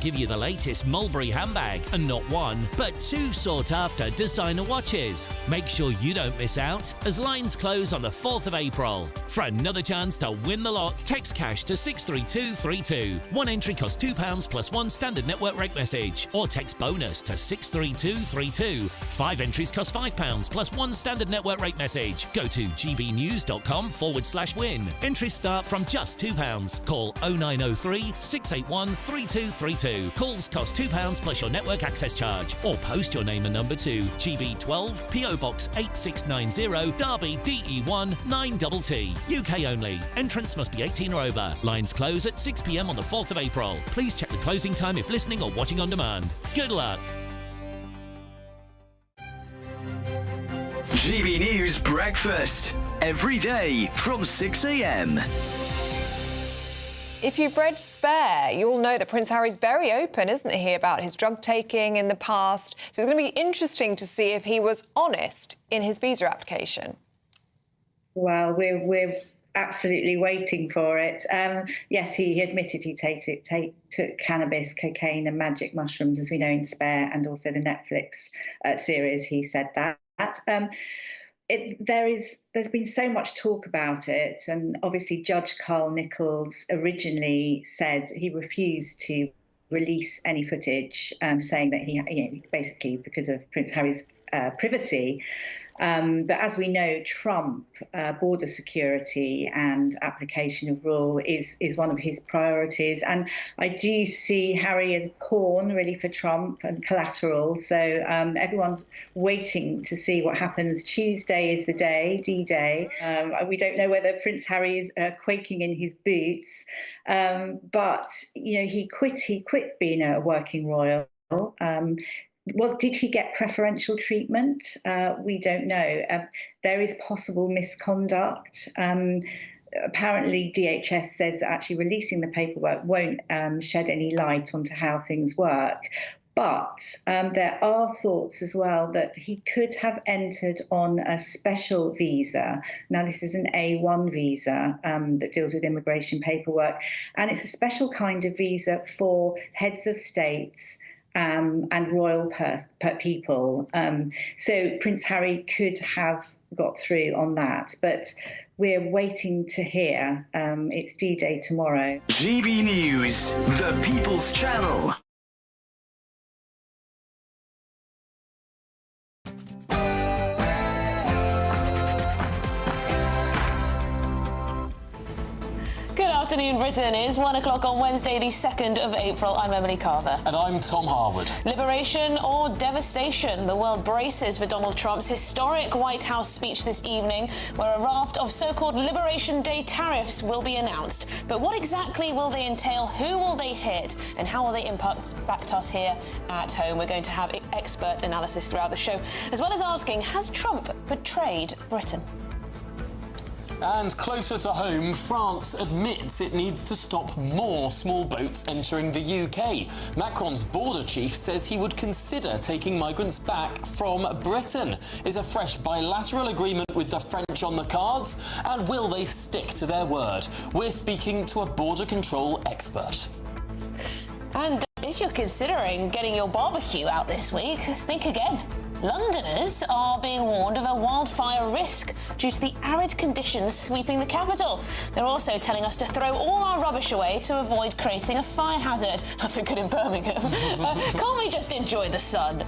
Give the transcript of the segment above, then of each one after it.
Give you the latest Mulberry handbag and not one, but two sought-after designer watches. Make sure you don't miss out as lines close on the 4th of April. For another chance to win the lot, text cash to 63232. One entry costs £2 plus one standard network rate message, or text bonus to 63232. 5 entries cost £5 plus one standard network rate message. Go to gbnews.com/win. Entries start from just £2. Call 0903 681 3232. Calls cost £2 plus your network access charge, or post your name and number to GB12 PO Box 8690 Derby DE1 9TT. UK only. Entrants must be 18 or over. Lines close at 6 p.m. on the 4th of April. Please check the closing time if listening or watching on demand. Good luck. GB News Breakfast. Every day from 6 a.m. If you've read Spare, you'll know that Prince Harry's very open, isn't he, about his drug taking in the past. So it's going to be interesting to see if he was honest in his visa application. Well, we're absolutely waiting for it. Yes, he admitted he took cannabis, cocaine and magic mushrooms, as we know in Spare, and also the Netflix series. He said that. There's been so much talk about it, and obviously Judge Carl Nichols originally said he refused to release any footage, saying that he basically because of Prince Harry's privacy. But as we know, Trump, border security and application of rule is one of his priorities. And I do see Harry as a pawn, really, for Trump and collateral. So everyone's waiting to see what happens. Tuesday is the day, D-Day. We don't know whether Prince Harry is quaking in his boots. But, he quit being a working royal. Well, did he get preferential treatment? We don't know. There is possible misconduct. Apparently, DHS says that actually releasing the paperwork won't shed any light onto how things work. But there are thoughts as well that he could have entered on a special visa. Now, this is an A1 visa that deals with immigration paperwork. And it's a special kind of visa for heads of states and royal people. So Prince Harry could have got through on that, but we're waiting to hear. It's D-Day tomorrow. GB News, the People's Channel. Good afternoon, Britain. It's 1 o'clock on Wednesday, the 2nd of April. I'm Emily Carver. And I'm Tom Harwood. Liberation or devastation? The world braces for Donald Trump's historic White House speech this evening, where a raft of so-called Liberation Day tariffs will be announced. But what exactly will they entail? Who will they hit? And how will they impact us here at home? We're going to have expert analysis throughout the show, as well as asking, has Trump betrayed Britain? And closer to home, France admits it needs to stop more small boats entering the UK. Macron's border chief says he would consider taking migrants back from Britain. Is a fresh bilateral agreement with the French on the cards? And will they stick to their word? We're speaking to a border control expert. And if you're considering getting your barbecue out this week, think again. Londoners are being warned of a wildfire risk due to the arid conditions sweeping the capital. They're also telling us to throw all our rubbish away to avoid creating a fire hazard. Not so good in Birmingham. Can't we just enjoy the sun?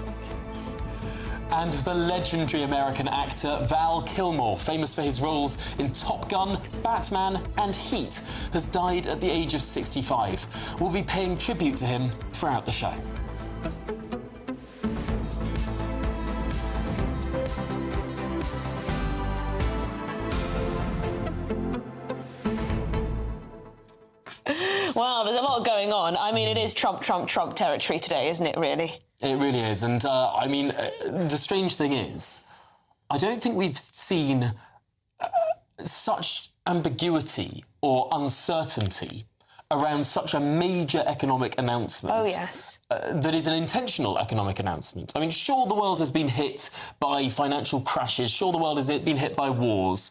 And the legendary American actor Val Kilmer, famous for his roles in Top Gun, Batman and Heat, has died at the age of 65. We'll be paying tribute to him throughout the show. Well, there's a lot going on. I mean, it is Trump territory today, isn't it, really? It really is. And, the strange thing is, I don't think we've seen such ambiguity or uncertainty around such a major economic announcement. Oh, yes. That is an intentional economic announcement. I mean, sure, the world has been hit by financial crashes. Sure, the world has been hit by wars.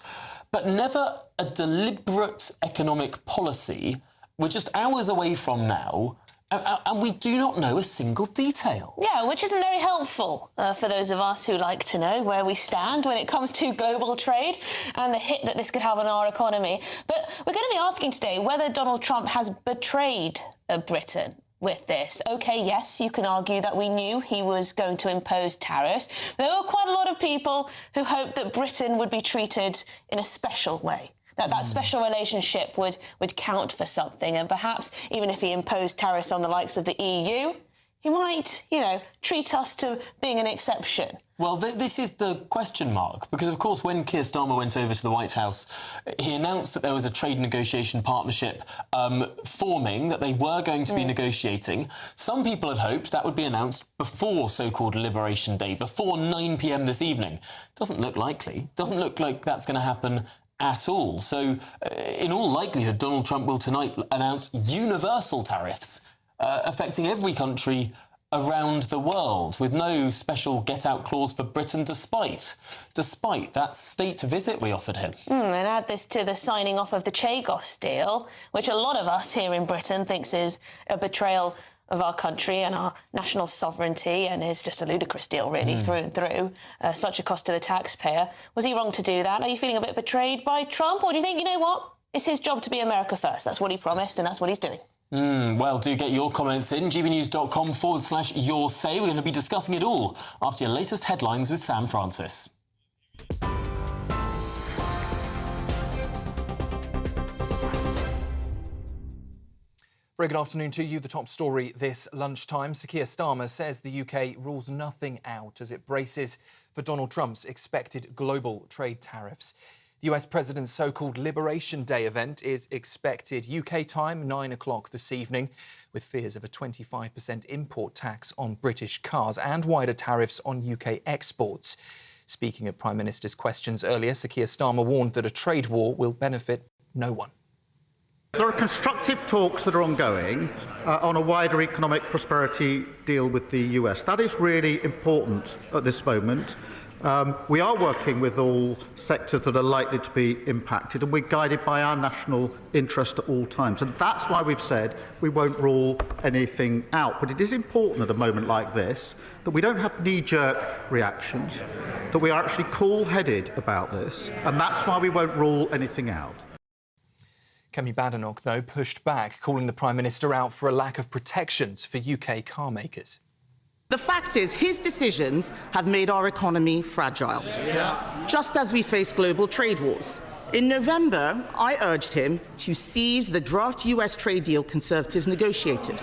But never a deliberate economic policy. We're just hours away from now And we do not know a single detail. Yeah, which isn't very helpful for those of us who like to know where we stand when it comes to global trade and the hit that this could have on our economy. But we're going to be asking today whether Donald Trump has betrayed Britain with this. OK, yes, you can argue that we knew he was going to impose tariffs. There were quite a lot of people who hoped that Britain would be treated in a special way. That special relationship would count for something, and perhaps even if he imposed tariffs on the likes of the EU, he might, treat us to being an exception. Well, this is the question mark, because, of course, when Keir Starmer went over to the White House, he announced that there was a trade negotiation partnership forming, that they were going to be negotiating. Some people had hoped that would be announced before so-called Liberation Day, before 9 p.m. this evening. Doesn't look likely. Doesn't look like that's going to happen at all. So, in all likelihood, Donald Trump will tonight announce universal tariffs affecting every country around the world, with no special get-out clause for Britain, despite that state visit we offered him. And add this to the signing off of the Chagos deal, which a lot of us here in Britain thinks is a betrayal of our country and our national sovereignty, and is just a ludicrous deal, really, through and through. Such a cost to the taxpayer. Was he wrong to do that? Are you feeling a bit betrayed by Trump? Or do you think, you know what, it's his job to be America first? That's what he promised, and that's what he's doing. Well, do get your comments in. gbnews.com/your say. We're going to be discussing it all after your latest headlines with Sam Francis. Very good afternoon to you. The top story this lunchtime. Sir Keir Starmer says the UK rules nothing out as it braces for Donald Trump's expected global trade tariffs. The US President's so-called Liberation Day event is expected UK time 9 o'clock this evening, with fears of a 25% import tax on British cars and wider tariffs on UK exports. Speaking at Prime Minister's questions earlier, Sir Keir Starmer warned that a trade war will benefit no one. There are constructive talks that are ongoing on a wider economic prosperity deal with the US. That is really important at this moment. We are working with all sectors that are likely to be impacted, and we're guided by our national interest at all times. And that's why we've said we won't rule anything out. But it is important at a moment like this that we don't have knee-jerk reactions, that we are actually cool-headed about this, and that's why we won't rule anything out. Kemi Badenoch, though, pushed back, calling the Prime Minister out for a lack of protections for UK car makers. The fact is, his decisions have made our economy fragile, just as we face global trade wars. In November, I urged him to seize the draft US trade deal Conservatives negotiated.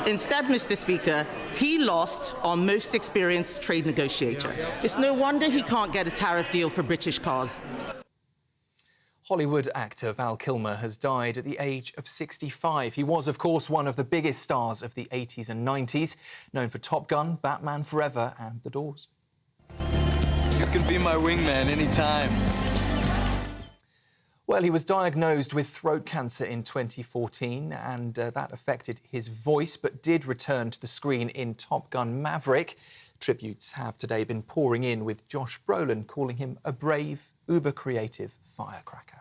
Instead, Mr. Speaker, he lost our most experienced trade negotiator. It's no wonder he can't get a tariff deal for British cars. Hollywood actor Val Kilmer has died at the age of 65. He was, of course, one of the biggest stars of the 80s and 90s, known for Top Gun, Batman Forever and The Doors. You can be my wingman anytime. Well, he was diagnosed with throat cancer in 2014 and that affected his voice, but did return to the screen in Top Gun Maverick. Tributes have today been pouring in, with Josh Brolin calling him a brave, uber-creative firecracker.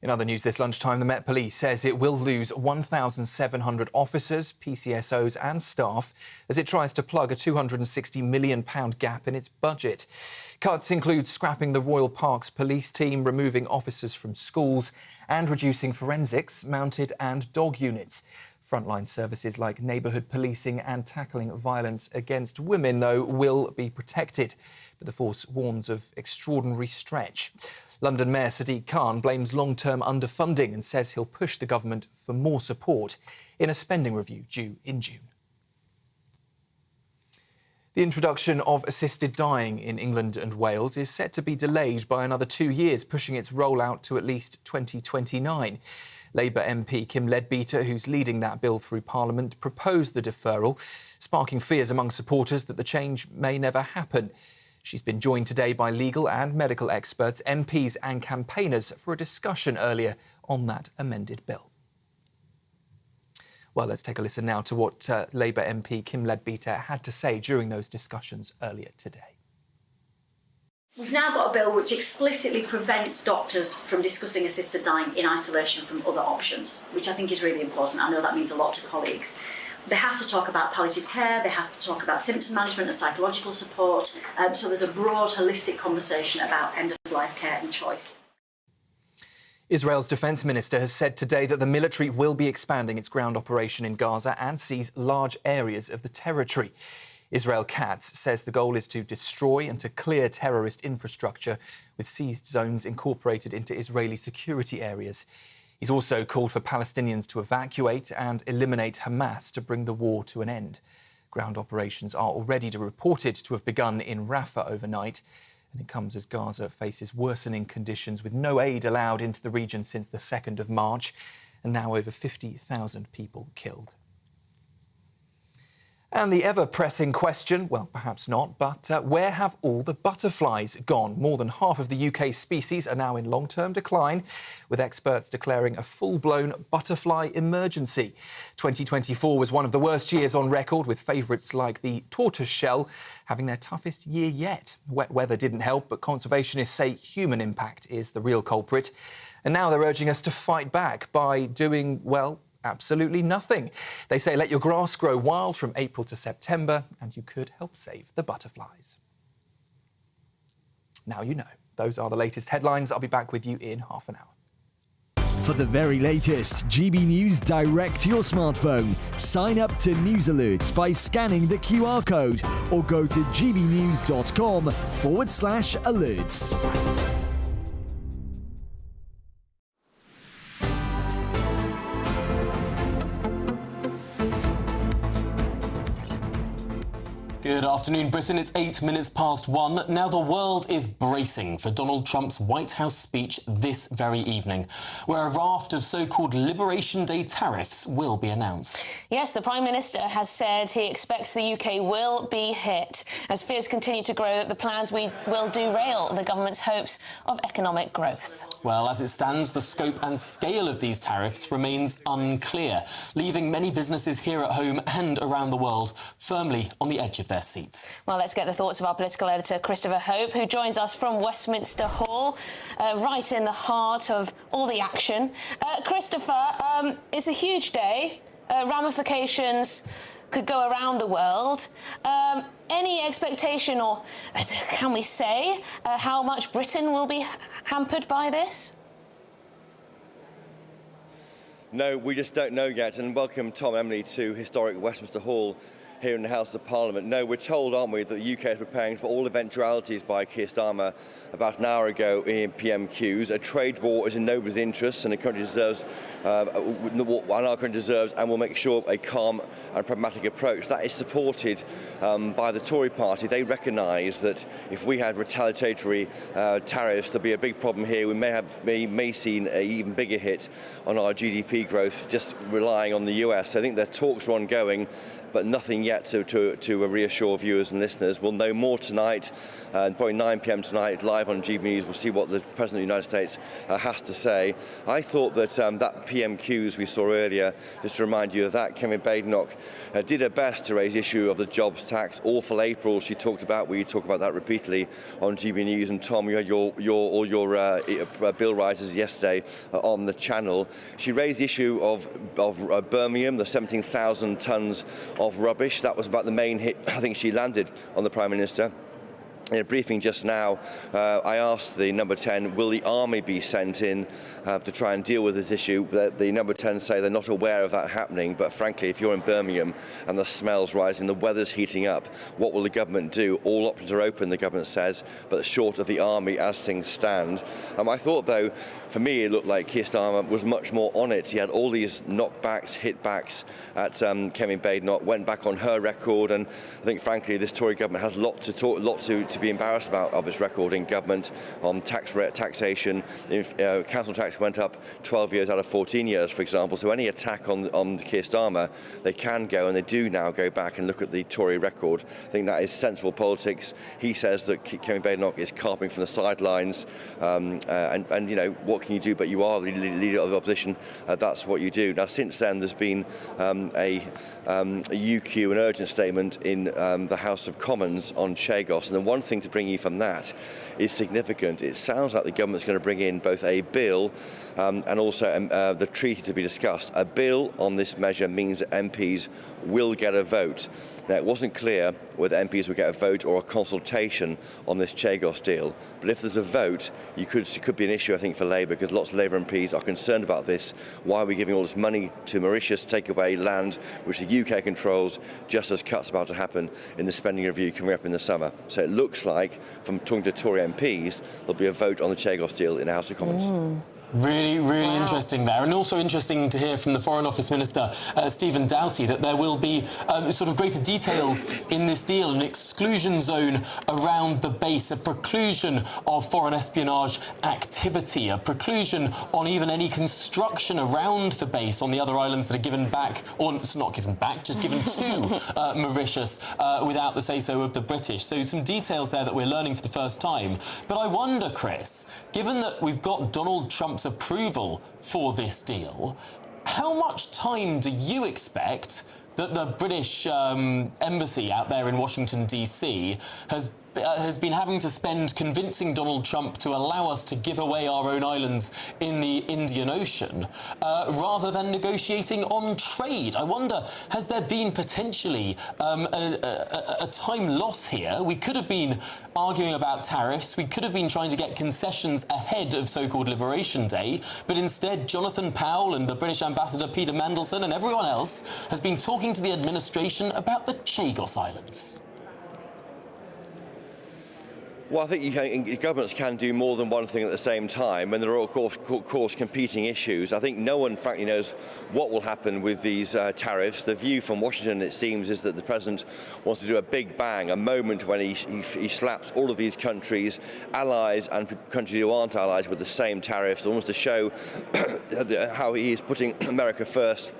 In other news this lunchtime, the Met Police says it will lose 1,700 officers, PCSOs and staff as it tries to plug a £260 million gap in its budget. Cuts include scrapping the Royal Parks police team, removing officers from schools and reducing forensics, mounted and dog units. Frontline services like neighbourhood policing and tackling violence against women, though, will be protected. But the force warns of extraordinary stretch. London Mayor Sadiq Khan blames long-term underfunding and says he'll push the government for more support in a spending review due in June. The introduction of assisted dying in England and Wales is set to be delayed by another 2 years, pushing its rollout to at least 2029. Labour MP Kim Leadbeater, who's leading that bill through Parliament, proposed the deferral, sparking fears among supporters that the change may never happen. She's been joined today by legal and medical experts, MPs and campaigners for a discussion earlier on that amended bill. Well, let's take a listen now to what Labour MP Kim Leadbeater had to say during those discussions earlier today. We've now got a bill which explicitly prevents doctors from discussing assisted dying in isolation from other options, which I think is really important. I know that means a lot to colleagues. They have to talk about palliative care, they have to talk about symptom management and psychological support, so there's a broad, holistic conversation about end-of-life care and choice. Israel's defence minister has said today that the military will be expanding its ground operation in Gaza and seize large areas of the territory. Israel Katz says the goal is to destroy and to clear terrorist infrastructure, with seized zones incorporated into Israeli security areas. He's also called for Palestinians to evacuate and eliminate Hamas to bring the war to an end. Ground operations are already reported to have begun in Rafah overnight, and it comes as Gaza faces worsening conditions with no aid allowed into the region since the 2nd of March, and now over 50,000 people killed. And the ever-pressing question, well, perhaps not, but where have all the butterflies gone? More than half of the UK's species are now in long-term decline, with experts declaring a full-blown butterfly emergency. 2024 was one of the worst years on record, with favourites like the tortoiseshell having their toughest year yet. Wet weather didn't help, but conservationists say human impact is the real culprit. And now they're urging us to fight back by doing, well, absolutely nothing. They say let your grass grow wild from April to September and you could help save the butterflies. Now you know. Those are the latest headlines. I'll be back with you in half an hour. For the very latest GB News direct to your smartphone, sign up to News Alerts by scanning the QR code or go to gbnews.com/alerts. Good afternoon, Britain. It's 8 minutes past 1. Now the world is bracing for Donald Trump's White House speech this very evening, where a raft of so-called Liberation Day tariffs will be announced. Yes, the Prime Minister has said he expects the UK will be hit. As fears continue to grow, the plans will derail the government's hopes of economic growth. Well, as it stands, the scope and scale of these tariffs remains unclear, leaving many businesses here at home and around the world firmly on the edge of their seats. Well, let's get the thoughts of our political editor, Christopher Hope, who joins us from Westminster Hall, right in the heart of all the action. Christopher, it's a huge day. Ramifications could go around the world. Any expectation, or can we say how much Britain will be hampered by this? No, we just don't know yet. And welcome, Tom, Emily, to historic Westminster Hall here in the House of Parliament. No, we're told, aren't we, that the UK is preparing for all eventualities by Keir Starmer about an hour ago in PMQs. A trade war is in nobody's interest, and the country deserves, what our country deserves, and will make sure a calm and pragmatic approach. That is supported by the Tory party. They recognise that if we had retaliatory tariffs, there'd be a big problem here. We may see an even bigger hit on our GDP growth, just relying on the US. I think their talks are ongoing, but nothing yet to reassure viewers and listeners. We'll know more tonight, probably 9 p.m. tonight, live on GBNews. We'll see what the President of the United States has to say. I thought that that PMQs we saw earlier, just to remind you of that, Kevin Badenoch did her best to raise the issue of the jobs tax. Awful April, she talked about. We talk about that repeatedly on GBNews. And Tom, you had all your bill rises yesterday on the channel. She raised the issue of Birmingham, the 17,000 tonnes of rubbish. That was about the main hit I think she landed on the Prime Minister. In a briefing just now, I asked the number 10, will the army be sent in to try and deal with this issue? The number 10 say they're not aware of that happening, but frankly, if you're in Birmingham and the smell's rising, the weather's heating up, what will the government do? All options are open, the government says, but short of the army as things stand. I thought, though, for me, it looked like Keir Starmer was much more on it. He had all these knockbacks, hitbacks at Kevin Badenoch, went back on her record, and I think, frankly, this Tory government has a lot to be embarrassed about of its record in government on taxation. If council tax went up 12 years out of 14 years, for example, so any attack on Keir Starmer, they can go, and they do now go back and look at the Tory record. I think that is sensible politics. He says that Kevin Badenoch is carping from the sidelines, and you know, what can you do? But you are the leader of the opposition. That's what you do. Now, since then, there's been a UQ, an urgent statement in the House of Commons on Chagos, and the one thing thing to bring you from that is significant. It sounds like the government's going to bring in both a bill and also the treaty to be discussed. A bill on this measure means that MPs will get a vote. Now, it wasn't clear whether MPs would get a vote or a consultation on this Chagos deal, but if there's a vote, it could be an issue, I think, for Labour, because lots of Labour MPs are concerned about this. Why are we giving all this money to Mauritius to take away land which the UK controls, just as cuts about to happen in the spending review coming up in the summer? So it looks like, from talking to Tory MPs, there'll be a vote on the Chagos deal in the House of Commons. Really, really interesting there. And also interesting to hear from the Foreign Office Minister, Stephen Doughty, that there will be sort of greater details in this deal, an exclusion zone around the base, a preclusion of foreign espionage activity, a preclusion on even any construction around the base on the other islands that are given back, or it's not given back, just given to Mauritius without the say-so of the British. So some details there that we're learning for the first time. But I wonder, Chris, given that we've got Donald Trump's approval for this deal, how much time do you expect that the British embassy out there in Washington, D.C. has been having to spend convincing Donald Trump to allow us to give away our own islands in the Indian Ocean rather than negotiating on trade? I wonder, has there been potentially a time loss here? We could have been arguing about tariffs, we could have been trying to get concessions ahead of so-called Liberation Day, but instead Jonathan Powell and the British ambassador Peter Mandelson and everyone else has been talking to the administration about the Chagos Islands. Well, I think governments can do more than one thing at the same time, and there are, of course, competing issues. I think no one, frankly, knows what will happen with these tariffs. The view from Washington, it seems, is that the president wants to do a big bang, a moment when he slaps all of these countries, allies and countries who aren't allies, with the same tariffs, almost to show how he is putting America first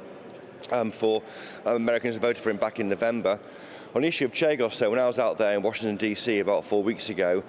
for Americans who voted for him back in November. On the issue of Chagos, though, when I was out there in Washington, D.C. about 4 weeks ago,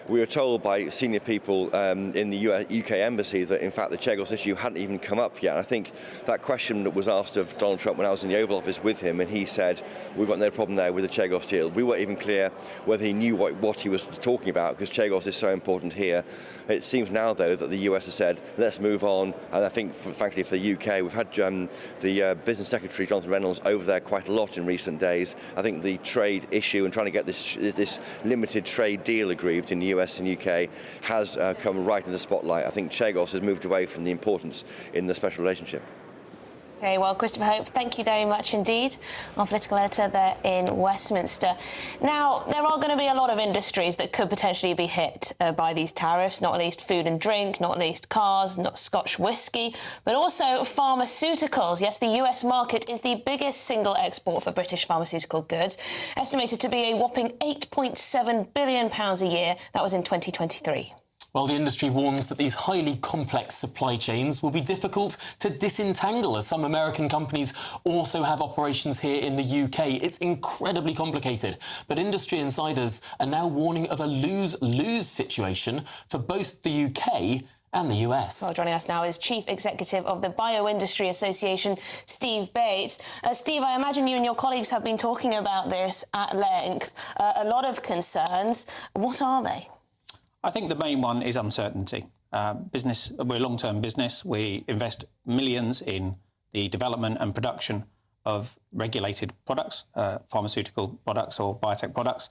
we were told by senior people in the UK embassy that, in fact, the Chagos issue hadn't even come up yet. And I think that question that was asked of Donald Trump when I was in the Oval Office with him, and he said, we've got no problem there with the Chagos deal. We weren't even clear whether he knew what he was talking about, because Chagos is so important here. It seems now, though, that the US has said, let's move on. And I think, frankly, for the UK, we've had the Business Secretary, Jonathan Reynolds, over there quite a lot in recent days. I think the trade issue and trying to get this limited trade deal agreed in the US and UK has come right in the spotlight. I think Chagos has moved away from the importance in the special relationship. OK, well, Christopher Hope, thank you very much indeed, our political editor there in Westminster. Now, there are going to be a lot of industries that could potentially be hit by these tariffs, not least food and drink, not least cars, not Scotch whisky, but also pharmaceuticals. Yes, the US market is the biggest single export for British pharmaceutical goods, estimated to be a whopping £8.7 billion a year. That was in 2023. Well, the industry warns that these highly complex supply chains will be difficult to disentangle, as some American companies also have operations here in the UK. It's incredibly complicated, but industry insiders are now warning of a lose-lose situation for both the UK and the US. Well, joining us now is Chief Executive of the Bioindustry Association, Steve Bates. Steve, I imagine you and your colleagues have been talking about this at length. A lot of concerns. What are they? I think the main one is uncertainty. We're a long-term business. We invest millions in the development and production of regulated products, pharmaceutical products or biotech products.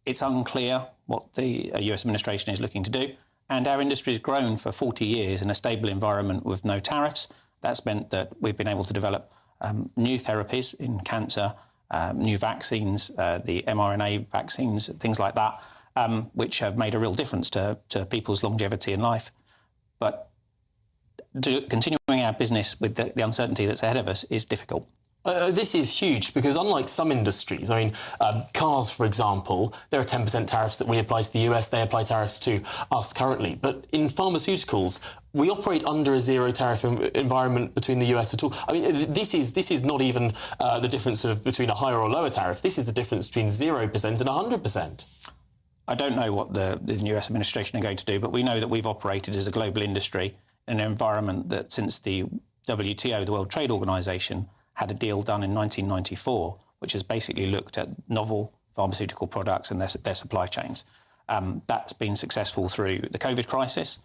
It's unclear what the US administration is looking to do. And our industry has grown for 40 years in a stable environment with no tariffs. That's meant that we've been able to develop new therapies in cancer, new vaccines, the mRNA vaccines, things like that, which have made a real difference to people's longevity in life. But continuing our business with the uncertainty that's ahead of us is difficult. This is huge because, unlike some industries, I mean, cars, for example, there are 10% tariffs that we apply to the US, they apply tariffs to us currently. But in pharmaceuticals, we operate under a zero tariff environment between the US at all. I mean, this is not even the difference between a higher or lower tariff. This is the difference between 0% and 100%. I don't know what the US administration are going to do, but we know that we've operated as a global industry in an environment that, since the WTO, the World Trade Organization, had a deal done in 1994, which has basically looked at novel pharmaceutical products and their supply chains. That's been successful through the COVID crisis.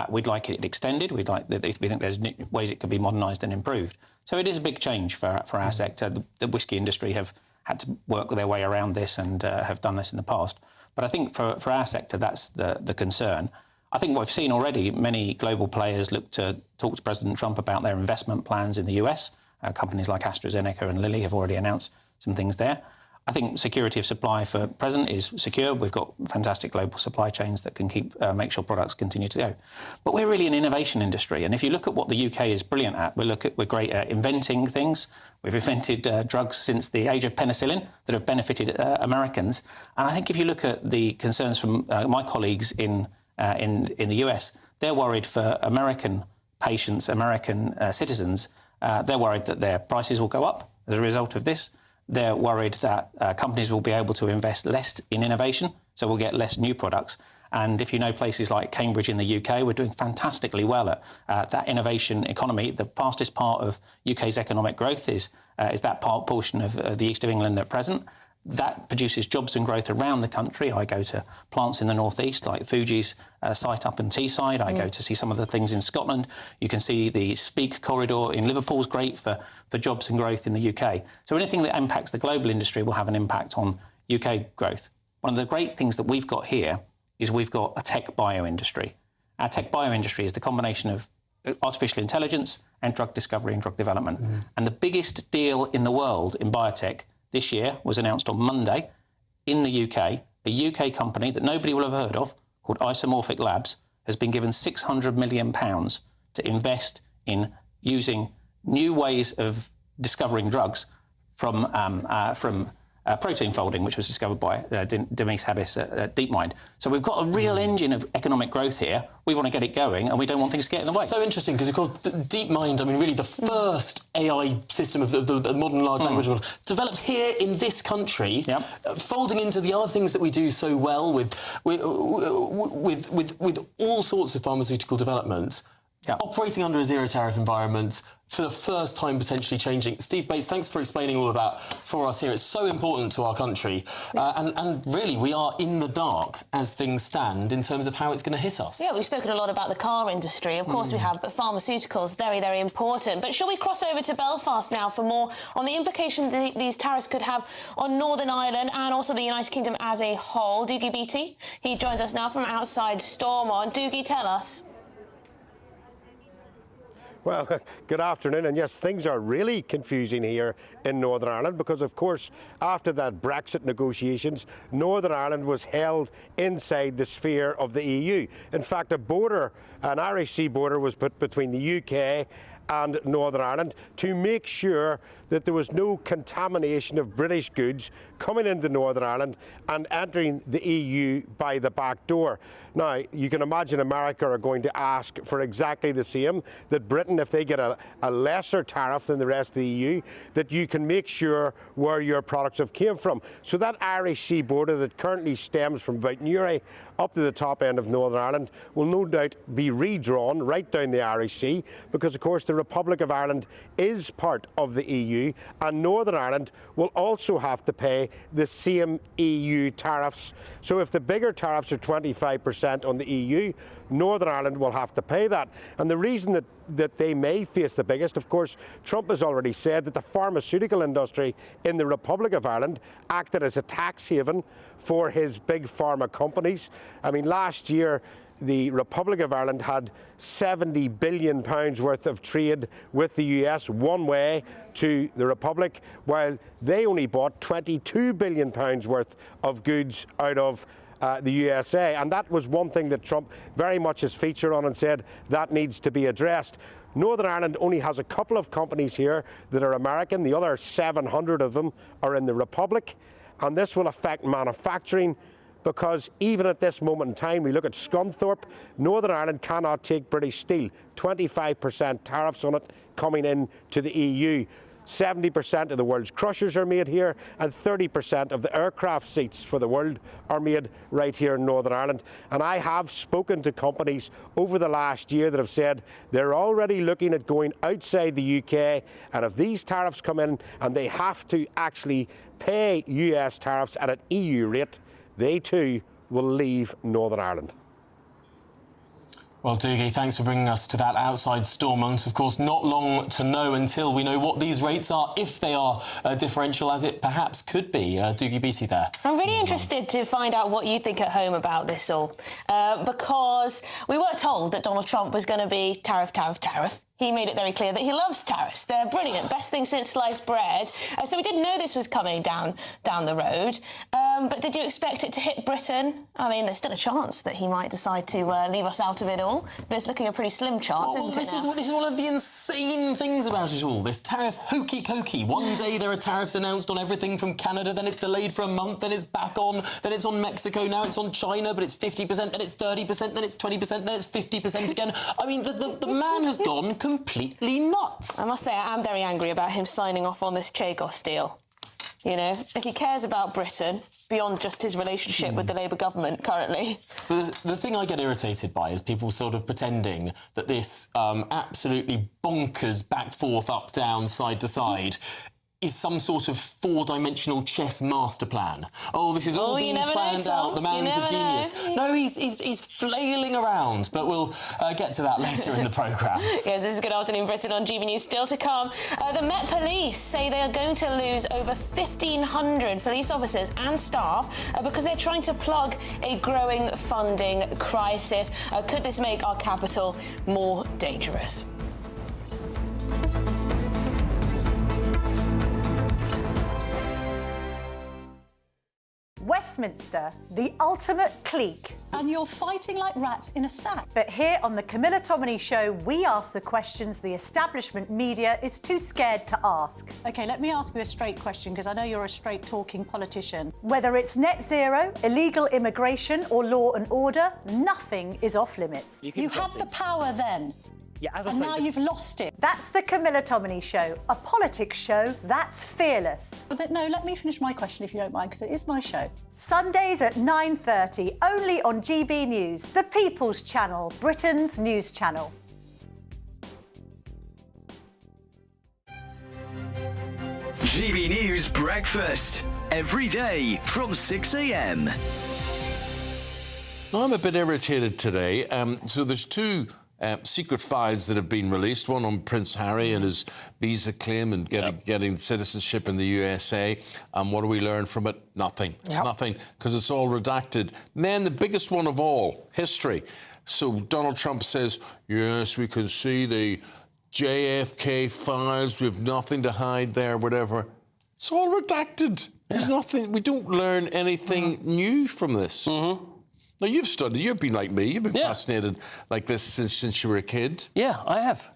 We'd like it extended. We think there's ways it could be modernised and improved. So it is a big change for our sector. The whisky industry have had to work their way around this and have done this in the past. But I think for our sector, that's the concern. I think what we've seen already, many global players look to talk to President Trump about their investment plans in the US. Companies like AstraZeneca and Lilly have already announced some things there. I think security of supply for present is secure. We've got fantastic global supply chains that can make sure products continue to go. But we're really an innovation industry. And if you look at what the UK is brilliant at, we're great at inventing things. We've invented drugs since the age of penicillin that have benefited Americans. And I think if you look at the concerns from my colleagues in the US, they're worried for American patients, American citizens. They're worried that their prices will go up as a result of this. They're worried that companies will be able to invest less in innovation, so we'll get less new products. And if you know places like Cambridge in the UK, we're doing fantastically well at that innovation economy. The fastest part of UK's economic growth is that portion of the east of England at present. That produces jobs and growth around the country. I go to plants in the northeast, like Fuji's site up in Teesside. I go to see some of the things in Scotland. You can see the Speak corridor in Liverpool is great for jobs and growth in the UK. So anything that impacts the global industry will have an impact on UK growth. One of the great things that we've got here is we've got a tech bio industry. Our tech bio industry is the combination of artificial intelligence and drug discovery and drug development. And the biggest deal in the world in biotech this year was announced on Monday in the UK. A UK company that nobody will have heard of, called Isomorphic Labs, has been given £600 million to invest in using new ways of discovering drugs from protein folding, which was discovered by Denise Habis at DeepMind. So we've got a real engine of economic growth here. We want to get it going, and we don't want things to get in the way. So interesting, because of course, DeepMind, I mean, really the first AI system of the modern large language model, developed here in this country, folding into the other things that we do so well with all sorts of pharmaceutical developments. Operating under a zero tariff environment, for the first time potentially changing. Steve Bates, thanks for explaining all of that for us here. It's so important to our country. And really, we are in the dark as things stand in terms of how it's going to hit us. Yeah, we've spoken a lot about the car industry. Of course we have, but pharmaceuticals, very, very important. But shall we cross over to Belfast now for more on the implications these tariffs could have on Northern Ireland and also the United Kingdom as a whole? Doogie Beattie, he joins us now from outside Stormont. Doogie, tell us. Well, good afternoon. And yes, things are really confusing here in Northern Ireland because, of course, after that Brexit negotiations, Northern Ireland was held inside the sphere of the EU. In fact, an Irish Sea border was put between the UK and Northern Ireland to make sure that there was no contamination of British goods coming into Northern Ireland and entering the EU by the back door. Now, you can imagine America are going to ask for exactly the same, that Britain, if they get a lesser tariff than the rest of the EU, that you can make sure where your products have came from. So that Irish Sea border that currently stems from about Newry up to the top end of Northern Ireland will no doubt be redrawn right down the Irish Sea because, of course, the Republic of Ireland is part of the EU and Northern Ireland will also have to pay the same EU tariffs. So if the bigger tariffs are 25% on the EU, Northern Ireland will have to pay that. And the reason that they may face the biggest, of course, Trump has already said that the pharmaceutical industry in the Republic of Ireland acted as a tax haven for his big pharma companies. I mean, last year, the Republic of Ireland had £70 billion worth of trade with the US one way to the Republic, while they only bought £22 billion worth of goods out of the USA. And that was one thing that Trump very much has featured on and said that needs to be addressed. Northern Ireland only has a couple of companies here that are American. The other 700 of them are in the Republic. And this will affect manufacturing because even at this moment in time, we look at Scunthorpe, Northern Ireland cannot take British steel, 25% tariffs on it coming in to the EU. 70% of the world's crushers are made here, and 30% of the aircraft seats for the world are made right here in Northern Ireland. And I have spoken to companies over the last year that have said they're already looking at going outside the UK, and if these tariffs come in and they have to actually pay US tariffs at an EU rate, they too will leave Northern Ireland. Well, Doogie, thanks for bringing us to that outside storm. And of course, not long to know until we know what these rates are, if they are differential, as it perhaps could be. Doogie Beattie there. I'm really interested to find out what you think at home about this all, because we were told that Donald Trump was going to be tariff, tariff, tariff. He made it very clear that he loves tariffs. They're brilliant, best thing since sliced bread. So we didn't know this was coming down the road. But did you expect it to hit Britain? I mean, there's still a chance that he might decide to leave us out of it all, but it's looking a pretty slim chance, isn't it? This is one of the insane things about it all. This tariff hokey-cokey. One day there are tariffs announced on everything from Canada, then it's delayed for a month, then it's back on, then it's on Mexico, now it's on China, but it's 50%, then it's 30%, then it's 20%, then it's 50% again. I mean, the man has gone completely nuts. I must say, I am very angry about him signing off on this Chagos deal. You know, if he cares about Britain, beyond just his relationship with the Labour government currently. The thing I get irritated by is people sort of pretending that this absolutely bonkers back, forth, up, down, side to side is some sort of four-dimensional chess master plan. Oh, this is all being planned out. The man's a genius. No, he's flailing around, but we'll get to that later in the programme. Yes, this is Good Afternoon Britain on GB News. Still to come, the Met Police say they are going to lose over 1,500 police officers and staff because they're trying to plug a growing funding crisis. Could this make our capital more dangerous? Westminster, the ultimate clique. And you're fighting like rats in a sack. But here on the Camilla Tominey Show, we ask the questions the establishment media is too scared to ask. OK, let me ask you a straight question, because I know you're a straight-talking politician. Whether it's net zero, illegal immigration or law and order, nothing is off limits. You had the power then. Yeah, as I and say, now you've lost it. That's the Camilla Tominey Show, a politics show that's fearless. But no, let me finish my question if you don't mind, because it is my show. Sundays at 9:30, only on GB News, the People's Channel, Britain's news channel. GB News Breakfast, every day from 6 a.m. Now, I'm a bit irritated today. So there's two secret files that have been released, one on Prince Harry and his visa claim and getting citizenship in the USA. And what do we learn from it? Nothing. Nothing, because it's all redacted. And then the biggest one of all, history. So Donald Trump says, yes, we can see the JFK files, we have nothing to hide there, whatever. It's all redacted. There's nothing, we don't learn anything new from this. Now, you've studied, you've been like me, you've been fascinated like this since you were a kid. Yeah, I have.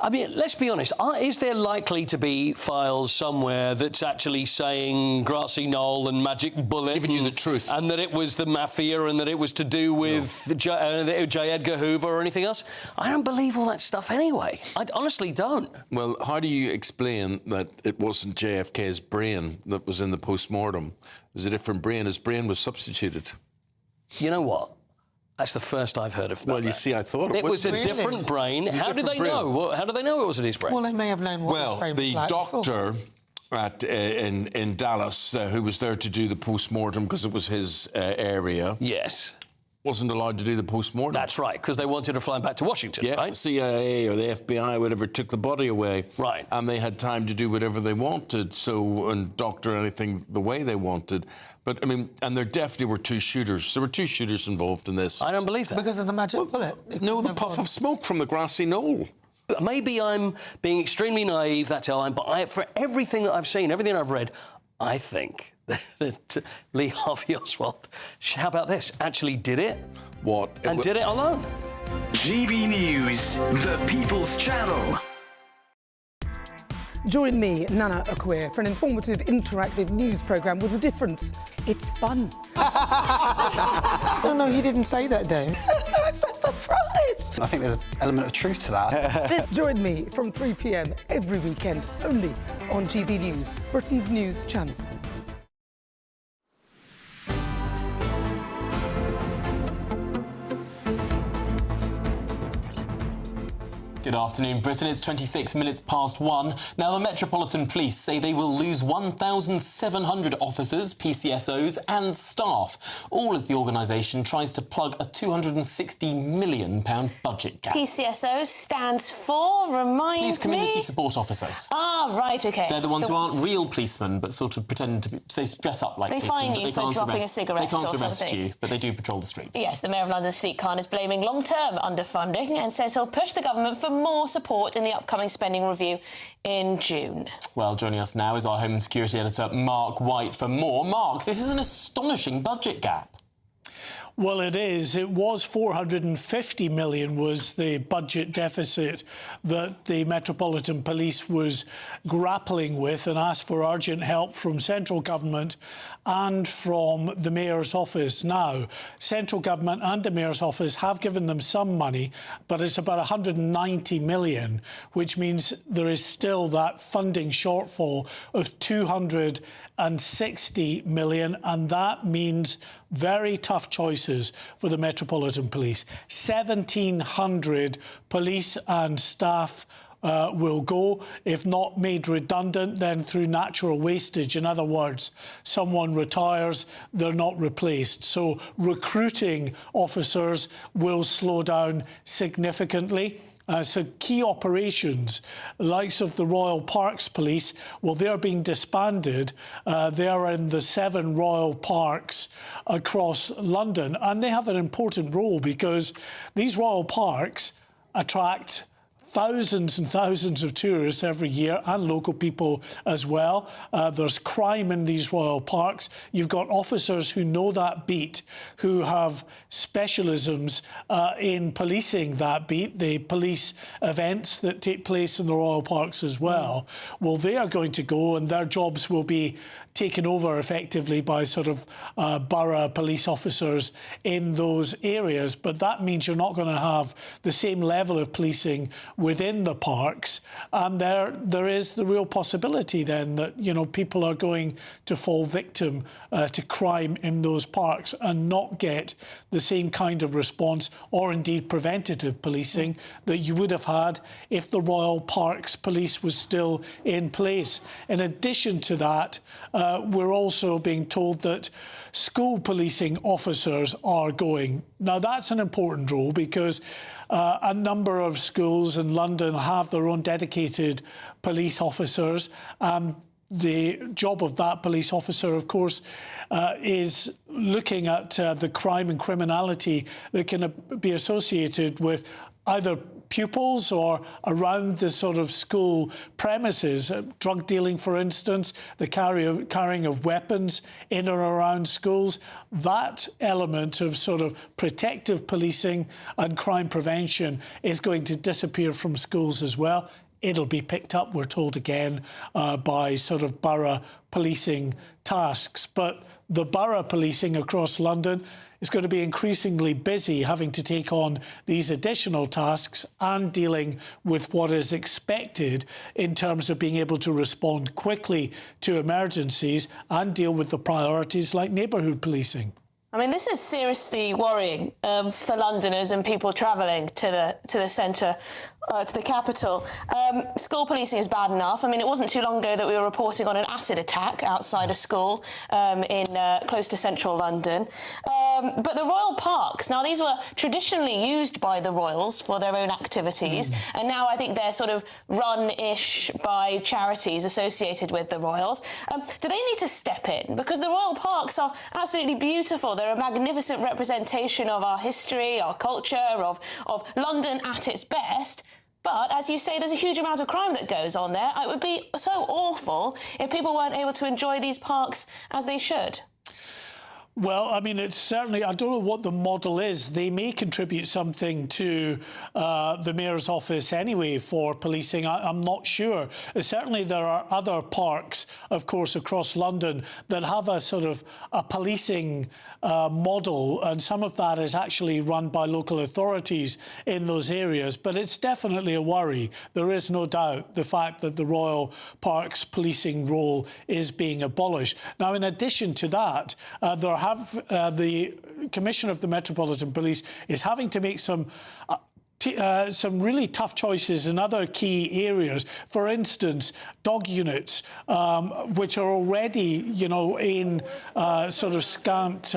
I mean, let's be honest, is there likely to be files somewhere that's actually saying grassy knoll and magic bullet? Giving you the truth. And that it was the mafia and that it was to do with J. Edgar Hoover or anything else? I don't believe all that stuff anyway. I honestly don't. Well, how do you explain that it wasn't JFK's brain that was in the post-mortem? It was a different brain. His brain was substituted. You know what? That's the first I've heard of that. Well, you see, I thought it was a different brain. How did they know? How do they know it wasn't his brain? Well, they may have known what his brain was like. Well, the doctor in Dallas who was there to do the post-mortem because it was his area. Yes. Wasn't allowed to do the post-mortem. That's right, because they wanted to fly him back to Washington, right? The CIA or the FBI, whatever, took the body away. Right. And they had time to do whatever they wanted, and doctor anything the way they wanted. But, I mean, and there definitely were two shooters. There were two shooters involved in this. I don't believe that. Because of the magic bullet? No, the puff of smoke from the grassy knoll. Maybe I'm being extremely naive that time, but for everything that I've seen, everything I've read, I think that Lee Harvey Oswald, how about this, actually did it. What? And did it alone. GB News, the People's Channel. Join me, Nana Akwir, for an informative, interactive news programme with a difference It's fun. No, you didn't say that, Dave. I'm so surprised. I think there's an element of truth to that. Join me from 3 p.m. every weekend, only on GB News, Britain's news channel. Good afternoon, Britain. It's 26 minutes past 1. Now, the Metropolitan Police say they will lose 1,700 officers, PCSOs and staff, all as the organisation tries to plug a £260 million budget gap. PCSOs stands for, remind Police me? Community Support Officers. Ah, right, OK. They're the ones who aren't real policemen, but sort of pretend to be... They dress up like policemen. They fine you for dropping a cigarette or something. They can't arrest you, but they do patrol the streets. Yes, the Mayor of London, Sadiq Khan, is blaming long-term underfunding and says he'll push the government for more support in the upcoming spending review in June. Well, joining us now is our Home and Security Editor, Mark White, for more. Mark, this is an astonishing budget gap. Well, it is. It was 450 million was the budget deficit that the Metropolitan Police was grappling with and asked for urgent help from central government and from the Mayor's office. Now, central government and the Mayor's office have given them some money, but it's about 190 million, which means there is still that funding shortfall of 260 million, and that means very tough choices for the Metropolitan Police. 1,700 police and staff will go, if not made redundant, then through natural wastage. In other words, someone retires, they're not replaced. So recruiting officers will slow down significantly. So key operations, likes of the Royal Parks Police, well, they're being disbanded. They're in the 7 royal parks across London, and they have an important role because these royal parks attract thousands and thousands of tourists every year, and local people as well. There's crime in these royal parks. You've got officers who know that beat, who have specialisms in policing that beat. They police events that take place in the royal parks as well. Well, they are going to go, and their jobs will be taken over effectively by sort of borough police officers in those areas. But that means you're not going to have the same level of policing within the parks. And there is the real possibility then that, you know, people are going to fall victim to crime in those parks and not get the same kind of response or indeed preventative policing that you would have had if the Royal Parks Police was still in place. In addition to that, we're also being told that school policing officers are going. Now, that's an important role because a number of schools in London have their own dedicated police officers. The job of that police officer, of course, is looking at the crime and criminality that can be associated with either pupils or around the sort of school premises, drug dealing, for instance, the carrying of weapons in or around schools. That element of sort of protective policing and crime prevention is going to disappear from schools as well. It'll be picked up, we're told again, by sort of borough policing tasks. But the borough policing across London is going to be increasingly busy having to take on these additional tasks and dealing with what is expected in terms of being able to respond quickly to emergencies and deal with the priorities like neighbourhood policing. I mean, this is seriously worrying for Londoners and people travelling to the centre, to the capital. School policing is bad enough. I mean, it wasn't too long ago that we were reporting on an acid attack outside a school in close to central London. But the royal parks, now these were traditionally used by the royals for their own activities, and now I think they're sort of run-ish by charities associated with the royals. Do they need to step in? Because the royal parks are absolutely beautiful. They're a magnificent representation of our history, our culture, of London at its best. But, as you say, there's a huge amount of crime that goes on there. It would be so awful if people weren't able to enjoy these parks as they should. Well, I mean, it's certainly, I don't know what the model is. They may contribute something to the Mayor's office anyway for policing. I'm not sure. Certainly there are other parks, of course, across London that have a sort of a policing model, and some of that is actually run by local authorities in those areas. But it's definitely a worry. There is no doubt the fact that the Royal Parks policing role is being abolished. Now, in addition to that, the Commissioner of the Metropolitan Police is having to make some really tough choices in other key areas. For instance, dog units, which are already, in sort of scant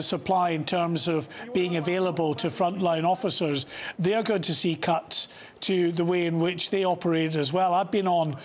supply in terms of being available to frontline officers. They're going to see cuts to the way in which they operate as well. I've been on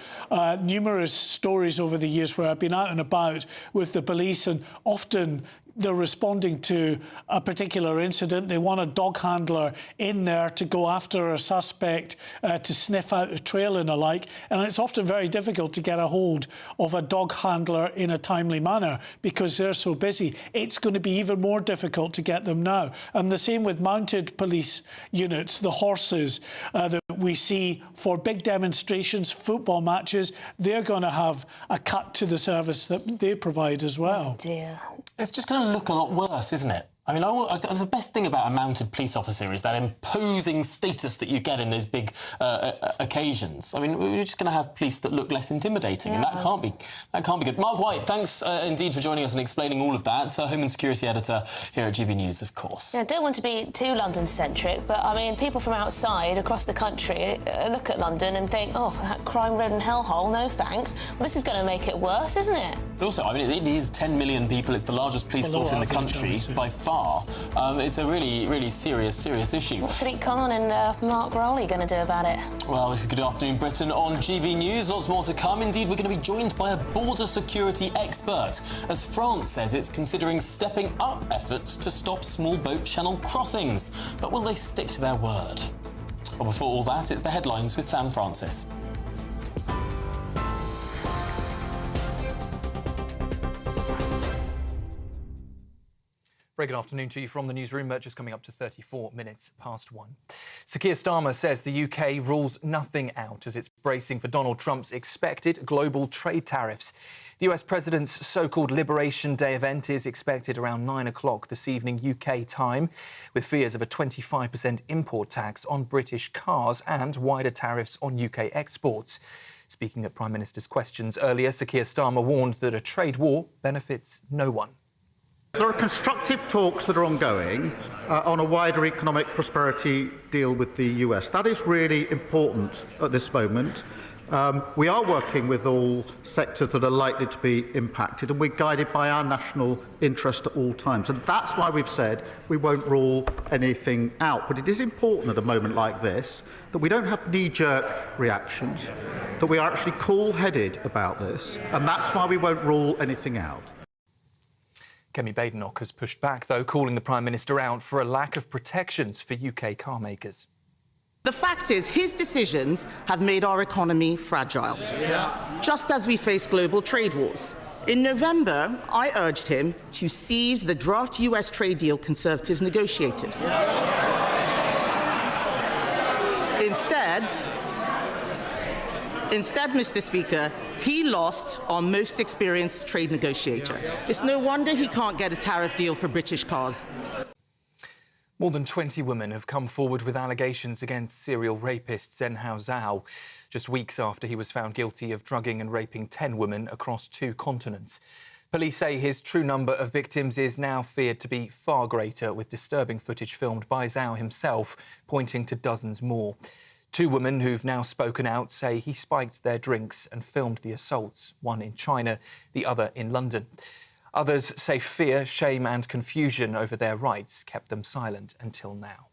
numerous stories over the years where I've been out and about with the police, and often they're responding to a particular incident. They want a dog handler in there to go after a suspect, to sniff out a trail and the like. And it's often very difficult to get a hold of a dog handler in a timely manner because they're so busy. It's going to be even more difficult to get them now. And the same with mounted police units, the horses that we see for big demonstrations, football matches. They're going to have a cut to the service that they provide as well. Oh dear. It's just going to look a lot worse, isn't it? I mean, the best thing about a mounted police officer is that imposing status that you get in those big occasions. I mean, we're just going to have police that look less intimidating, and that can't be good. Mark White, thanks indeed for joining us and explaining all of that. Home and Security Editor here at GB News, of course. Yeah, I don't want to be too London-centric, but, I mean, people from outside, across the country, look at London and think, oh, that crime-ridden hellhole, no thanks. Well, this is going to make it worse, isn't it? But also, I mean, it is 10 million people. It's the largest police force in the country by far. It's a really, really serious issue. What's Sadiq Khan and Mark Rowley going to do about it? Well, this is Good Afternoon Britain on GB News. Lots more to come. Indeed, we're going to be joined by a border security expert, as France says it's considering stepping up efforts to stop small boat channel crossings. But will they stick to their word? Well, before all that, it's the headlines with Sam Francis. Very good afternoon to you from the newsroom. Just coming up to 34 minutes past 1. Sir Keir Starmer says the UK rules nothing out as it's bracing for Donald Trump's expected global trade tariffs. The US President's so-called Liberation Day event is expected around 9 o'clock this evening UK time, with fears of a 25% import tax on British cars and wider tariffs on UK exports. Speaking at Prime Minister's questions earlier, Sir Keir Starmer warned that a trade war benefits no one. There are constructive talks that are ongoing on a wider economic prosperity deal with the US. That is really important at this moment. We are working with all sectors that are likely to be impacted, and we're guided by our national interest at all times. And that's why we've said we won't rule anything out. But it is important at a moment like this that we don't have knee-jerk reactions, that we are actually cool-headed about this, and that's why we won't rule anything out. Kemi Badenoch has pushed back, though, calling the Prime Minister out for a lack of protections for UK car makers. The fact is, his decisions have made our economy fragile, just as we face global trade wars. In November, I urged him to seize the draft US trade deal Conservatives negotiated. Instead, Mr. Speaker, he lost our most experienced trade negotiator. It's no wonder he can't get a tariff deal for British cars. More than 20 women have come forward with allegations against serial rapist Zhenhao Zhao, just weeks after he was found guilty of drugging and raping 10 women across 2 continents. Police say his true number of victims is now feared to be far greater, with disturbing footage filmed by Zhao himself pointing to dozens more. 2 women who've now spoken out say he spiked their drinks and filmed the assaults, one in China, the other in London. Others say fear, shame and confusion over their rights kept them silent until now.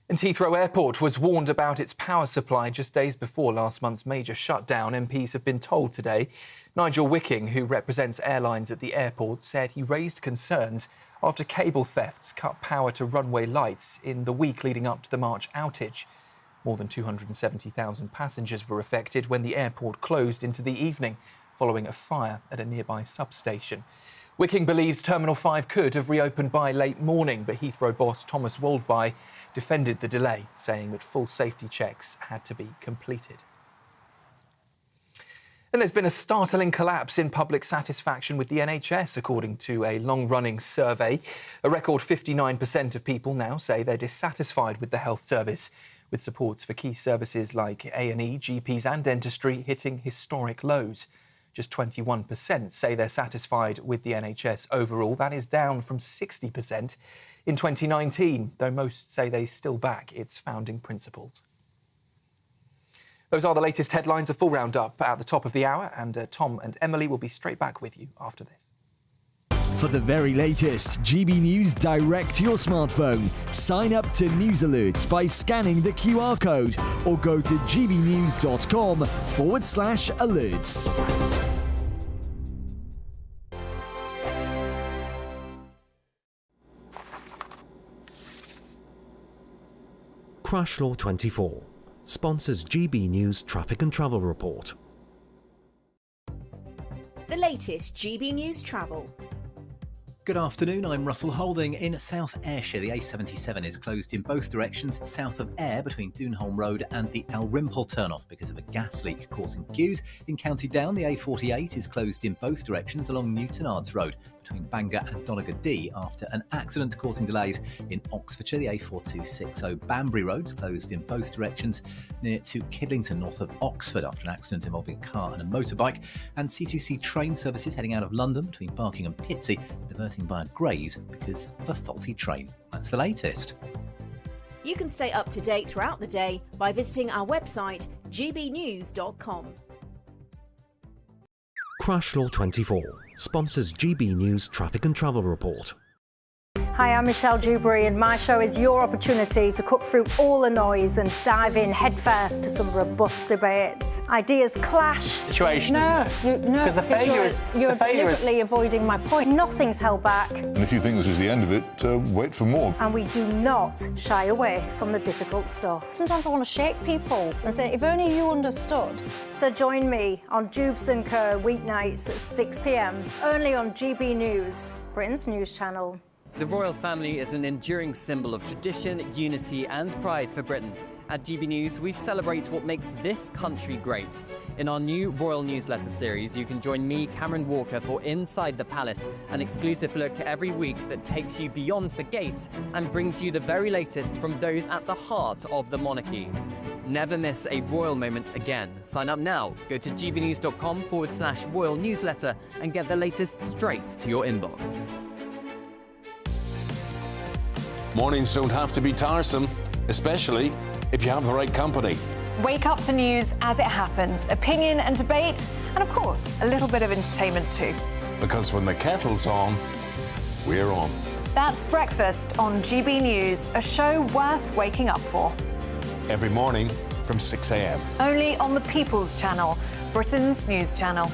And Heathrow Airport was warned about its power supply just days before last month's major shutdown. MPs have been told today. Nigel Wicking, who represents airlines at the airport, said he raised concerns after cable thefts cut power to runway lights in the week leading up to the March outage. More than 270,000 passengers were affected when the airport closed into the evening following a fire at a nearby substation. Wicking believes Terminal 5 could have reopened by late morning, but Heathrow boss Thomas Waldby defended the delay, saying that full safety checks had to be completed. And there's been a startling collapse in public satisfaction with the NHS, according to a long-running survey. A record 59% of people now say they're dissatisfied with the health service, with supports for key services like A&E, GPs and dentistry hitting historic lows. Just 21% say they're satisfied with the NHS overall. That is down from 60% in 2019, though most say they still back its founding principles. Those are the latest headlines. A full roundup at the top of the hour, and Tom and Emily will be straight back with you after this. For the very latest GB News direct to your smartphone, sign up to News Alerts by scanning the QR code or go to gbnews.com/alerts. Crash Law 24 sponsors GB News Traffic and Travel Report. The latest GB News travel. Good afternoon, I'm Russell Holding. In South Ayrshire, the A77 is closed in both directions south of Ayr between Doonholm Road and the Dalrymple turnoff because of a gas leak causing queues. In County Down, the A48 is closed in both directions along Newtonards Road between Bangor and Donegal after an accident causing delays in Oxfordshire. The A4260 Banbury Road is closed in both directions near to Kidlington north of Oxford after an accident involving a car and a motorbike. And C2C train services heading out of London between Barking and Pitsea diverting via Grays because of a faulty train. That's the latest. You can stay up to date throughout the day by visiting our website gbnews.com. Crash Law 24 sponsors GB News Traffic and Travel Report. Hi, I'm Michelle Dewberry, and my show is your opportunity to cut through all the noise and dive in headfirst to some robust debates. Ideas clash. Situation, isn't it? Because the failure is... You're deliberately avoiding my point. Nothing's held back. And if you think this is the end of it, wait for more. And we do not shy away from the difficult stuff. Sometimes I want to shake people and say, if only you understood. So join me on Dubes & Co. weeknights at 6 p.m, only on GB News, Britain's news channel. The royal family is an enduring symbol of tradition, unity and pride for Britain. At GB News, we celebrate what makes this country great. In our new royal newsletter series, you can join me, Cameron Walker, for Inside the Palace, an exclusive look every week that takes you beyond the gates and brings you the very latest from those at the heart of the monarchy. Never miss a royal moment again. Sign up now. Go to gbnews.com/royal newsletter and get the latest straight to your inbox. Mornings don't have to be tiresome, especially if you have the right company. Wake up to news as it happens, opinion and debate, and of course, a little bit of entertainment too. Because when the kettle's on, we're on. That's Breakfast on GB News, a show worth waking up for. Every morning from 6 a.m. Only on the People's Channel, Britain's news channel.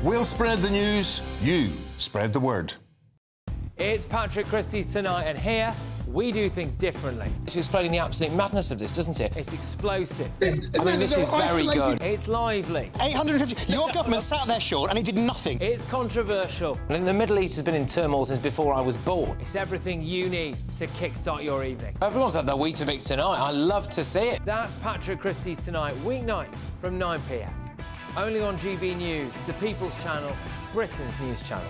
We'll spread the news, you spread the word. It's Patrick Christie's Tonight, and here we do things differently. It's explaining the absolute madness of this, doesn't it? It's explosive. I mean, this is very good. It's lively. 850. Your government sat there, Sean, and it did nothing. It's controversial. And the Middle East has been in turmoil since before I was born. It's everything you need to kickstart your evening. Everyone's had their Weetabix tonight. I love to see it. That's Patrick Christie's Tonight, weeknights from 9 p.m. Only on GB News, the People's Channel, Britain's news channel.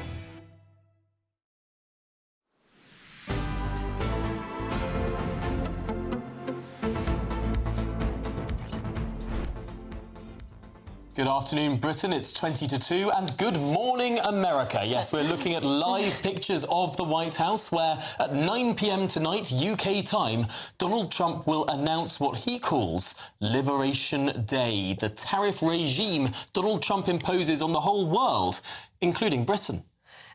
Good afternoon, Britain. It's 20 to 2, and good morning, America. Yes, we're looking at live pictures of the White House, where at 9 p.m. tonight, UK time, Donald Trump will announce what he calls Liberation Day, the tariff regime Donald Trump imposes on the whole world, including Britain.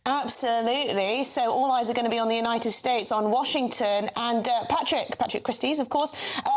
Absolutely. So all eyes are going to be on the United States, on Washington, and Patrick Christie's, of course,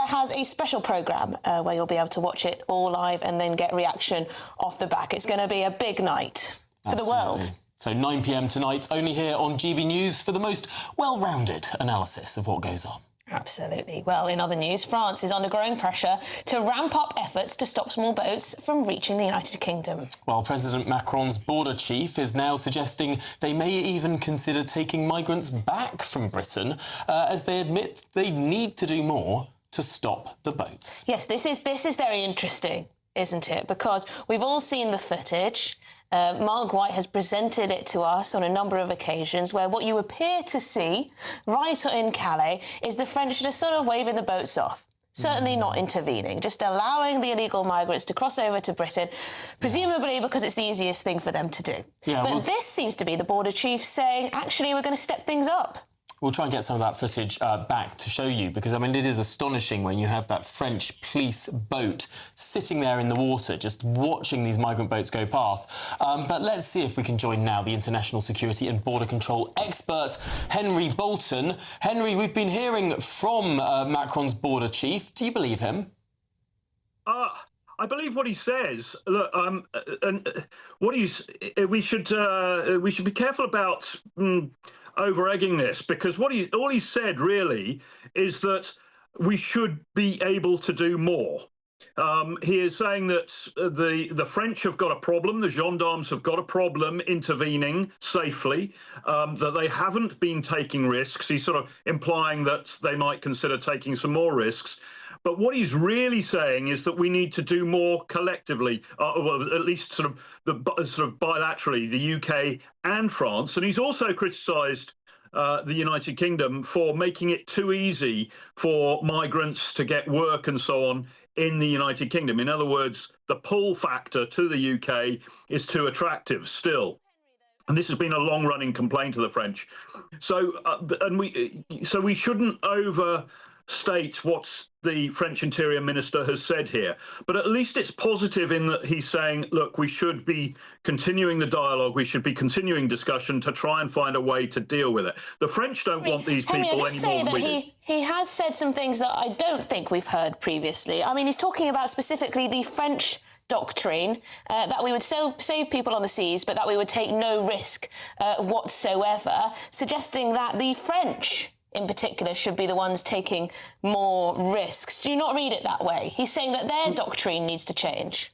has a special programme where you'll be able to watch it all live and then get reaction off the back. It's going to be a big night for the world. So 9 p.m. tonight, only here on GB News for the most well-rounded analysis of what goes on. Absolutely. Well, in other news, France is under growing pressure to ramp up efforts to stop small boats from reaching the United Kingdom. Well, President Macron's border chief is now suggesting they may even consider taking migrants back from Britain as they admit they need to do more to stop the boats. Yes, this is very interesting, isn't it? Because we've all seen the footage. Mark White has presented it to us on a number of occasions where what you appear to see right in Calais is the French just sort of waving the boats off. Certainly not intervening, just allowing the illegal migrants to cross over to Britain, presumably because it's the easiest thing for them to do. Yeah, but this seems to be the border chief saying, actually, we're going to step things up. We'll try and get some of that footage back to show you, because, I mean, it is astonishing when you have that French police boat sitting there in the water, just watching these migrant boats go past. But let's see if we can join now the international security and border control expert, Henry Bolton. Henry, we've been hearing from Macron's border chief. Do you believe him? I believe what he says. Look, and what we should be careful about over-egging this, because all he said really is that we should be able to do more. He is saying that the French have got a problem, the gendarmes have got a problem intervening safely, that they haven't been taking risks. He's sort of implying that they might consider taking some more risks. But what he's really saying is that we need to do more collectively, well, at least sort of bilaterally, the UK and France. And he's also criticised the United Kingdom for making it too easy for migrants to get work and so on in the United Kingdom. In other words, the pull factor to the UK is too attractive still. And this has been a long-running complaint to the French. So, we shouldn't overstate what the French Interior Minister has said here. But at least it's positive in that he's saying, look, we should be continuing the dialogue, we should be continuing discussion to try and find a way to deal with it. The French don't want these people any more than we do. He has said some things that I don't think we've heard previously. I mean, he's talking about specifically the French doctrine that we would save people on the seas, but that we would take no risk whatsoever, suggesting that the French in particular should be the ones taking more risks. Do you not read it that way? He's saying that their doctrine needs to change.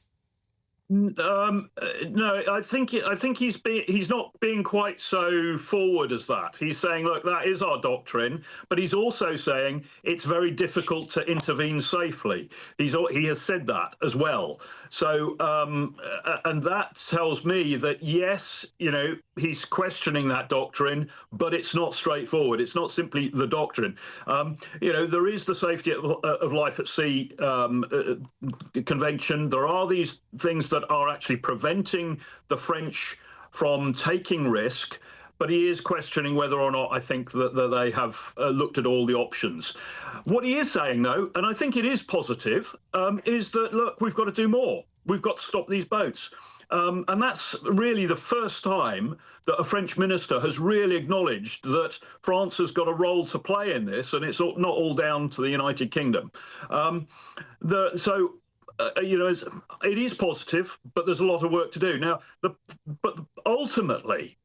No, I think he's not being quite so forward as that. He's saying, look, that is our doctrine, but he's also saying it's very difficult to intervene safely. He has said that as well. So, and that tells me that yes, he's questioning that doctrine, but it's not straightforward. It's not simply the doctrine. There is the Safety of Life at Sea Convention. There are these things that are actually preventing the French from taking risk, but he is questioning whether or not I think that they have looked at all the options. What he is saying, though, and I think it is positive, is that, look, we've got to do more. We've got to stop these boats. And that's really the first time that a French minister has really acknowledged that France has got a role to play in this, and it's not all down to the United Kingdom. It is positive, but there's a lot of work to do. Now, but ultimately,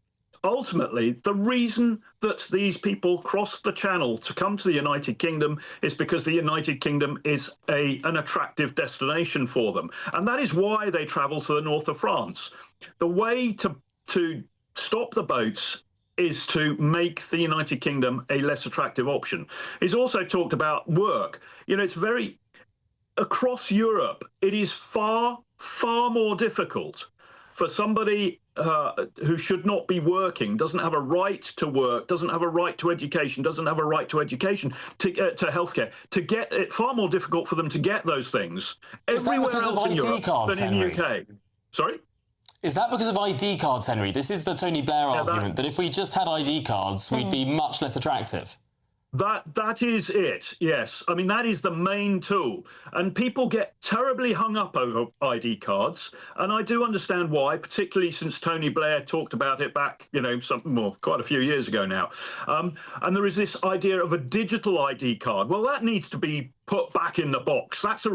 the reason that these people cross the channel to come to the United Kingdom is because the United Kingdom is an attractive destination for them. And that is why they travel to the north of France. The way to stop the boats is to make the United Kingdom a less attractive option. He's also talked about work. It's very... Across Europe, it is far, far more difficult for somebody who should not be working, doesn't have a right to work, doesn't have a right to education, to healthcare, to get it, far more difficult for them to get those things everywhere else in Europe than in the UK. Sorry? Is that because of ID cards, Henry? This is the Tony Blair argument, that if we just had ID cards, we'd be much less attractive. That is it, yes. I mean, that is the main tool. And people get terribly hung up over ID cards. And I do understand why, particularly since Tony Blair talked about it back, quite a few years ago now. And there is this idea of a digital ID card. Well, that needs to be put back in the box. That's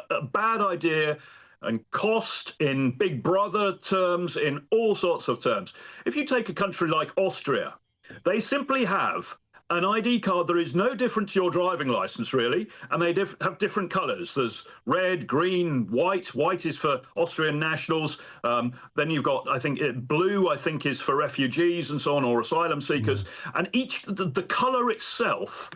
a bad idea and cost in Big Brother terms, in all sorts of terms. If you take a country like Austria, they simply have an ID card, there is no different to your driving licence, really, and they have different colours. There's red, green, white. White is for Austrian nationals. Then you've got, I think, blue, I think, is for refugees and so on, or asylum seekers. And the colour itself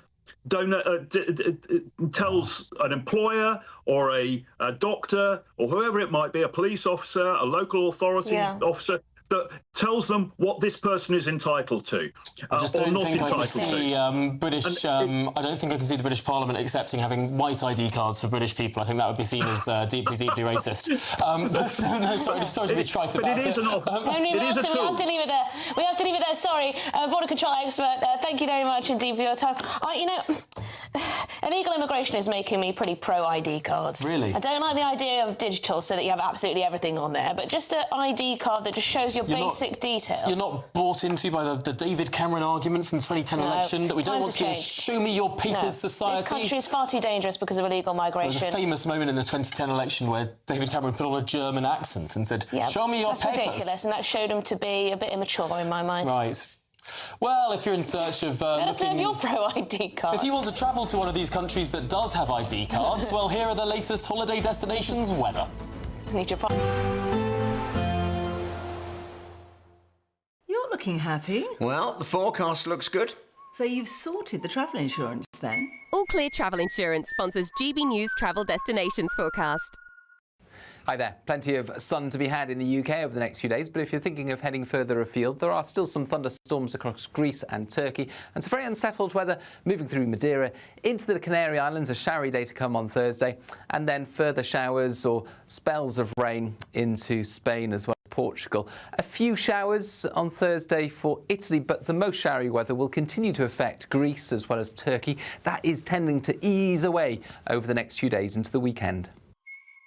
tells an employer or a doctor or whoever it might be, a police officer, a local authority officer, that tells them what this person is entitled to. I just don't think I can see British. I don't think I can see the British Parliament accepting having white ID cards for British people. I think that would be seen as deeply, deeply racist. No, sorry to be trite about it. We have to leave it there. We have to leave it there. Sorry, border control expert. Thank you very much indeed for your time. Illegal immigration is making me pretty pro ID cards. Really? I don't like the idea of digital so that you have absolutely everything on there, but just an ID card that just shows your basic details. You're not bought into by the David Cameron argument from the 2010 election that we don't want to be a show-me-your-papers society? This country is far too dangerous because of illegal migration. There was a famous moment in the 2010 election where David Cameron put on a German accent and said, show me your papers. That's ridiculous, and that showed him to be a bit immature in my mind. Right. Well, if you're in search of... Let us know your pro-ID card. If you want to travel to one of these countries that does have ID cards, well, here are the latest holiday destinations weather. Need your... You're looking happy. Well, the forecast looks good. So you've sorted the travel insurance then? All Clear Travel Insurance sponsors GB News Travel Destinations Forecast. Hi there. Plenty of sun to be had in the UK over the next few days, but if you're thinking of heading further afield, there are still some thunderstorms across Greece and Turkey, and some very unsettled weather moving through Madeira into the Canary Islands. A showery day to come on Thursday, and then further showers or spells of rain into Spain as well as Portugal. A few showers on Thursday for Italy, but the most showery weather will continue to affect Greece as well as Turkey. That is tending to ease away over the next few days into the weekend.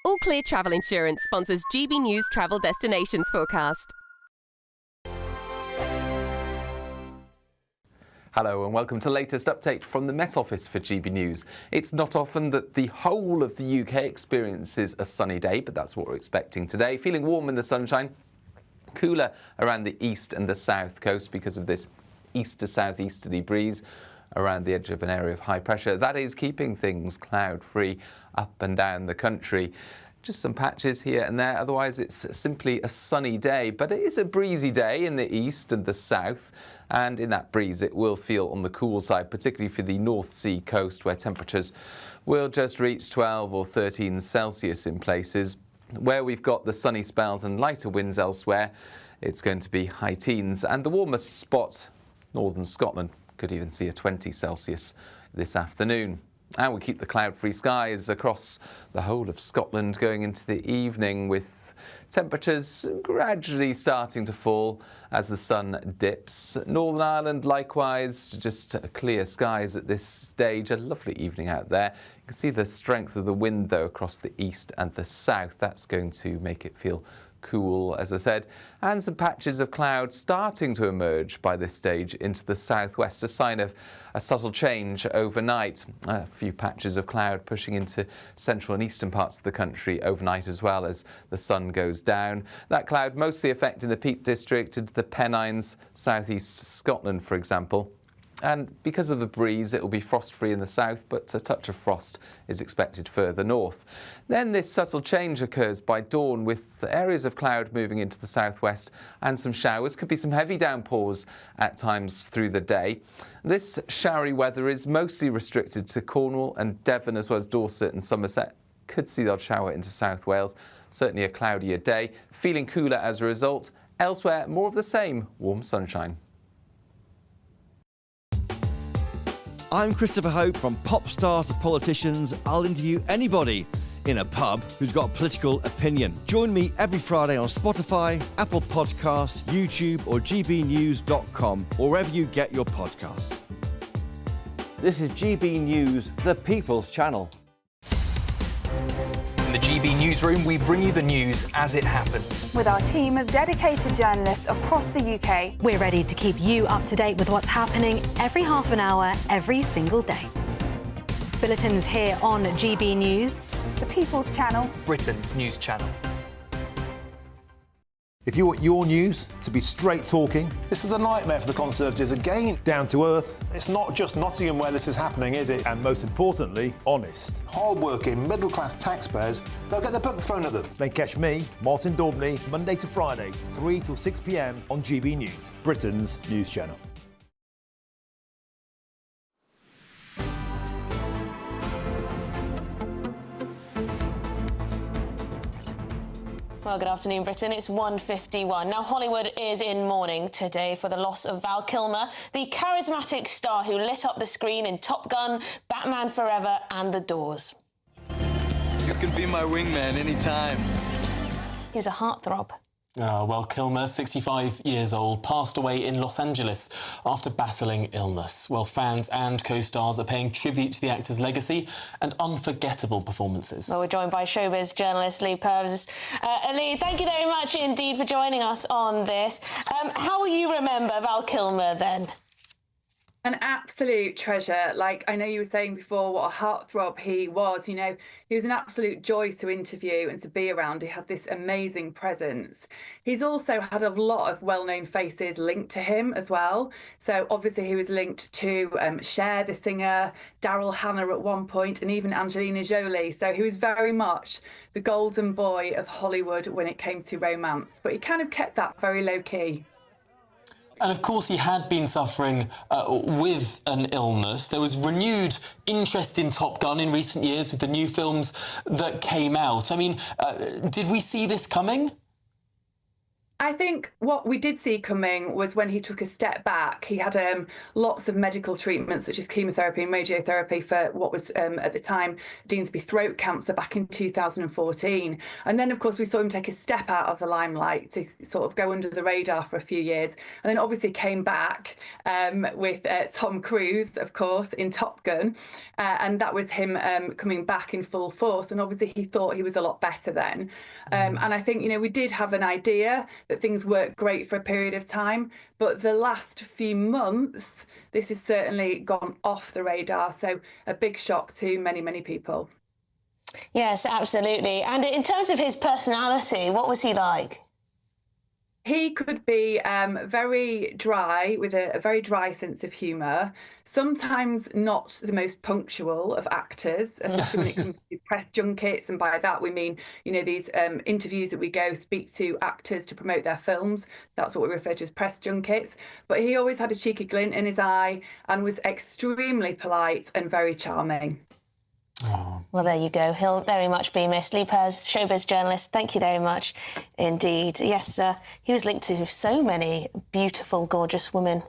All Clear Travel Insurance sponsors GB News Travel Destinations Forecast. Hello and welcome to the latest update from the Met Office for GB News. It's not often that the whole of the UK experiences a sunny day, but that's what we're expecting today. Feeling warm in the sunshine, cooler around the east and the south coast because of this east to southeasterly breeze around the edge of an area of high pressure. That is keeping things cloud-free up and down the country. Just some patches here and there, otherwise it's simply a sunny day, but it is a breezy day in the east and the south, and in that breeze it will feel on the cool side, particularly for the North Sea coast where temperatures will just reach 12 or 13 Celsius in places. Where we've got the sunny spells and lighter winds elsewhere, it's going to be high teens, and the warmest spot, northern Scotland, could even see a 20 Celsius this afternoon. And we keep the cloud-free skies across the whole of Scotland going into the evening, with temperatures gradually starting to fall as the sun dips. Northern Ireland, likewise, just clear skies at this stage. A lovely evening out there. You can see the strength of the wind, though, across the east and the south. That's going to make it feel cool, as I said, and some patches of cloud starting to emerge by this stage into the southwest, a sign of a subtle change overnight. A few patches of cloud pushing into central and eastern parts of the country overnight as well as the sun goes down. That cloud mostly affecting the Peak District into the Pennines, southeast Scotland, for example. And because of the breeze, it will be frost-free in the south, but a touch of frost is expected further north. Then this subtle change occurs by dawn, with areas of cloud moving into the southwest and some showers. Could be some heavy downpours at times through the day. This showery weather is mostly restricted to Cornwall and Devon, as well as Dorset and Somerset. Could see the odd shower into South Wales. Certainly a cloudier day. Feeling cooler as a result. Elsewhere, more of the same, warm sunshine. I'm Christopher Hope. From pop stars to politicians, I'll interview anybody in a pub who's got a political opinion. Join me every Friday on Spotify, Apple Podcasts, YouTube or gbnews.com, or wherever you get your podcasts. This is GB News, the People's Channel. In the GB Newsroom, we bring you the news as it happens. With our team of dedicated journalists across the UK, we're ready to keep you up to date with what's happening every half an hour, every single day. Bulletins here on GB News, the People's Channel, Britain's news channel. If you want your news to be straight talking... This is a nightmare for the Conservatives again. Down to earth. It's not just Nottingham where this is happening, is it? And most importantly, honest. Hard-working, middle-class taxpayers, they'll get their book thrown at them. Then catch me, Martin Daubney, Monday to Friday, 3 till 6 p.m. on GB News, Britain's news channel. Well, good afternoon, Britain. It's 1:51. Now, Hollywood is in mourning today for the loss of Val Kilmer, the charismatic star who lit up the screen in Top Gun, Batman Forever and The Doors. You can be my wingman anytime. He was a heartthrob. Well, Kilmer, 65 years old, passed away in Los Angeles after battling illness. Well, fans and co-stars are paying tribute to the actor's legacy and unforgettable performances. Well, we're joined by showbiz journalist Lee Purves. Lee, thank you very much indeed for joining us on this. How will you remember Val Kilmer then? An absolute treasure. Like, I know you were saying before what a heartthrob he was. You know, he was an absolute joy to interview and to be around. He had this amazing presence. He's also had a lot of well-known faces linked to him as well. So obviously he was linked to Cher, the singer, Daryl Hannah at one point, and even Angelina Jolie. So he was very much the golden boy of Hollywood when it came to romance. But he kind of kept that very low-key. And of course he had been suffering with an illness. There was renewed interest in Top Gun in recent years with the new films that came out. I mean, did we see this coming? I think what we did see coming was when he took a step back. He had lots of medical treatments, such as chemotherapy and radiotherapy, for what was at the time deemed to be throat cancer back in 2014. And then, of course, we saw him take a step out of the limelight to sort of go under the radar for a few years. And then obviously came back with Tom Cruise, of course, in Top Gun. And that was him coming back in full force. And obviously he thought he was a lot better then. And I think, you know, we did have an idea that things worked great for a period of time, but the last few months, this has certainly gone off the radar. So a big shock to many, many people. Yes, absolutely. And in terms of his personality, what was he like? He could be very dry, with a very dry sense of humour, sometimes not the most punctual of actors, especially when it comes to press junkets. And by that, we mean, you know, these interviews that we go speak to actors to promote their films. That's what we refer to as press junkets. But he always had a cheeky glint in his eye and was extremely polite and very charming. Oh. Well, there you go. He'll very much be missed. Lee Purves, showbiz journalist, thank you very much indeed. Yes, he was linked to so many beautiful, gorgeous women.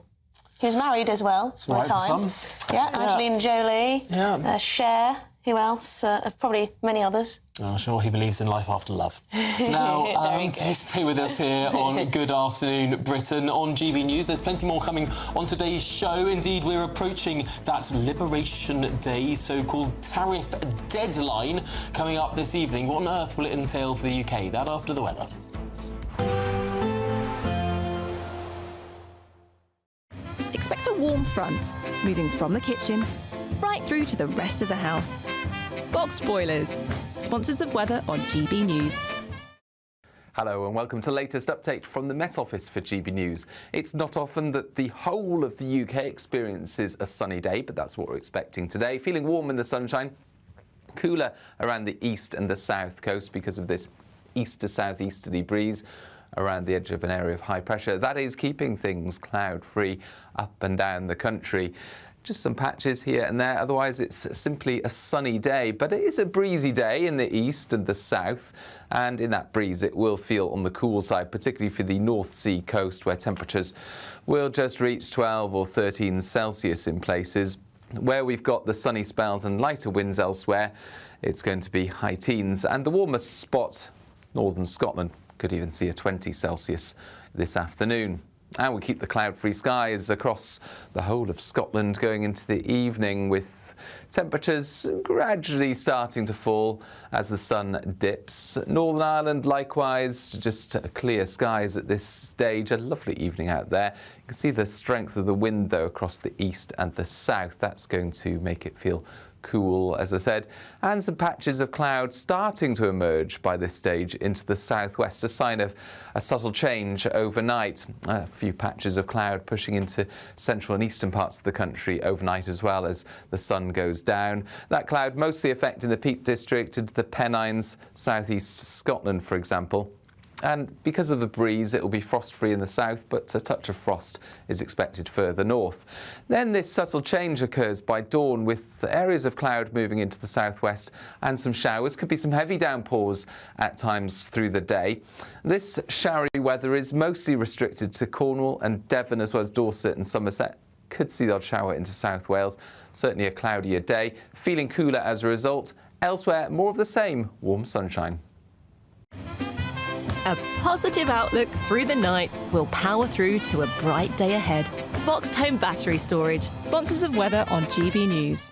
He was married as well for a time. Yeah, Angelina Jolie, Cher, who else? Probably many others. I'm sure he believes in life after love. Now, to stay with us here on Good Afternoon Britain on GB News. There's plenty more coming on today's show. Indeed, we're approaching that Liberation Day so-called tariff deadline coming up this evening. What on earth will it entail for the UK? That after the weather. Expect a warm front, moving from the kitchen right through to the rest of the house. Boxed Boilers, sponsors of weather on GB News. Hello and welcome to the latest update from the Met Office for GB News. It's not often that the whole of the UK experiences a sunny day, but that's what we're expecting today. Feeling warm in the sunshine, cooler around the east and the south coast because of this east to southeasterly breeze around the edge of an area of high pressure. That is keeping things cloud-free up and down the country. Just some patches here and there, otherwise it's simply a sunny day. But it is a breezy day in the east and the south, and in that breeze it will feel on the cool side, particularly for the North Sea coast, where temperatures will just reach 12 or 13 Celsius in places. Where we've got the sunny spells and lighter winds elsewhere, it's going to be high teens, and the warmest spot, northern Scotland, could even see a 20 Celsius this afternoon. And we keep the cloud-free skies across the whole of Scotland going into the evening, with temperatures gradually starting to fall as the sun dips. Northern Ireland, likewise, just clear skies at this stage. A lovely evening out there. You can see the strength of the wind, though, across the east and the south. That's going to make it feel cool, as I said, and some patches of cloud starting to emerge by this stage into the southwest, a sign of a subtle change overnight. A few patches of cloud pushing into central and eastern parts of the country overnight as well as the sun goes down. That cloud mostly affecting the Peak District into the Pennines, southeast Scotland, for example. And because of the breeze, it will be frost-free in the south, but a touch of frost is expected further north. Then this subtle change occurs by dawn, with areas of cloud moving into the southwest and some showers. Could be some heavy downpours at times through the day. This showery weather is mostly restricted to Cornwall and Devon, as well as Dorset and Somerset. Could see the odd shower into South Wales. Certainly a cloudier day. Feeling cooler as a result. Elsewhere, more of the same, warm sunshine. A positive outlook through the night will power through to a bright day ahead. Boxed Home Battery Storage, sponsors of weather on GB News.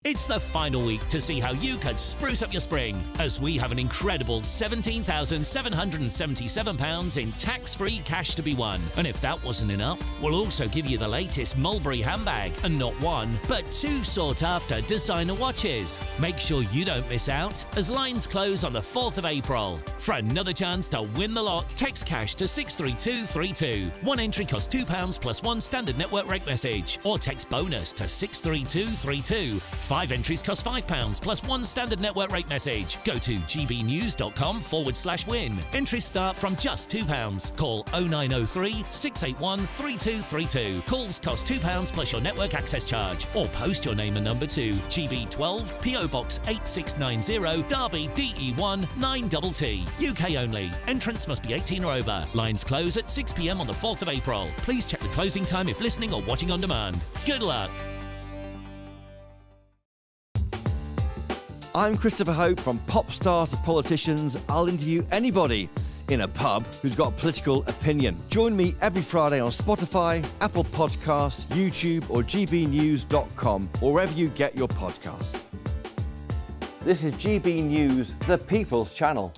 It's the final week to see how you can spruce up your spring, as we have an incredible £17,777 in tax-free cash to be won. And if that wasn't enough, we'll also give you the latest Mulberry handbag, and not one, but two sought-after designer watches. Make sure you don't miss out, as lines close on the 4th of April. For another chance to win the lot, text cash to 63232. One entry costs £2 plus one standard network rate message, or text bonus to 63232. 5 entries cost £5 plus one standard network rate message. Go to gbnews.com/win. Entries start from just £2. Call 0903 681 3232. Calls cost £2 plus your network access charge. Or post your name and number to GB12 PO Box 8690 Derby DE1 9TT. UK only. Entrants must be 18 or over. Lines close at 6 p.m. on the 4th of April. Please check the closing time if listening or watching on demand. Good luck. I'm Christopher Hope. From pop stars to politicians, I'll interview anybody in a pub who's got a political opinion. Join me every Friday on Spotify, Apple Podcasts, YouTube or gbnews.com, or wherever you get your podcasts. This is GB News, the People's Channel.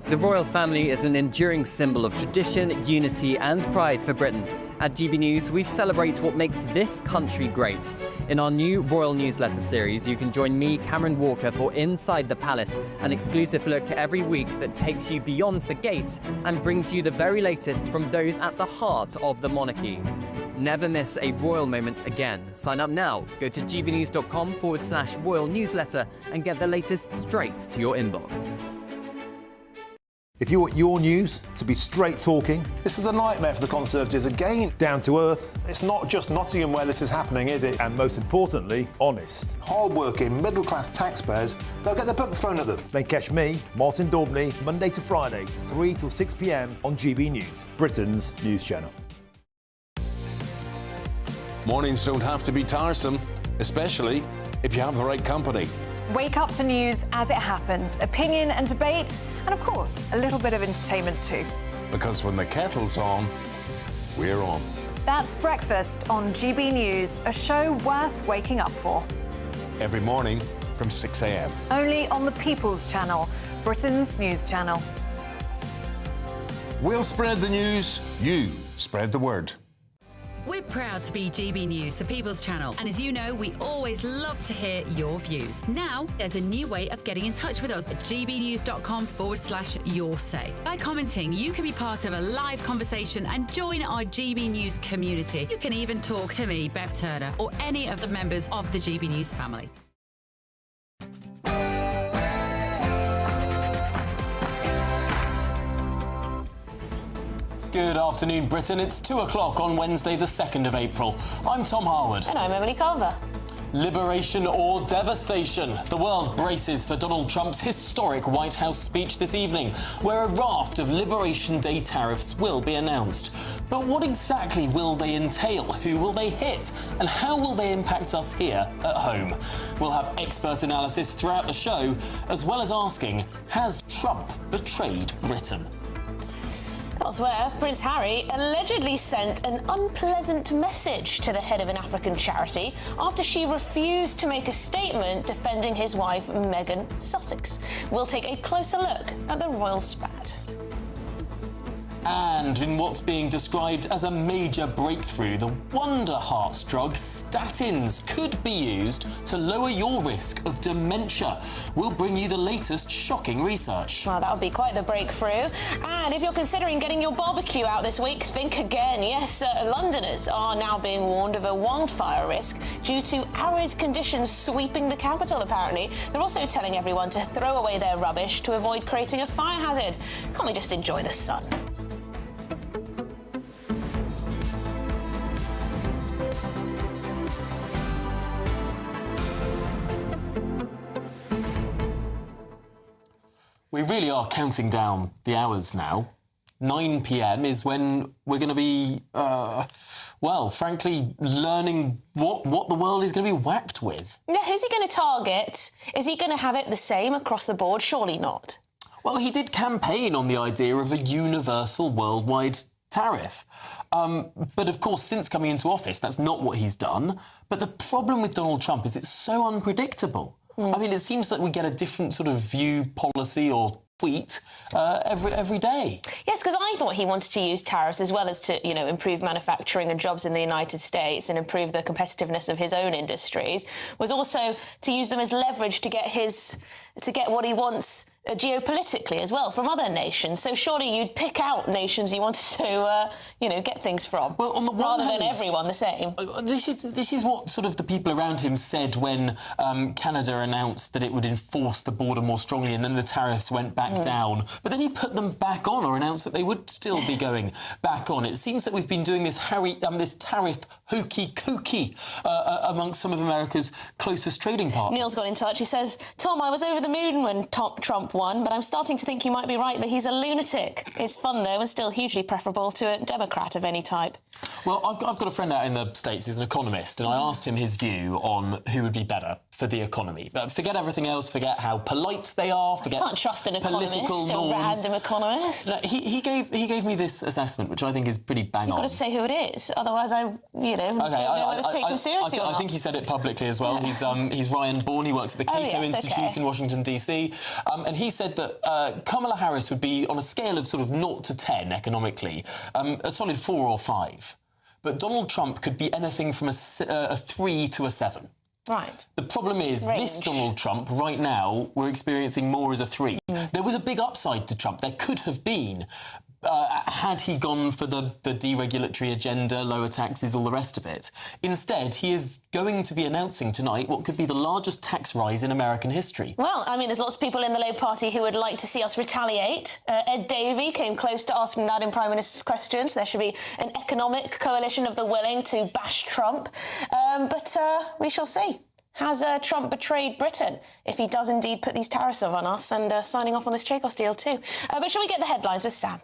The royal family is an enduring symbol of tradition, unity and pride for Britain. At GB News, we celebrate what makes this country great. In our new royal newsletter series, you can join me, Cameron Walker, for Inside the Palace, an exclusive look every week that takes you beyond the gates and brings you the very latest from those at the heart of the monarchy. Never miss a royal moment again. Sign up now. Go to gbnews.com/royal newsletter and get the latest straight to your inbox. If you want your news to be straight talking... This is the nightmare for the Conservatives again. Down to earth. It's not just Nottingham where this is happening, is it? And most importantly, honest. Hard-working, middle-class taxpayers, they'll get the book thrown at them. Then catch me, Martin Daubney, Monday to Friday, 3 till 6 p.m. on GB News, Britain's news channel. Mornings don't have to be tiresome, especially if you have the right company. Wake up to news as it happens, opinion and debate, and of course, a little bit of entertainment too. Because when the kettle's on, we're on. That's Breakfast on GB News, a show worth waking up for. Every morning from 6 a.m. Only on the People's Channel, Britain's news channel. We'll spread the news, you spread the word. We're proud to be GB News, the People's Channel. And as you know, we always love to hear your views. Now, there's a new way of getting in touch with us at gbnews.com/your say. By commenting, you can be part of a live conversation and join our GB News community. You can even talk to me, Bev Turner, or any of the members of the GB News family. Good afternoon, Britain. It's 2 o'clock on Wednesday, the 2nd of April. I'm Tom Harwood. And I'm Emily Carver. Liberation or devastation? The world braces for Donald Trump's historic White House speech this evening, where a raft of Liberation Day tariffs will be announced. But what exactly will they entail? Who will they hit? And how will they impact us here at home? We'll have expert analysis throughout the show, as well as asking, has Trump betrayed Britain? Elsewhere, Prince Harry allegedly sent an unpleasant message to the head of an African charity after she refused to make a statement defending his wife, Meghan Sussex. We'll take a closer look at the royal spat. And in what's being described as a major breakthrough, the wonder hearts drug statins could be used to lower your risk of dementia. We'll bring you the latest shocking research. Well, that would be quite the breakthrough. And if you're considering getting your barbecue out this week, think again. Yes, Londoners are now being warned of a wildfire risk due to arid conditions sweeping the capital, apparently. They're also telling everyone to throw away their rubbish to avoid creating a fire hazard. Can't we just enjoy the sun? We really are counting down the hours now. 9 p.m. is when we're going to be, well, frankly, learning what the world is going to be whacked with. Yeah, who's he going to target? Is he going to have it the same across the board? Surely not. Well, he did campaign on the idea of a universal worldwide tariff. But, of course, since coming into office, that's not what he's done. But the problem with Donald Trump is it's so unpredictable. I mean, it seems that we get a different sort of view, policy or tweet every day. Yes, because I thought he wanted to use tariffs as well as to, improve manufacturing and jobs in the United States and improve the competitiveness of his own industries, was also to use them as leverage to get what he wants geopolitically as well from other nations. So surely you'd pick out nations you wanted to, get things from, well, on the one rather hand, than everyone the same. This is what sort of the people around him said when Canada announced that it would enforce the border more strongly, and then the tariffs went back down. But then he put them back on, or announced that they would still be going back on. It seems that we've been doing this tariff hokey cookie amongst some of America's closest trading partners. Neil's got in touch. He says, Tom, I was over the moon when Trump won, but I'm starting to think you might be right that he's a lunatic. It's fun, though, and still hugely preferable to a Democrat of any type. Well, I've got a friend out in the States, he's an economist, and I asked him his view on who would be better for the economy. But forget everything else, forget how polite they are, forget I can't trust an economist, political norms. A random economist. No, he gave me this assessment, which I think is pretty bang on. You've got to say who it is, otherwise I, don't know whether to take him seriously or not. I think he said it publicly as well. He's Ryan Bourne, he works at the Cato Institute in Washington, D.C. And he said that Kamala Harris would be, on a scale of sort of 0 to 10 economically, a solid 4 or 5. But Donald Trump could be anything from a 3 to a 7. Right. The problem is, this Donald Trump, right now, we're experiencing more as a 3. There was a big upside to Trump. There could have been, had he gone for the deregulatory agenda, lower taxes, all the rest of it. Instead, he is going to be announcing tonight what could be the largest tax rise in American history. Well, I mean, there's lots of people in the Labour Party who would like to see us retaliate. Ed Davey came close to asking that in Prime Minister's questions. There should be an economic coalition of the willing to bash Trump. But we shall see. Has Trump betrayed Britain if he does indeed put these tariffs on us and signing off on this Chagos deal too? But shall we get the headlines with Sam?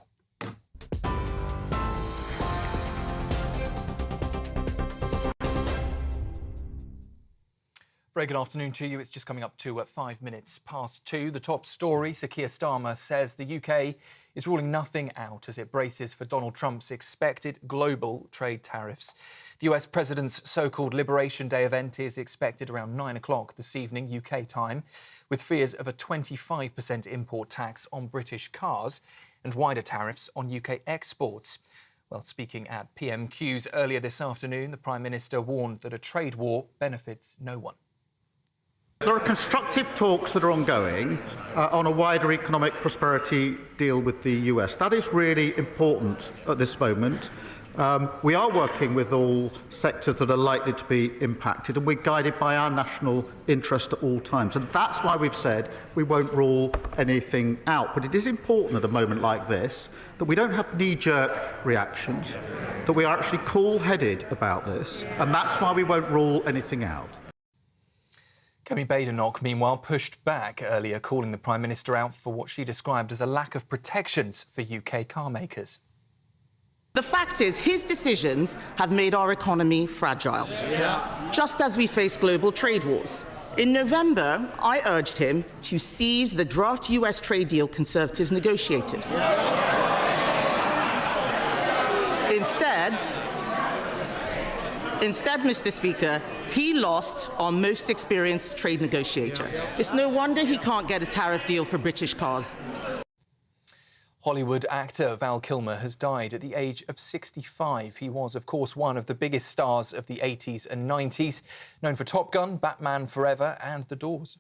Very good afternoon to you. It's just coming up to 5 minutes past 2. The top story, Sir Keir Starmer says the UK is ruling nothing out as it braces for Donald Trump's expected global trade tariffs. The US President's so-called Liberation Day event is expected around 9 o'clock this evening, UK time, with fears of a 25% import tax on British cars and wider tariffs on UK exports. Well, speaking at PMQs earlier this afternoon, the Prime Minister warned that a trade war benefits no one. There are constructive talks that are ongoing on a wider economic prosperity deal with the US. That is really important at this moment. We are working with all sectors that are likely to be impacted, and we're guided by our national interest at all times. And that's why we've said we won't rule anything out. But it is important at a moment like this that we don't have knee-jerk reactions, that we are actually cool-headed about this, and that's why we won't rule anything out. Kemi Badenoch, meanwhile, pushed back earlier, calling the Prime Minister out for what she described as a lack of protections for UK car makers. The fact is, his decisions have made our economy fragile, just as we face global trade wars. In November, I urged him to seize the draft US trade deal Conservatives negotiated. Instead, Mr. Speaker, he lost our most experienced trade negotiator. It's no wonder he can't get a tariff deal for British cars. Hollywood actor Val Kilmer has died at the age of 65. He was, of course, one of the biggest stars of the 80s and 90s, known for Top Gun, Batman Forever and The Doors.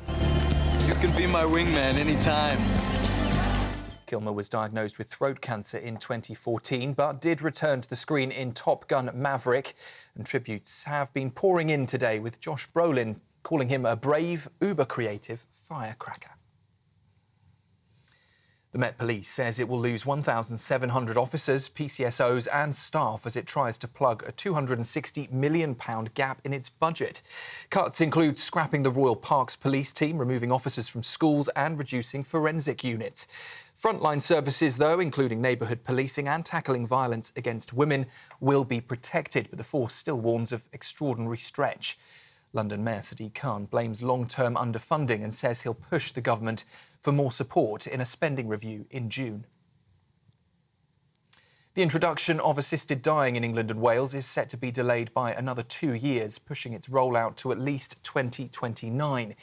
You can be my wingman anytime. Kilmer was diagnosed with throat cancer in 2014, but did return to the screen in Top Gun Maverick. And tributes have been pouring in today, with Josh Brolin calling him a brave, uber-creative firecracker. The Met Police says it will lose 1,700 officers, PCSOs and staff as it tries to plug a £260 million gap in its budget. Cuts include scrapping the Royal Parks Police team, removing officers from schools and reducing forensic units. Frontline services, though, including neighbourhood policing and tackling violence against women, will be protected, but the force still warns of extraordinary stretch. London Mayor Sadiq Khan blames long-term underfunding and says he'll push the government for more support in a spending review in June. The introduction of assisted dying in England and Wales is set to be delayed by another 2 years, pushing its rollout to at least 2029.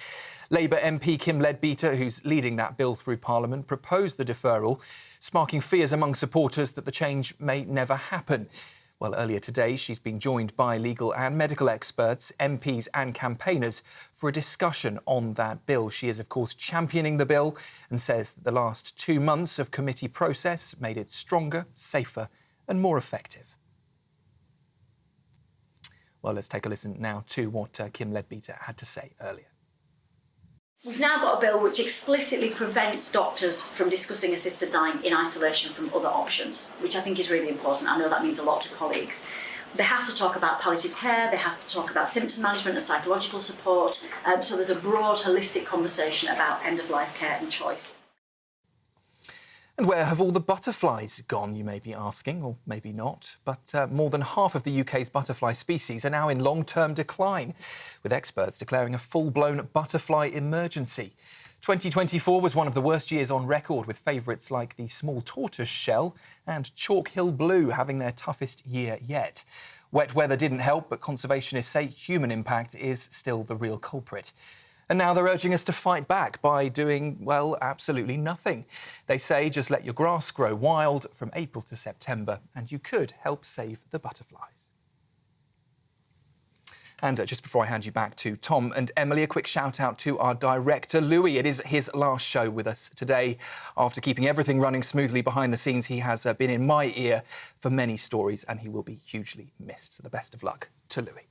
Labour MP Kim Leadbeater, who's leading that bill through Parliament, proposed the deferral, sparking fears among supporters that the change may never happen. Well, earlier today, she's been joined by legal and medical experts, MPs and campaigners for a discussion on that bill. She is, of course, championing the bill and says that the last 2 months of committee process made it stronger, safer and more effective. Well, let's take a listen now to what Kim Leadbeater had to say earlier. We've now got a bill which explicitly prevents doctors from discussing assisted dying in isolation from other options, which I think is really important. I know that means a lot to colleagues. They have to talk about palliative care, they have to talk about symptom management and psychological support, so there's a broad, holistic conversation about end-of-life care and choice. And where have all the butterflies gone, you may be asking, or maybe not. But more than half of the UK's butterfly species are now in long-term decline, with experts declaring a full-blown butterfly emergency. 2024 was one of the worst years on record, with favourites like the small tortoise shell and Chalk Hill Blue having their toughest year yet. Wet weather didn't help, but conservationists say human impact is still the real culprit. And now they're urging us to fight back by doing, well, absolutely nothing. They say just let your grass grow wild from April to September and you could help save the butterflies. And just before I hand you back to Tom and Emily, a quick shout out to our director, Louis. It is his last show with us today. After keeping everything running smoothly behind the scenes, he has been in my ear for many stories and he will be hugely missed. So the best of luck to Louis.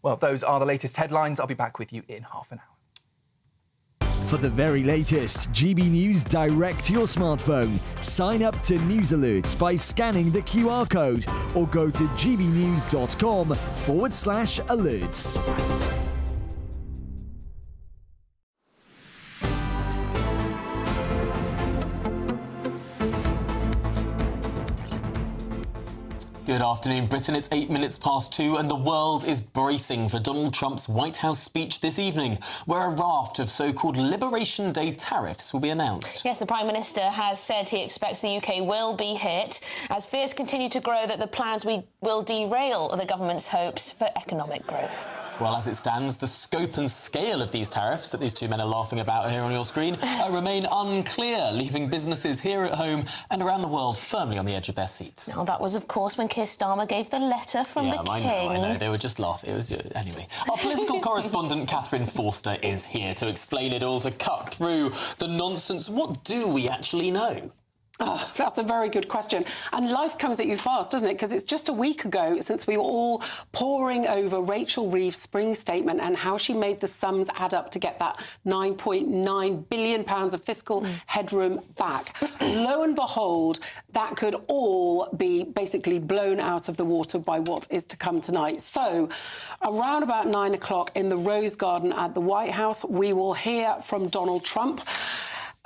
Well, those are the latest headlines. I'll be back with you in half an hour. For the very latest GB News direct to your smartphone, sign up to News Alerts by scanning the QR code or go to gbnews.com/alerts. Good afternoon, Britain. It's 8 minutes past 2 and the world is bracing for Donald Trump's White House speech this evening, where a raft of so-called Liberation Day tariffs will be announced. Yes, the Prime Minister has said he expects the UK will be hit as fears continue to grow that the plans will derail the government's hopes for economic growth. Well, as it stands, the scope and scale of these tariffs that these two men are laughing about here on your screen remain unclear, leaving businesses here at home and around the world firmly on the edge of their seats. Now, that was, of course, when Keir Starmer gave the letter from the King. I know. They were just laughing. It was anyway. Our political correspondent, Catherine Forster, is here to explain it all, to cut through the nonsense. What do we actually know? Oh, that's a very good question. And life comes at you fast, doesn't it? Because it's just a week ago since we were all poring over Rachel Reeves' spring statement and how she made the sums add up to get that £9.9 billion of fiscal headroom back. Lo and behold, that could all be basically blown out of the water by what is to come tonight. So, around about 9 o'clock in the Rose Garden at the White House, we will hear from Donald Trump.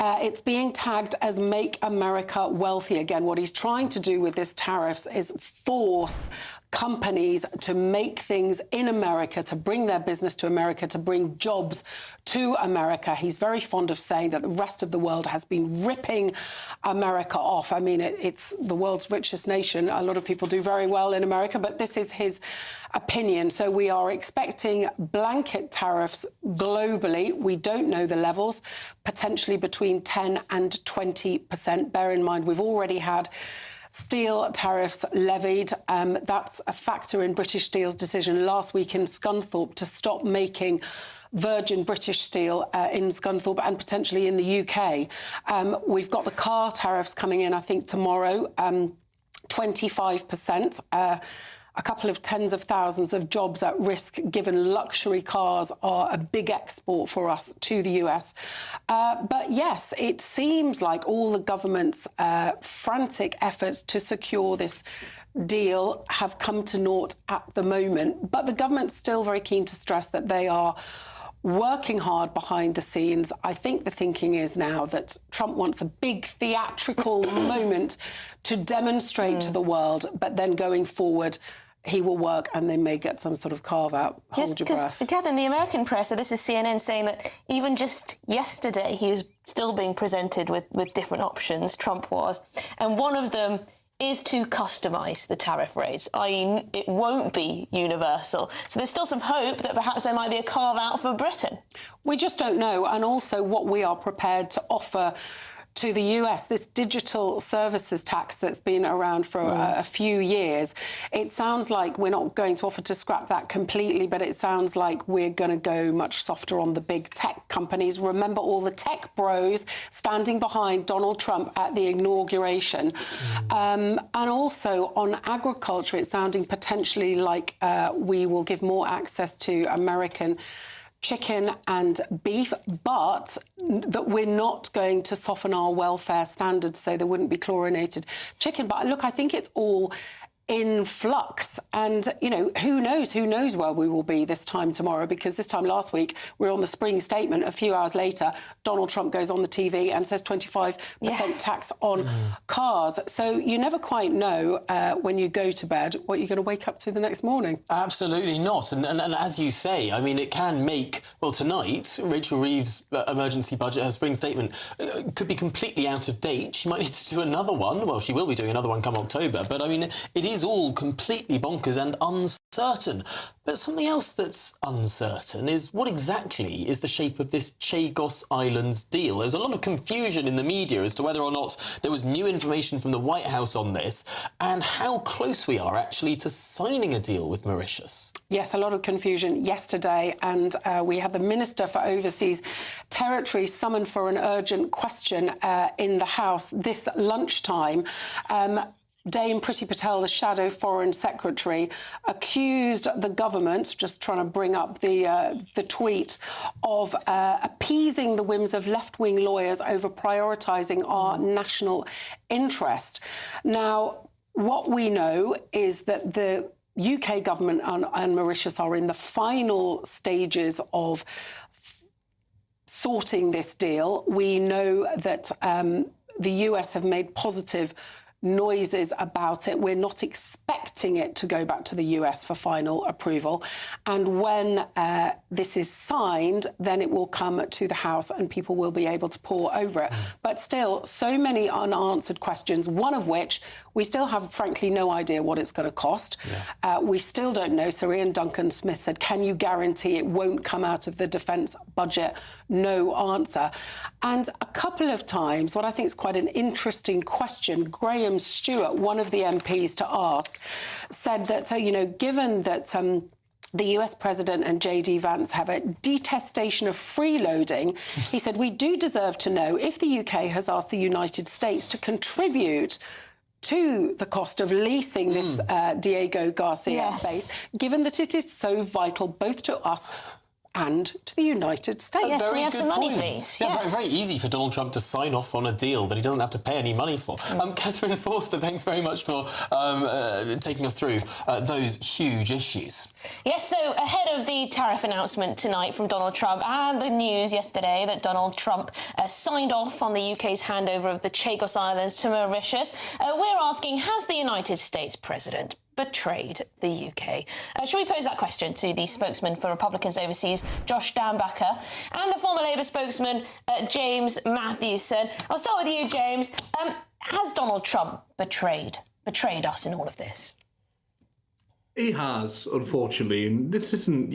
It's being tagged as Make America Wealthy again. What he's trying to do with this tariffs is force companies to make things in America, to bring their business to America, to bring jobs to America. He's very fond of saying that the rest of the world has been ripping America off. I mean, it's the world's richest nation. A lot of people do very well in America, but this is his opinion. So we are expecting blanket tariffs globally. We don't know the levels, potentially between 10 and 20%. Bear in mind, we've already had steel tariffs levied. That's a factor in British Steel's decision last week in Scunthorpe to stop making virgin British steel in Scunthorpe and potentially in the UK. We've got the car tariffs coming in, I think, tomorrow, 25%. A couple of tens of thousands of jobs at risk, given luxury cars are a big export for us to the US. But yes, it seems like all the government's frantic efforts to secure this deal have come to naught at the moment. But the government's still very keen to stress that they are working hard behind the scenes. I think the thinking is now that Trump wants a big theatrical moment to demonstrate to the world, but then going forward, he will work and they may get some sort of carve-out. Hold your breath. Again, in the American press, so this is CNN saying that even just yesterday, he is still being presented with different options, Trump was, and one of them is to customise the tariff rates, i.e. it won't be universal. So there's still some hope that perhaps there might be a carve-out for Britain. We just don't know, and also what we are prepared to offer to the US, this digital services tax that's been around for a few years. It sounds like we're not going to offer to scrap that completely, but it sounds like we're going to go much softer on the big tech companies. Remember all the tech bros standing behind Donald Trump at the inauguration. And also on agriculture, it's sounding potentially like we will give more access to American chicken and beef, but that we're not going to soften our welfare standards so there wouldn't be chlorinated chicken. But look, I think it's all in flux, and you know, who knows where we will be this time tomorrow, because this time last week we were on the spring statement. A few hours later, Donald Trump goes on the TV and says 25% tax on cars. So you never quite know when you go to bed what you're going to wake up to the next morning. Absolutely not. And as you say, I mean, it can make, well, tonight, Rachel Reeves' emergency budget, her spring statement, could be completely out of date. She might need to do another one. Well, she will be doing another one come October. But, I mean, it is all completely bonkers and uncertain. But something else that's uncertain is what exactly is the shape of this Chagos Islands deal. There's a lot of confusion in the media as to whether or not there was new information from the White House on this and how close we are actually to signing a deal with Mauritius. Yes, a lot of confusion yesterday, and we had the Minister for Overseas Territories summoned for an urgent question in the House this lunchtime. Dame Priti Patel, the shadow foreign secretary, accused the government, just trying to bring up the tweet, of appeasing the whims of left-wing lawyers over prioritising our national interest. Now, what we know is that the UK government and Mauritius are in the final stages of sorting this deal. We know that the US have made positive noises about it. We're not expecting it to go back to the US for final approval. And when this is signed, then it will come to the House and people will be able to pore over it. But still, so many unanswered questions, one of which we still have, frankly, no idea what it's going to cost. We still don't know. Sir Ian Duncan-Smith said, can you guarantee it won't come out of the defence budget? No answer. And a couple of times, what I think is quite an interesting question, Graham Stewart, one of the MPs to ask, said that, you know, given that the US President and J.D. Vance have a detestation of freeloading, he said, we do deserve to know if the UK has asked the United States to contribute to the cost of leasing this Diego Garcia base, given that it is so vital both to us and to the United States. Yes, we have some money, please. Yeah, very easy for Donald Trump to sign off on a deal that he doesn't have to pay any money for. Catherine Forster, thanks very much for taking us through those huge issues. Yes, so ahead of the tariff announcement tonight from Donald Trump and the news yesterday that Donald Trump signed off on the UK's handover of the Chagos Islands to Mauritius, we're asking, has the United States President betrayed the UK? Shall we pose that question to the spokesman for Republicans overseas, Josh Dambacher, and the former Labour spokesman, James Matthewson? I'll start with you, James. Has Donald Trump betrayed us in all of this? He has, unfortunately, and this isn't,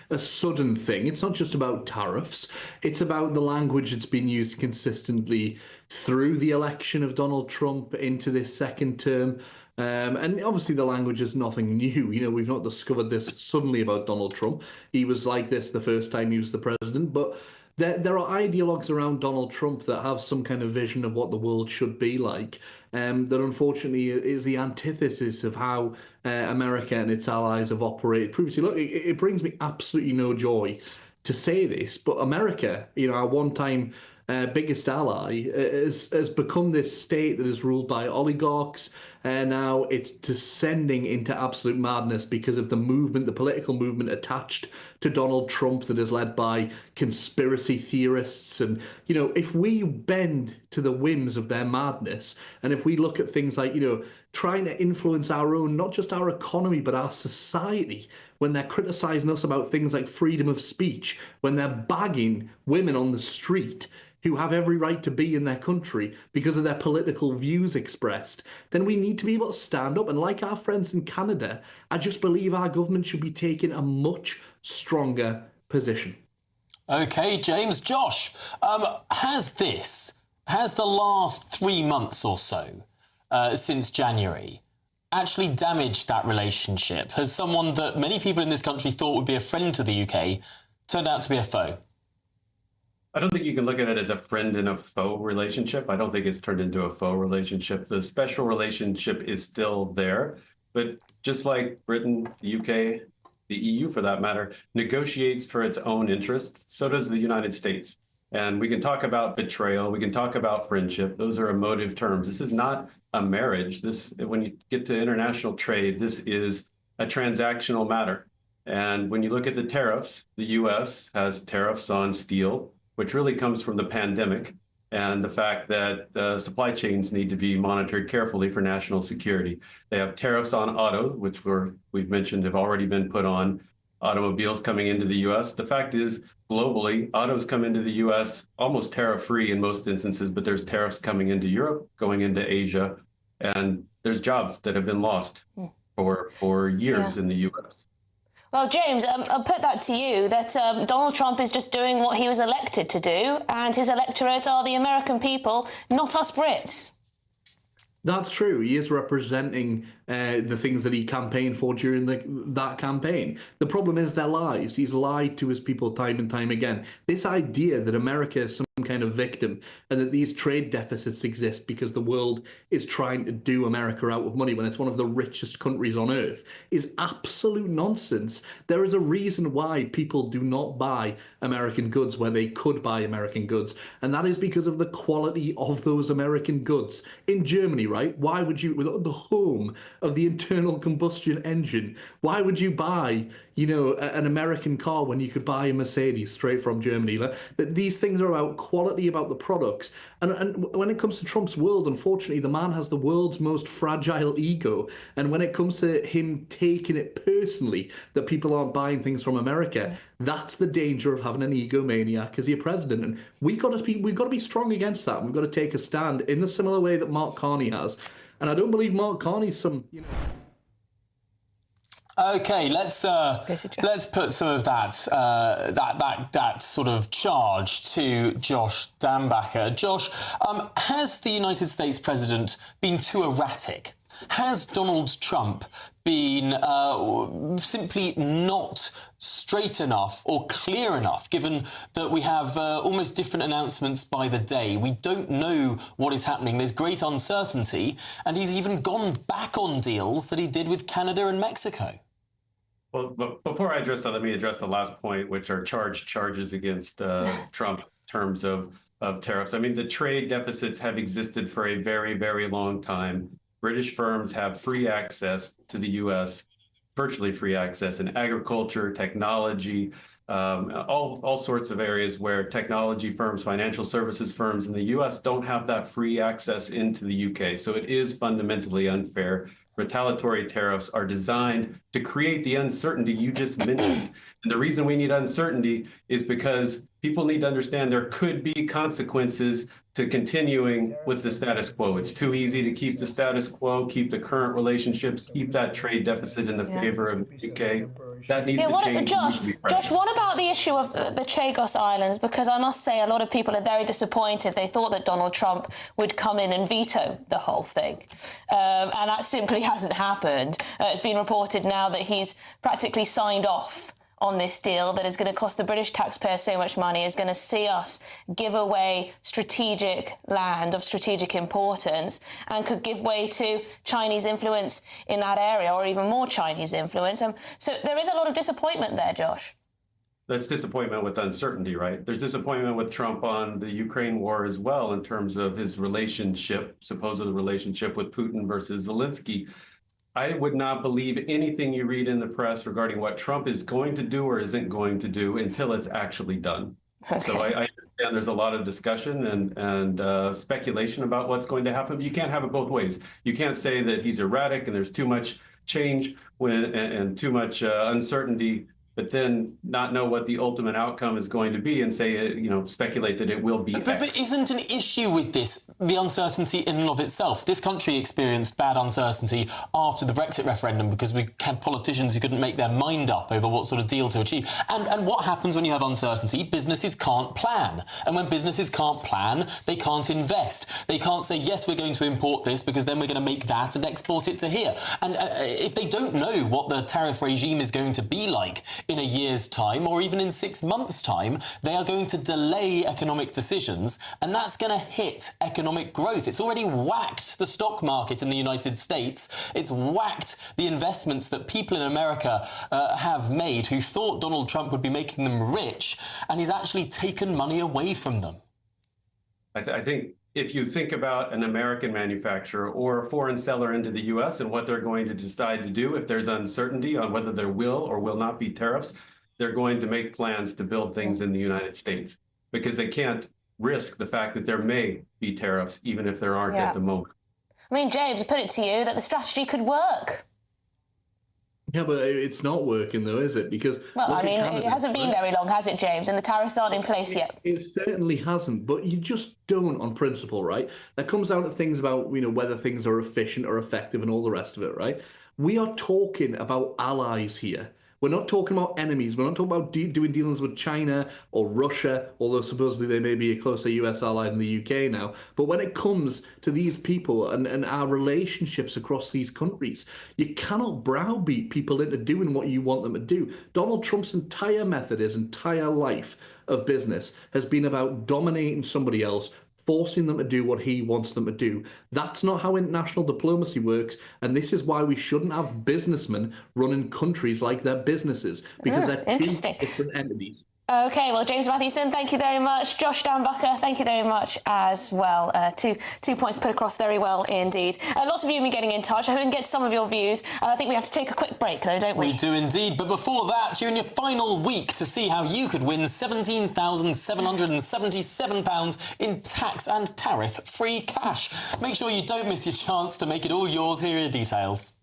a sudden thing. It's not just about tariffs. It's about the language that's been used consistently through the election of Donald Trump into this second term. And obviously the language is nothing new. We've not discovered this suddenly about Donald Trump. He was like this the first time he was the president, but there are ideologues around Donald Trump that have some kind of vision of what the world should be like, that unfortunately is the antithesis of how America and its allies have operated previously. Look, it brings me absolutely no joy to say this, but America, our one-time biggest ally, has become this state that is ruled by oligarchs, and now it's descending into absolute madness because of the political movement attached to Donald Trump that is led by conspiracy theorists. And, if we bend to the whims of their madness, and if we look at things like, trying to influence our own, not just our economy, but our society, when they're criticizing us about things like freedom of speech, when they're bagging women on the street who have every right to be in their country because of their political views expressed, then we need to be able to stand up. And like our friends in Canada, I just believe our government should be taking a much stronger position. OK, James. Josh, has the last 3 months or so since January actually damaged that relationship? Has someone that many people in this country thought would be a friend to the UK turned out to be a foe? I don't think you can look at it as a friend and a foe relationship. I don't think it's turned into a foe relationship. The special relationship is still there. But just like Britain, the UK, the EU for that matter, negotiates for its own interests, so does the United States. And we can talk about betrayal. We can talk about friendship. Those are emotive terms. This is not a marriage. When you get to international trade, this is a transactional matter. And when you look at the tariffs, the U.S. has tariffs on steel, which really comes from the pandemic and the fact that supply chains need to be monitored carefully for national security. They have tariffs on auto, which we've mentioned have already been put on automobiles coming into the U.S. The fact is, globally, autos come into the U.S. almost tariff-free in most instances, but there's tariffs coming into Europe, going into Asia, and there's jobs that have been lost for years in the U.S. Well, James, I'll put that to you, that Donald Trump is just doing what he was elected to do, and his electorate are the American people, not us Brits. That's true. He is representing the things that he campaigned for during that campaign. The problem is they're lies. He's lied to his people time and time again. This idea that America is some kind of victim and that these trade deficits exist because the world is trying to do America out of money when it's one of the richest countries on earth is absolute nonsense. There is a reason why people do not buy American goods where they could buy American goods, and that is because of the quality of those American goods. In Germany, right? Why would you, the home of the internal combustion engine, why would you buy, an American car when you could buy a Mercedes straight from Germany? These things are about quality, about the products. And when it comes to Trump's world, unfortunately, the man has the world's most fragile ego. And when it comes to him taking it personally that people aren't buying things from America, that's the danger of having an egomaniac as your president. And we've got to be strong against that. We've got to take a stand in the similar way that Mark Carney has. And I don't believe Mark Carney's some, Okay, let's put some of that sort of charge to Josh Dambacher. Josh, has the United States president been too erratic? Has Donald Trump been simply not straight enough or clear enough, given that we have almost different announcements by the day? We don't know what is happening. There's great uncertainty, and he's even gone back on deals that he did with Canada and Mexico. Well, before I address that, let me address the last point, which are charges against Trump in terms of tariffs. I mean, the trade deficits have existed for a very, very long time. British firms have free access to the U.S., virtually free access in agriculture, technology, all sorts of areas where technology firms, financial services firms in the U.S. don't have that free access into the U.K. So it is fundamentally unfair retaliatory tariffs are designed to create the uncertainty you just mentioned. And the reason we need uncertainty is because people need to understand there could be consequences to continuing with the status quo. It's too easy to keep the status quo, keep the current relationships, keep that trade deficit in the favor of the UK. That needs to change. Josh, what about the issue of the Chagos Islands? Because I must say a lot of people are very disappointed. They thought that Donald Trump would come in and veto the whole thing. And that simply hasn't happened. It's been reported now that he's practically signed off on this deal that is going to cost the British taxpayer so much money, is going to see us give away strategic land of strategic importance and could give way to Chinese influence in that area, or even more Chinese influence. So there is a lot of disappointment there, Josh. That's disappointment with uncertainty, right? There's disappointment with Trump on the Ukraine war as well in terms of his relationship, supposed relationship with Putin versus Zelensky. I would not believe anything you read in the press regarding what Trump is going to do or isn't going to do until it's actually done. Okay. So I understand there's a lot of discussion and speculation about what's going to happen. But you can't have it both ways. You can't say that he's erratic and there's too much change and too much uncertainty, but then not know what the ultimate outcome is going to be and say, speculate that it will be X. But isn't an issue with this the uncertainty in and of itself? This country experienced bad uncertainty after the Brexit referendum because we had politicians who couldn't make their mind up over what sort of deal to achieve. And what happens when you have uncertainty? Businesses can't plan. And when businesses can't plan, they can't invest. They can't say, yes, we're going to import this because then we're going to make that and export it to here. And if they don't know what the tariff regime is going to be like in a year's time or even in 6 months' time, they are going to delay economic decisions, and that's going to hit economic growth. It's already whacked the stock market in the United States. It's whacked the investments that people in America have made who thought Donald Trump would be making them rich, and he's actually taken money away from them. I think if you think about an American manufacturer or a foreign seller into the U.S. and what they're going to decide to do, if there's uncertainty on whether there will or will not be tariffs, they're going to make plans to build things in the United States because they can't risk the fact that there may be tariffs, even if there aren't at the moment. I mean, James, I put it to you that the strategy could work. Yeah, but it's not working though, is it? Because well, I mean, it hasn't been very long, has it, James? And the tariffs aren't in place yet. It certainly hasn't, but you just don't on principle, right? That comes down to things about, whether things are efficient or effective and all the rest of it, right? We are talking about allies here. We're not talking about enemies. We're not talking about doing dealings with China or Russia, although supposedly they may be a closer US ally than the UK now. But when it comes to these people and our relationships across these countries, you cannot browbeat people into doing what you want them to do. Donald Trump's entire method, his entire life of business has been about dominating somebody else, forcing them to do what he wants them to do. That's not how international diplomacy works, and this is why we shouldn't have businessmen running countries like they're businesses, because they're two different entities. OK, well, James Mathewson, thank you very much. Josh Downbacker, thank you very much as well. Two points put across very well indeed. Lots of you have been getting in touch. I hope we can get some of your views. I think we have to take a quick break, though, don't we? We do indeed. But before that, you're in your final week to see how you could win £17,777 in tax and tariff-free cash. Make sure you don't miss your chance to make it all yours. Here are your details.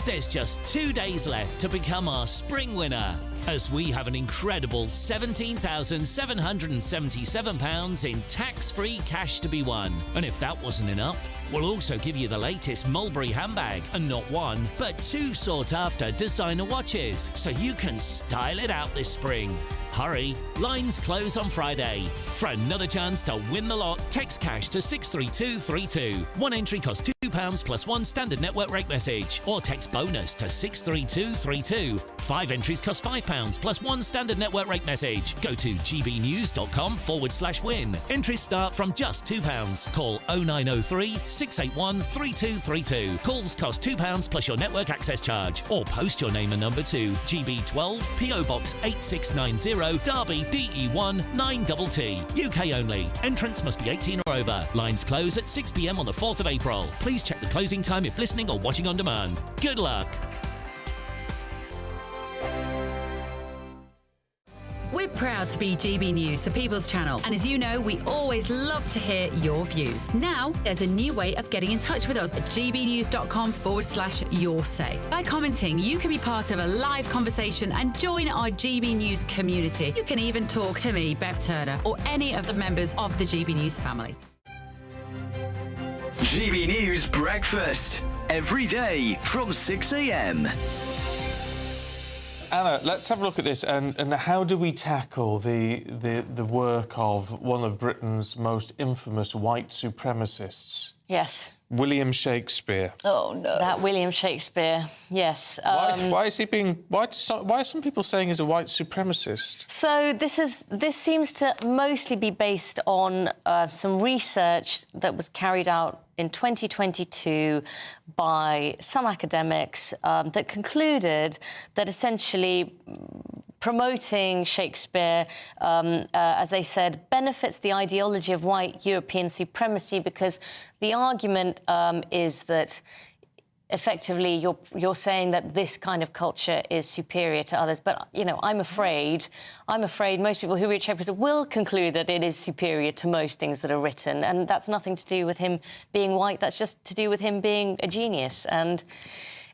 There's just 2 days left to become our spring winner, as we have an incredible £17,777 in tax-free cash to be won. And if that wasn't enough, we'll also give you the latest Mulberry handbag, and not one, but 2 sought-after designer watches, so you can style it out this spring. Hurry, lines close on Friday. For another chance to win the lot, text cash to 63232. One entry costs £2 plus 1 standard network rate message, or text bonus to 63232. 5 entries cost £5 plus 1 standard network rate message. Go to gbnews.com/win. Entries start from just £2. Call 0903 681 3232. Calls cost £2 plus your network access charge, or post your name and number to GB12 PO Box 8690 Derby DE1 9TT. UK only. Entrants must be 18 or over. Lines close at 6 p.m. on the 4th of April. Please check the closing time if listening or watching on demand. Good luck. We're proud to be GB News, the People's Channel. And as you know, we always love to hear your views. Now, there's a new way of getting in touch with us at gbnews.com/your say. By commenting, you can be part of a live conversation and join our GB News community. You can even talk to me, Bev Turner, or any of the members of the GB News family. GB News Breakfast. Every day from 6 a.m. Anna, let's have a look at this. And how do we tackle the work of one of Britain's most infamous white supremacists? Yes. William Shakespeare. Oh no. That William Shakespeare. Yes. Why is he being? Why are some people saying he's a white supremacist? So this seems to mostly be based on some research that was carried out in 2022 by some academics that concluded that essentially promoting Shakespeare, as they said, benefits the ideology of white European supremacy, because the argument is that effectively you're saying that this kind of culture is superior to others. But, you know, I'm afraid most people who read Shakespeare will conclude that it is superior to most things that are written. And that's nothing to do with him being white. That's just to do with him being a genius. And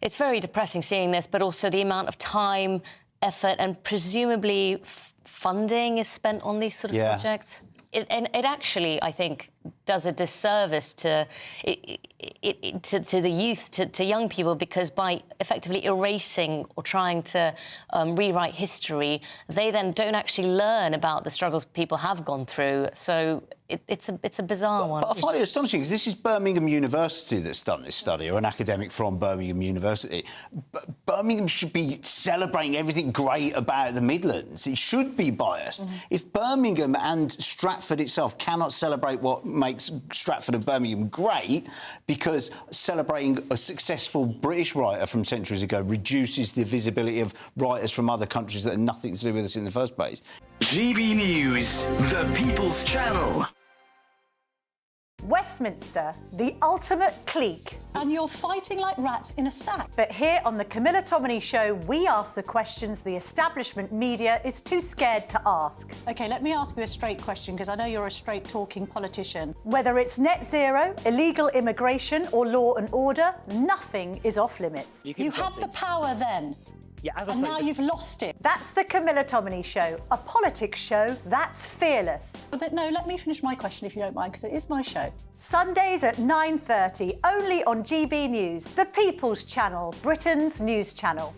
it's very depressing seeing this, but also the amount of time, effort and presumably funding is spent on these sort of projects. It actually, I think, does a disservice to the youth, to young people, because by effectively erasing or trying to rewrite history, they then don't actually learn about the struggles people have gone through. So it's a bizarre one. But I find it astonishing, because this is Birmingham University that's done this study, or an academic from Birmingham University. Birmingham should be celebrating everything great about the Midlands. It should be biased. If Birmingham and Stratford itself cannot celebrate what makes Stratford and Birmingham great, because celebrating a successful British writer from centuries ago reduces the visibility of writers from other countries that had nothing to do with us in the first place. GB News, the People's Channel. Westminster, the ultimate clique. And you're fighting like rats in a sack. But here on the Camilla Tominey Show, we ask the questions the establishment media is too scared to ask. OK, let me ask you a straight question, because I know you're a straight-talking politician. Whether it's net zero, illegal immigration or law and order, nothing is off-limits. You had the power then. Yeah, as I and say, now you've lost it. That's the Camilla Tominey Show, a politics show that's fearless. But no, let me finish my question if you don't mind, because it is my show. Sundays at 9:30, only on GB News, the People's Channel, Britain's news channel.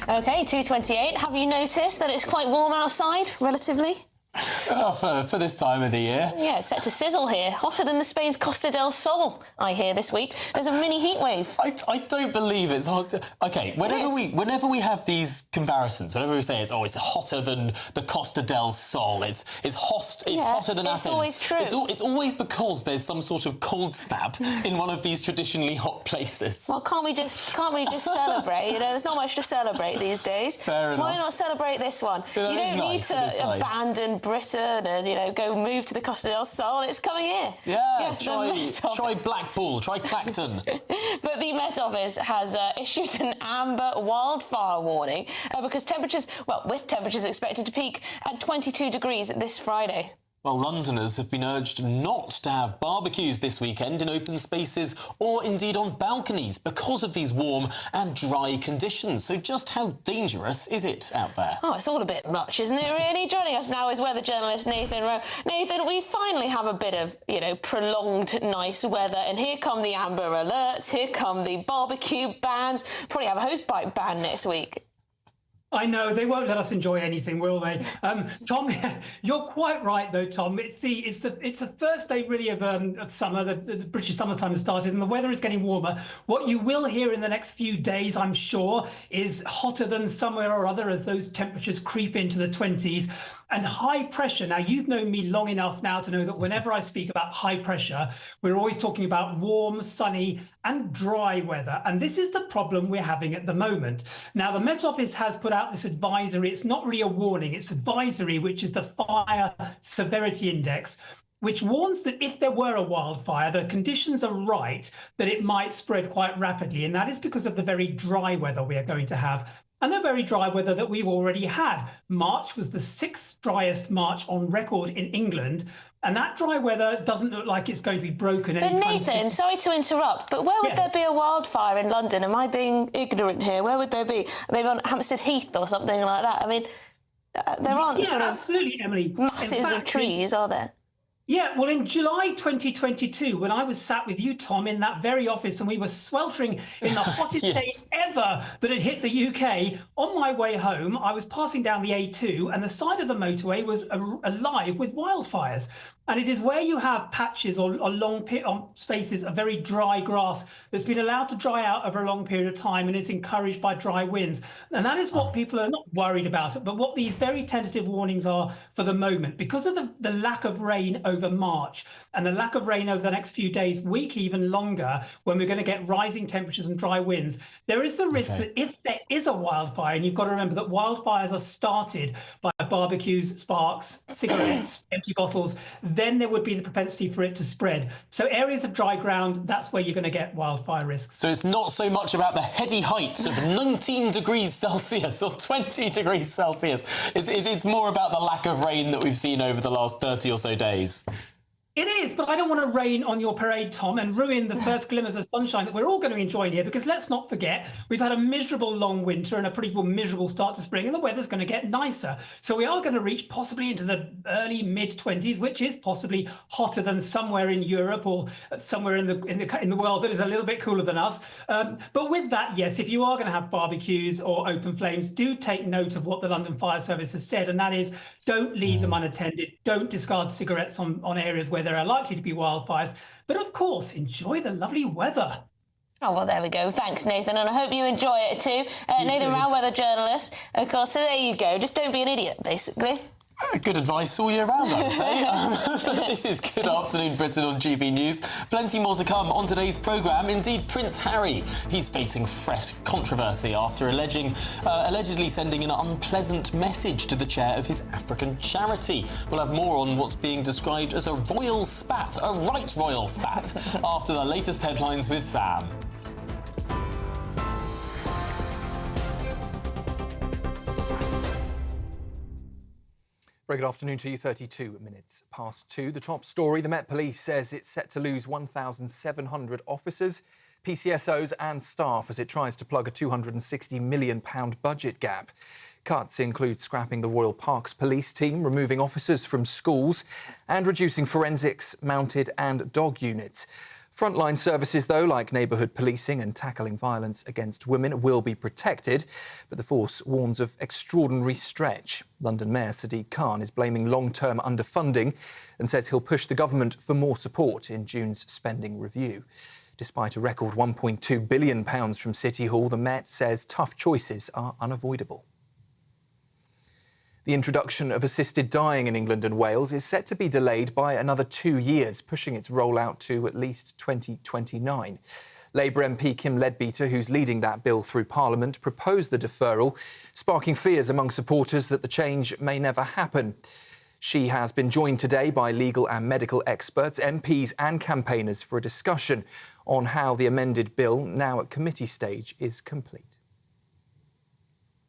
OK, 2:28. Have you noticed that it's quite warm outside, relatively? For this time of the year. Yeah, it's set to sizzle here. Hotter than the Spain's Costa del Sol, I hear, this week. There's a mini heat wave. I don't believe it's hot. OK, whenever we have these comparisons, whenever we say it's hotter than the Costa del Sol, it's hotter than Athens. It's always true. It's always because there's some sort of cold snap in one of these traditionally hot places. Well, can't we just celebrate? You know, there's not much to celebrate these days. Fair enough. Why not celebrate this one? You don't need to abandon Britain and, you know, go move to the Costa del Sol. It's coming here. Yeah, yes, try Blackpool, try Clacton. But the Met Office has issued an amber wildfire warning because with temperatures expected to peak at 22 degrees this Friday. Well, Londoners have been urged not to have barbecues this weekend in open spaces or indeed on balconies because of these warm and dry conditions. So just how dangerous is it out there? Oh, it's all a bit much, isn't it, really? Joining us now is weather journalist Nathan Rowe. Nathan, we finally have a bit of, you know, prolonged nice weather, and here come the amber alerts, here come the barbecue bans. Probably have a hosepipe ban next week. I know, they won't let us enjoy anything, will they? Tom, you're quite right, though, Tom. It's the first day, really, of summer. The British summertime has started, and the weather is getting warmer. What you will hear in the next few days, I'm sure, is hotter than somewhere or other as those temperatures creep into the 20s. And high pressure. Now, you've known me long enough now to know that whenever I speak about high pressure, we're always talking about warm, sunny and dry weather. And this is the problem we're having at the moment. Now, the Met Office has put out this advisory. It's not really a warning. It's advisory, which is the Fire Severity Index. which warns that if there were a wildfire, the conditions are right that it might spread quite rapidly. And that is because of the very dry weather we are going to have. And the very dry weather that we've already had. March was the 6th driest March on record in England. And that dry weather doesn't look like it's going to be broken anytime soon. But Nathan, sorry to interrupt, but where would there be a wildfire in London? Am I being ignorant here? Where would there be? Maybe on Hampstead Heath or something like that? I mean, there aren't sort of absolutely, Emily. masses of trees, are there? Yeah, well, in July 2022, when I was sat with you, Tom, in that very office, and we were sweltering in the hottest days ever that had hit the UK, on my way home, I was passing down the A2, and the side of the motorway was alive with wildfires. And it is where you have patches or long spaces of very dry grass that's been allowed to dry out over a long period of time and is encouraged by dry winds. And that is what people are not worried about, but what these very tentative warnings are for the moment. Because of the lack of rain over March and the lack of rain over the next few days, week even longer, when we're going to get rising temperatures and dry winds, there is the risk that if there is a wildfire, and you've got to remember that wildfires are started by barbecues, sparks, cigarettes, empty bottles, then there would be the propensity for it to spread. So areas of dry ground, that's where you're going to get wildfire risks. So it's not so much about the heady heights of 19 degrees Celsius or 20 degrees Celsius. It's more about the lack of rain that we've seen over the last 30 or so days. It is, but I don't want to rain on your parade, Tom, and ruin the first glimmers of sunshine that we're all going to enjoy here, because let's not forget, we've had a miserable long winter and a pretty miserable start to spring, and the weather's going to get nicer. So we are going to reach possibly into the early mid-20s, which is possibly hotter than somewhere in Europe or somewhere in the world that is a little bit cooler than us. But with that, yes, if you are going to have barbecues or open flames, do take note of what the London Fire Service has said, and that is don't leave them unattended, don't discard cigarettes on areas where there are likely to be wildfires, but of course, enjoy the lovely weather. Oh, well, there we go. Thanks, Nathan, and I hope you enjoy it too. Nathan Rao, weather journalist, of course, so there you go. Just don't be an idiot, basically. Good advice all year round, I would say. This is Good Afternoon Britain on GB News. Plenty more to come on today's programme. Indeed, Prince Harry, he's facing fresh controversy after allegedly sending an unpleasant message to the chair of his African charity. We'll have more on what's being described as a royal spat, a right royal spat, after the latest headlines with Sam. Very good afternoon to you. 32 minutes past 2. The top story, the Met Police says it's set to lose 1,700 officers, PCSOs and staff as it tries to plug a £260 million budget gap. Cuts include scrapping the Royal Parks Police team, removing officers from schools and reducing forensics, mounted and dog units. Frontline services, though, like neighbourhood policing and tackling violence against women, will be protected, but the force warns of extraordinary stretch. London Mayor Sadiq Khan is blaming long-term underfunding and says he'll push the government for more support in June's spending review. Despite a record £1.2 billion from City Hall, the Met says tough choices are unavoidable. The introduction of assisted dying in England and Wales is set to be delayed by another 2 years, pushing its rollout to at least 2029. Labour MP Kim Leadbeater, who's leading that bill through Parliament, proposed the deferral, sparking fears among supporters that the change may never happen. She has been joined today by legal and medical experts, MPs and campaigners for a discussion on how the amended bill, now at committee stage, is complete.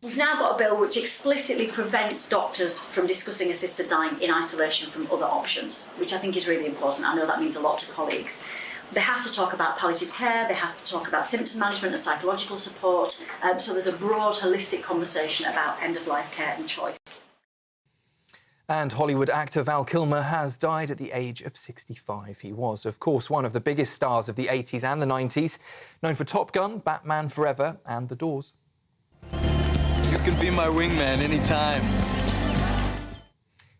We've now got a bill which explicitly prevents doctors from discussing assisted dying in isolation from other options, which I think is really important. I know that means a lot to colleagues. They have to talk about palliative care, they have to talk about symptom management and psychological support, so there's a broad, holistic conversation about end-of-life care and choice. And Hollywood actor Val Kilmer has died at the age of 65. He was, of course, one of the biggest stars of the 80s and the 90s, known for Top Gun, Batman Forever and The Doors. You can be my wingman anytime.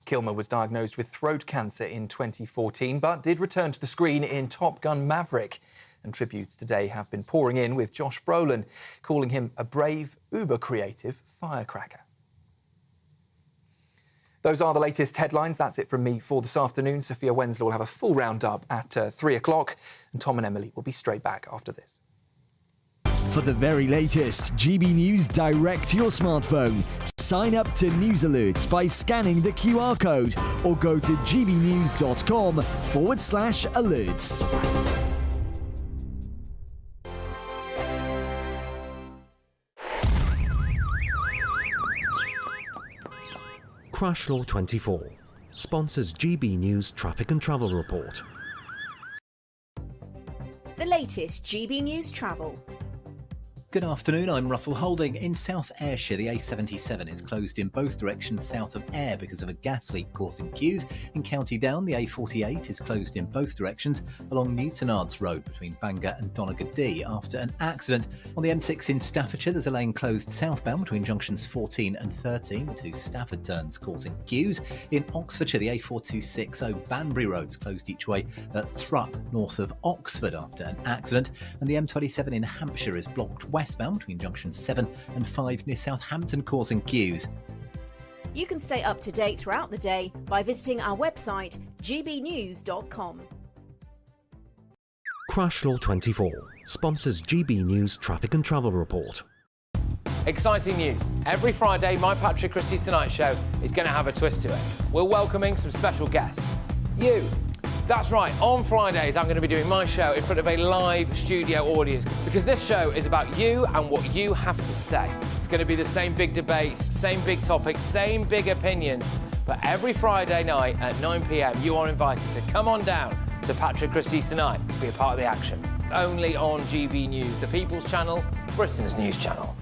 Kilmer was diagnosed with throat cancer in 2014, but did return to the screen in Top Gun Maverick. And tributes today have been pouring in, with Josh Brolin calling him a brave, uber-creative firecracker. Those are the latest headlines. That's it from me for this afternoon. Sophia Wensler will have a full roundup at 3 o'clock, and Tom and Emily will be straight back after this. For the very latest GB News direct to your smartphone, Sign up to News Alerts by scanning the QR code or go to gbnews.com/alerts. Crash Law 24 sponsors GB News Traffic and Travel Report. The latest GB News Travel. Good afternoon, I'm Russell Holding. In South Ayrshire, the A77 is closed in both directions south of Ayr because of a gas leak causing queues. In County Down, the A48 is closed in both directions along Newtonards Road between Bangor and Donegal after an accident. On the M6 in Staffordshire, there's a lane closed southbound between junctions 14 and 13 with two Stafford turns causing queues. In Oxfordshire, the A4260 Banbury Road's closed each way at Thrupp north of Oxford after an accident. And the M27 in Hampshire is blocked westbound between junctions 7 and 5 near Southampton causing queues. You can stay up to date throughout the day by visiting our website gbnews.com. Crash Law 24 sponsors GB News Traffic and Travel Report. Exciting news. Every Friday, my Patrick Christie's Tonight Show is going to have a twist to it. We're welcoming some special guests. You. That's right, on Fridays I'm going to be doing my show in front of a live studio audience because this show is about you and what you have to say. It's going to be the same big debates, same big topics, same big opinions, but every Friday night at 9 p.m. you are invited to come on down to Patrick Christie's Tonight to be a part of the action. Only on GB News, the People's Channel, Britain's news channel.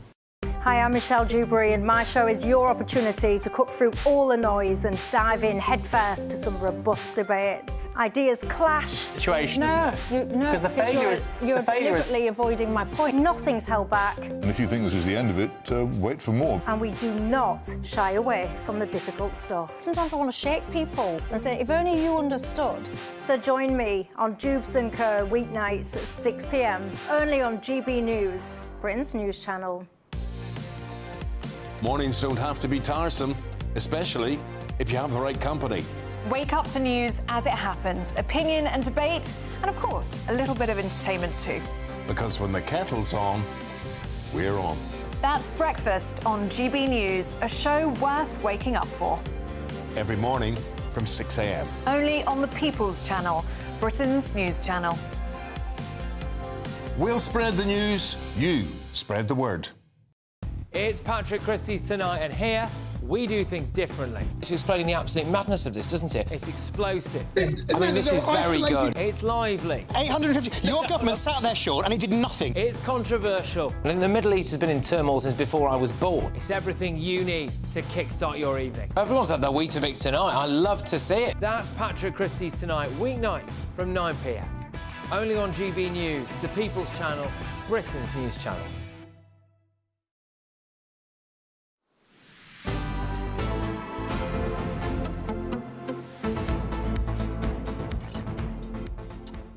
Hi, I'm Michelle Dewberry, and my show is your opportunity to cut through all the noise and dive in headfirst to some robust debates. Ideas clash. Situation, no, isn't it? No, Because the failure is you're deliberately avoiding my point. Nothing's held back, And if you think this is the end of it, wait for more. and we do not shy away from the difficult stuff. Sometimes I want to shake people and say, if only you understood. So join me on Jubes & Co. weeknights at 6 p.m. only on GB News, Britain's news channel. Mornings don't have to be tiresome, especially if you have the right company. Wake up to news as it happens, opinion and debate, and of course, a little bit of entertainment too. Because when the kettle's on, we're on. That's Breakfast on GB News, a show worth waking up for. Every morning from 6 a.m. Only on the People's Channel, Britain's news channel. We'll spread the news, you spread the word. It's Patrick Christie's Tonight, and here we do things differently. It's explaining the absolute madness of this, doesn't it? It's explosive. I mean, this is very good. It's lively. 850. Your government sat there, Sean, and it did nothing. It's controversial. And the Middle East has been in turmoil since before I was born. It's everything you need to kickstart your evening. Everyone's had their Weetabix tonight. I love to see it. That's Patrick Christie's Tonight, weeknights from 9 p.m. Only on GB News, the People's Channel, Britain's news channel.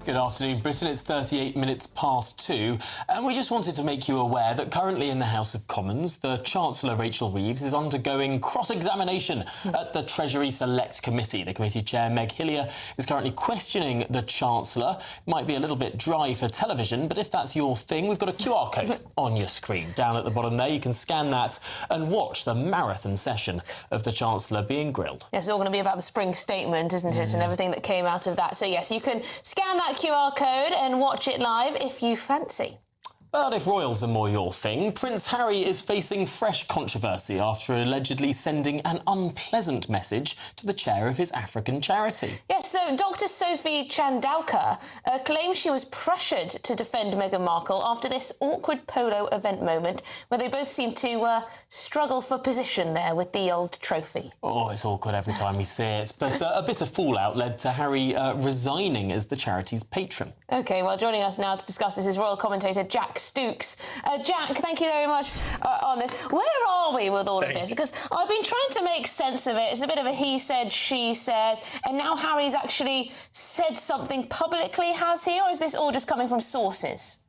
Good afternoon, Britain. It's 38 minutes past 2, and we just wanted to make you aware that currently in the House of Commons, the Chancellor, Rachel Reeves, is undergoing cross-examination at the Treasury Select Committee. The committee chair, Meg Hillier, is currently questioning the Chancellor. It might be a little bit dry for television, but if that's your thing, we've got a QR code on your screen. Down at the bottom there, you can scan that and watch the marathon session of the Chancellor being grilled. Yes, it's all going to be about the spring statement, isn't it, and everything that came out of that. So, yes, you can scan that QR code and watch it live if you fancy. But if royals are more your thing, Prince Harry is facing fresh controversy after allegedly sending an unpleasant message to the chair of his African charity. Yes, so Dr. Sophie Chandauka claims she was pressured to defend Meghan Markle after this awkward polo event moment where they both seem to struggle for position there with the old trophy. Oh, it's awkward every time we see it. But a bit of fallout led to Harry resigning as the charity's patron. OK, well, joining us now to discuss this is royal commentator Jack Stooks. Jack, thank you very much on this. Where are we with all of this? Because I've been trying to make sense of it. It's a bit of a he said, she said, and now Harry's actually said something publicly, has he? Or is this all just coming from sources?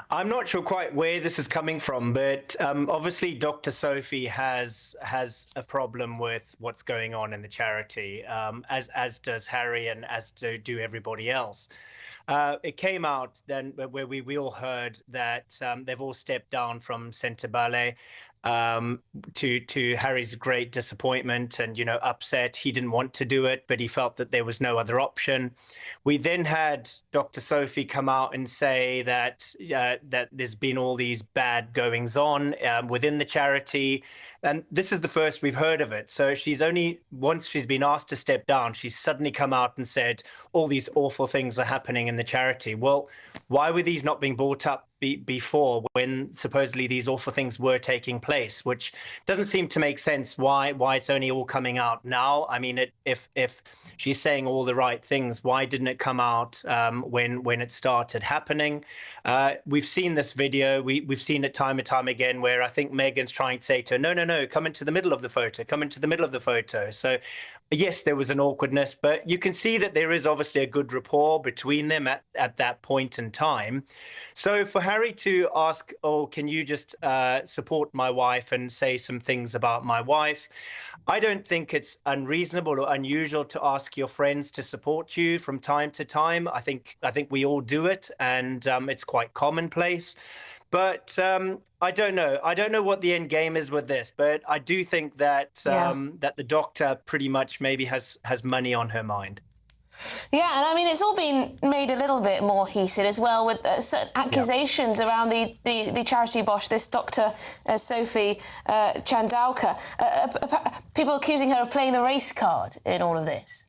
I'm not sure quite where this is coming from, but obviously Dr. Sophie has a problem with what's going on in the charity, as does Harry and as do everybody else. It came out then where we all heard that they've all stepped down from Centre Ballet, to Harry's great disappointment and, upset. He didn't want to do it, but he felt that there was no other option. We then had Dr. Sophie come out and say that that there's been all these bad goings on within the charity, and this is the first we've heard of it. So once she's been asked to step down, she's suddenly come out and said all these awful things are happening in the charity. Well, why were these not being brought up before, when supposedly these awful things were taking place, which doesn't seem to make sense why it's only all coming out now? I mean, if she's saying all the right things, why didn't it come out when it started happening? We've seen this video, we've seen it time and time again, where I think Meghan's trying to say to her, no, come into the middle of the photo, So yes, there was an awkwardness, but you can see that there is obviously a good rapport between them at that point in time. So for Harry to ask, can you just support my wife and say some things about my wife? I don't think it's unreasonable or unusual to ask your friends to support you from time to time. I think we all do it, and it's quite commonplace. But I don't know. I don't know what the end game is with this, but I do think that that the doctor pretty much maybe has money on her mind. Yeah, and I mean, it's all been made a little bit more heated as well with certain accusations around the charity boss, this Dr. Sophie Chandauka. People accusing her of playing the race card in all of this.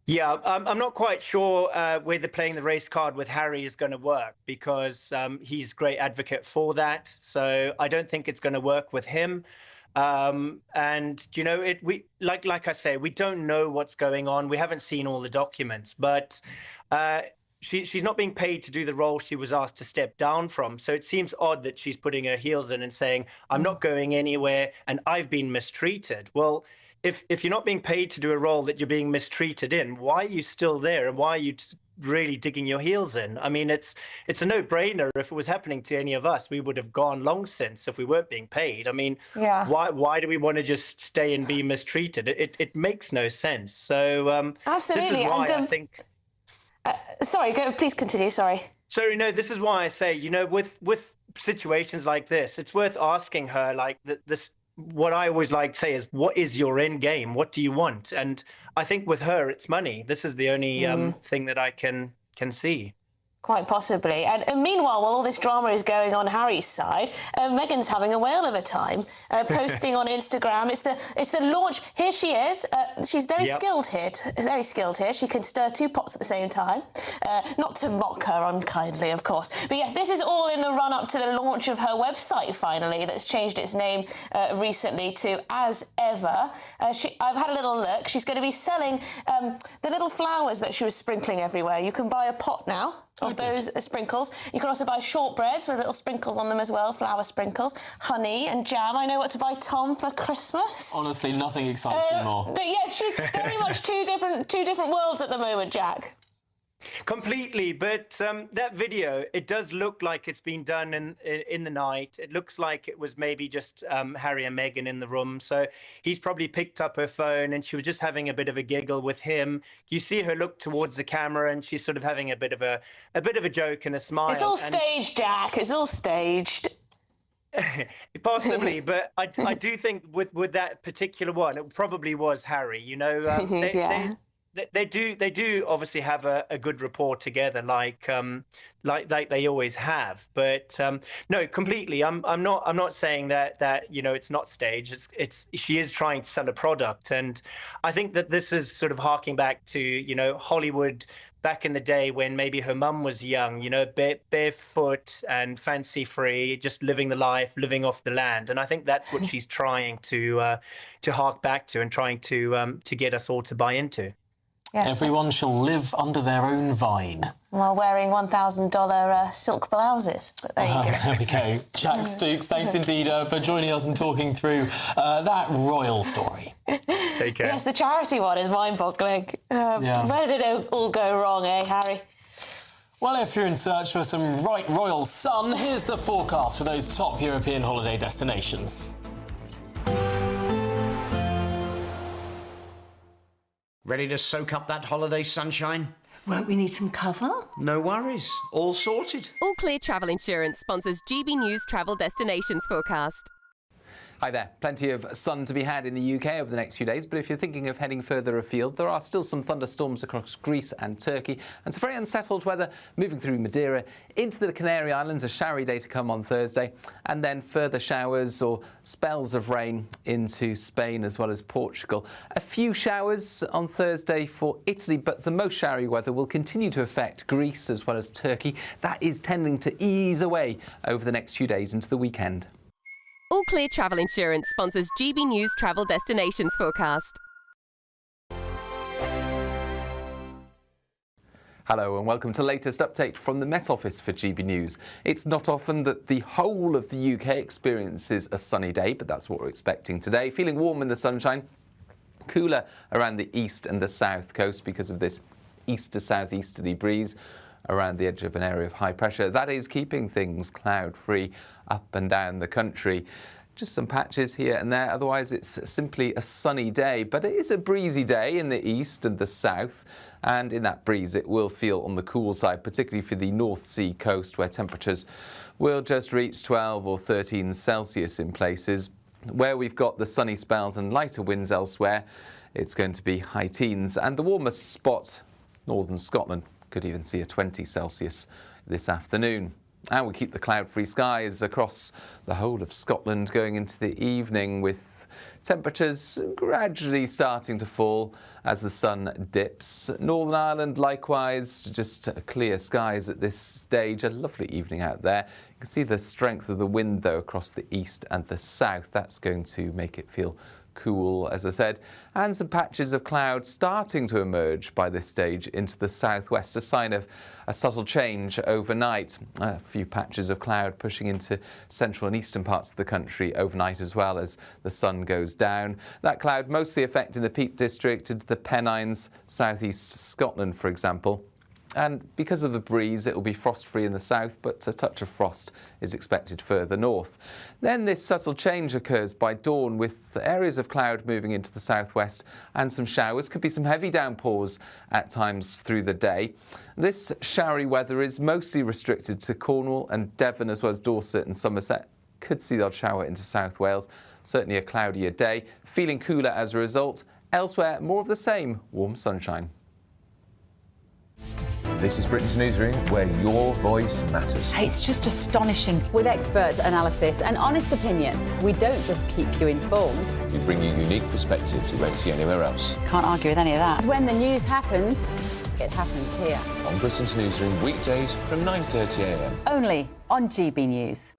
Yeah, I'm not quite sure whether playing the race card with Harry is going to work, because he's a great advocate for that. So I don't think it's going to work with him. And we like I say, we don't know what's going on. We haven't seen all the documents, but she's not being paid to do the role she was asked to step down from. So it seems odd that she's putting her heels in and saying, I'm not going anywhere and I've been mistreated. Well, if you're not being paid to do a role that you're being mistreated in, why are you still there, and why are you really digging your heels in? I mean, it's a no-brainer. If it was happening to any of us, we would have gone long since if we weren't being paid. I mean, why do we want to just stay and be mistreated? It makes no sense. So absolutely, this is why I think. Sorry, please continue. Sorry. Sorry, no. This is why I say, with situations like this, it's worth asking her, like this. What I always like to say is, what is your end game? What do you want? And I think with her, it's money. This is the only thing that I can see. Quite possibly. And meanwhile, while all this drama is going on Harry's side, Meghan's having a whale of a time, posting on Instagram. It's the launch. Here she is. She's very skilled here. Very skilled here. She can stir two pots at the same time. Not to mock her unkindly, of course. But yes, this is all in the run-up to the launch of her website, finally, that's changed its name recently to As Ever. I've had a little look. She's going to be selling the little flowers that she was sprinkling everywhere. You can buy a pot now of those sprinkles. You can also buy shortbreads with little sprinkles on them as well, flour sprinkles, honey and jam. I know what to buy Tom for Christmas. Honestly, nothing excites me more. But yes, she's very much two different worlds at the moment, Jack. Completely, but that video, it does look like it's been done in the night. It looks like it was maybe just Harry and Meghan in the room. So he's probably picked up her phone and she was just having a bit of a giggle with him. You see her look towards the camera and she's sort of having a bit of a joke and a smile. It's all staged, Jack. It's all staged. Possibly, but I do think with that particular one, it probably was Harry. They do obviously have a good rapport together, like they always have. But no, completely. I'm not saying that it's not staged. She is trying to sell a product, and I think that this is sort of harking back to Hollywood back in the day when maybe her mum was young, barefoot and fancy free, just living the life, living off the land. And I think that's what she's trying to hark back to and trying to get us all to buy into. Yes. Everyone shall live under their own vine. While wearing $1,000 silk blouses. But there you go. There we go. Jack Stooks, thanks indeed for joining us and talking through that royal story. Take care. Yes, the charity one is mind-boggling. Where did it all go wrong, Harry? Well, if you're in search for some right royal sun, here's the forecast for those top European holiday destinations. Ready to soak up that holiday sunshine? Won't we need some cover? No worries, all sorted. All Clear Travel Insurance sponsors GB News Travel Destinations Forecast. Hi there. Plenty of sun to be had in the UK over the next few days, but if you're thinking of heading further afield, there are still some thunderstorms across Greece and Turkey, and some very unsettled weather moving through Madeira into the Canary Islands. A showery day to come on Thursday, and then further showers or spells of rain into Spain as well as Portugal. A few showers on Thursday for Italy, but the most showery weather will continue to affect Greece as well as Turkey. That is tending to ease away over the next few days into the weekend. All Clear Travel Insurance sponsors GB News Travel Destinations Forecast. Hello and welcome to the latest update from the Met Office for GB News. It's not often that the whole of the UK experiences a sunny day, but that's what we're expecting today. Feeling warm in the sunshine, cooler around the east and the south coast because of this east to southeasterly breeze around the edge of an area of high pressure. That is keeping things cloud-free up and down the country. Just some patches here and there, otherwise it's simply a sunny day, but it is a breezy day in the east and the south, and in that breeze it will feel on the cool side, particularly for the North Sea coast where temperatures will just reach 12 or 13 Celsius in places. Where we've got the sunny spells and lighter winds elsewhere, it's going to be high teens, and the warmest spot, northern Scotland, could even see a 20 Celsius this afternoon. And we keep the cloud-free skies across the whole of Scotland going into the evening, with temperatures gradually starting to fall as the sun dips. Northern Ireland, likewise, just clear skies at this stage. A lovely evening out there. You can see the strength of the wind, though, across the east and the south. That's going to make it feel cool, as I said, and some patches of cloud starting to emerge by this stage into the southwest, a sign of a subtle change overnight. A few patches of cloud pushing into central and eastern parts of the country overnight as well as the sun goes down. That cloud mostly affecting the Peak District into the Pennines, southeast Scotland, for example. And because of the breeze, it will be frost-free in the south, but a touch of frost is expected further north. Then this subtle change occurs by dawn, with areas of cloud moving into the southwest and some showers. Could be some heavy downpours at times through the day. This showery weather is mostly restricted to Cornwall and Devon, as well as Dorset and Somerset. Could see the odd shower into South Wales. Certainly a cloudier day. Feeling cooler as a result. Elsewhere, more of the same, warm sunshine. This is Britain's Newsroom, where your voice matters. It's just astonishing. With expert analysis and honest opinion, we don't just keep you informed. We bring you unique perspectives you won't see anywhere else. Can't argue with any of that. When the news happens, it happens here. On Britain's Newsroom, weekdays from 9:30 a.m. Only on GB News.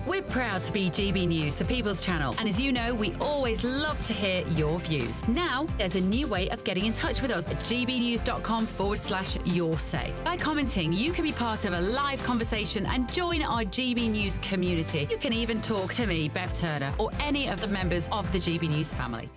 We're proud to be GB News, the People's Channel. And as you know, we always love to hear your views. Now, there's a new way of getting in touch with us at gbnews.com/your say. By commenting, you can be part of a live conversation and join our GB News community. You can even talk to me, Bev Turner, or any of the members of the GB News family.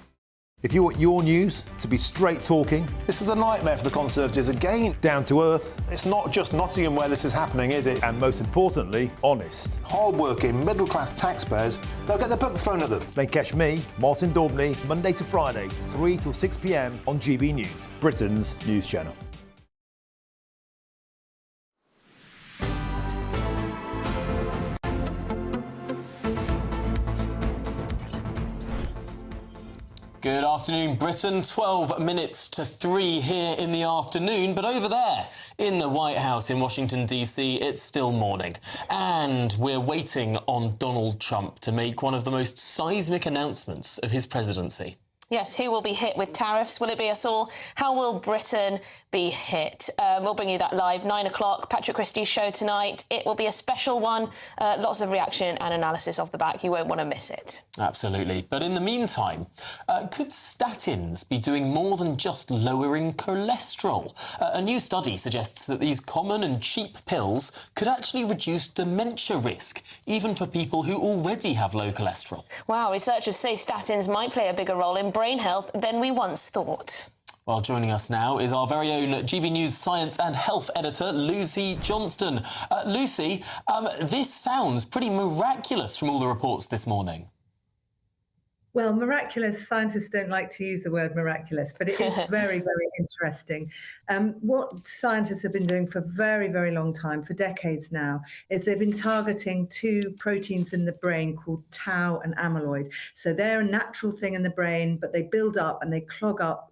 If you want your news to be straight talking... This is the nightmare for the Conservatives again. Down to earth. It's not just Nottingham where this is happening, is it? And most importantly, honest. Hard-working, middle-class taxpayers, they'll get their book thrown at them. Then catch me, Martin Daubney, Monday to Friday, 3 till 6 p.m. on GB News, Britain's news channel. Good afternoon, Britain. 12 minutes to 3 here in the afternoon, but over there in the White House in Washington, D.C., it's still morning. And we're waiting on Donald Trump to make one of the most seismic announcements of his presidency. Yes, who will be hit with tariffs? Will it be us all? How will Britain be hit? We'll bring you that live, 9 o'clock, Patrick Christie's show tonight. It will be a special one, lots of reaction and analysis off the back. You won't want to miss it. Absolutely. But in the meantime, could statins be doing more than just lowering cholesterol? A new study suggests that these common and cheap pills could actually reduce dementia risk, even for people who already have low cholesterol. Wow, researchers say statins might play a bigger role in brain health than we once thought. Well, joining us now is our very own GB News Science and Health editor, Lucy Johnston. Lucy, this sounds pretty miraculous from all the reports this morning. Well, miraculous, scientists don't like to use the word miraculous, but it is very, very interesting. What scientists have been doing for a very, very long time, for decades now, is they've been targeting two proteins in the brain called tau and amyloid. So they're a natural thing in the brain, but they build up and they clog up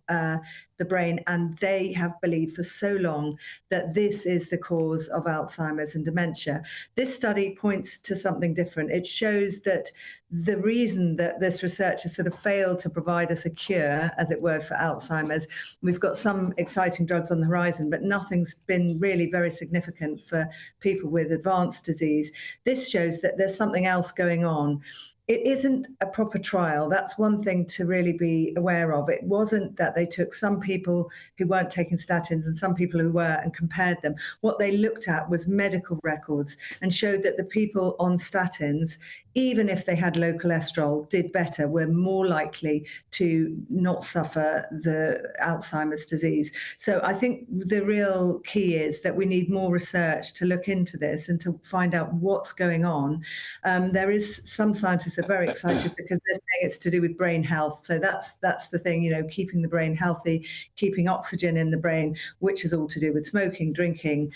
the brain, and they have believed for so long that this is the cause of Alzheimer's and dementia. This study points to something different. It shows that the reason that this research has sort of failed to provide us a cure, as it were, for Alzheimer's, we've got some exciting drugs on the horizon, but nothing's been really very significant for people with advanced disease. This shows that there's something else going on. It isn't a proper trial. That's one thing to really be aware of. It wasn't that they took some people who weren't taking statins and some people who were and compared them. What they looked at was medical records and showed that the people on statins, even if they had low cholesterol, did better, were more likely to not suffer the Alzheimer's disease. So I think the real key is that we need more research to look into this and to find out what's going on. There is some scientists are very excited because they're saying it's to do with brain health. So that's the thing, you know, keeping the brain healthy, keeping oxygen in the brain, which is all to do with smoking, drinking,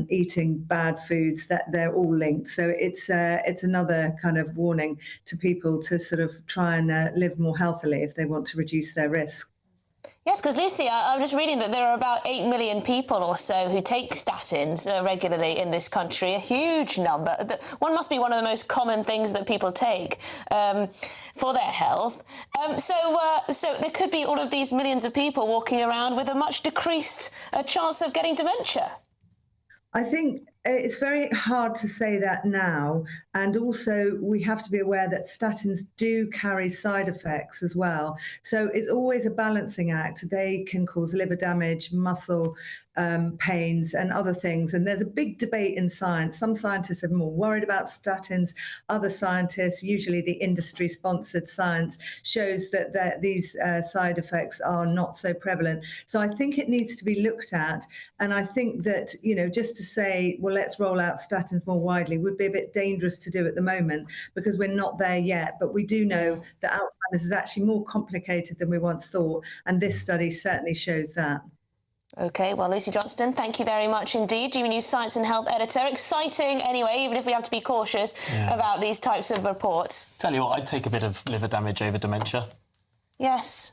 eating bad foods. That they're all linked. So it's another kind of warning to people to sort of try and live more healthily if they want to reduce their risk. Yes, because Lucy, I'm just reading that there are about 8 million people or so who take statins regularly in this country, a huge number. One must be one of the most common things that people take for their health. So there could be all of these millions of people walking around with a much decreased chance of getting dementia. I think it's very hard to say that now. And also, we have to be aware that statins do carry side effects as well. So it's always a balancing act. They can cause liver damage, muscle pains and other things. And there's a big debate in science. Some scientists are more worried about statins. Other scientists, usually the industry-sponsored science, shows that these side effects are not so prevalent. So I think it needs to be looked at. And I think that, you know, just to say, well, let's roll out statins more widely would be a bit dangerous to do at the moment because we're not there yet. But we do know that Alzheimer's is actually more complicated than we once thought. And this study certainly shows that. OK, well, Lucy Johnston, thank you very much indeed. GBNews Science and Health Editor. Exciting anyway, even if we have to be cautious about these types of reports. Tell you what, I'd take a bit of liver damage over dementia. Yes.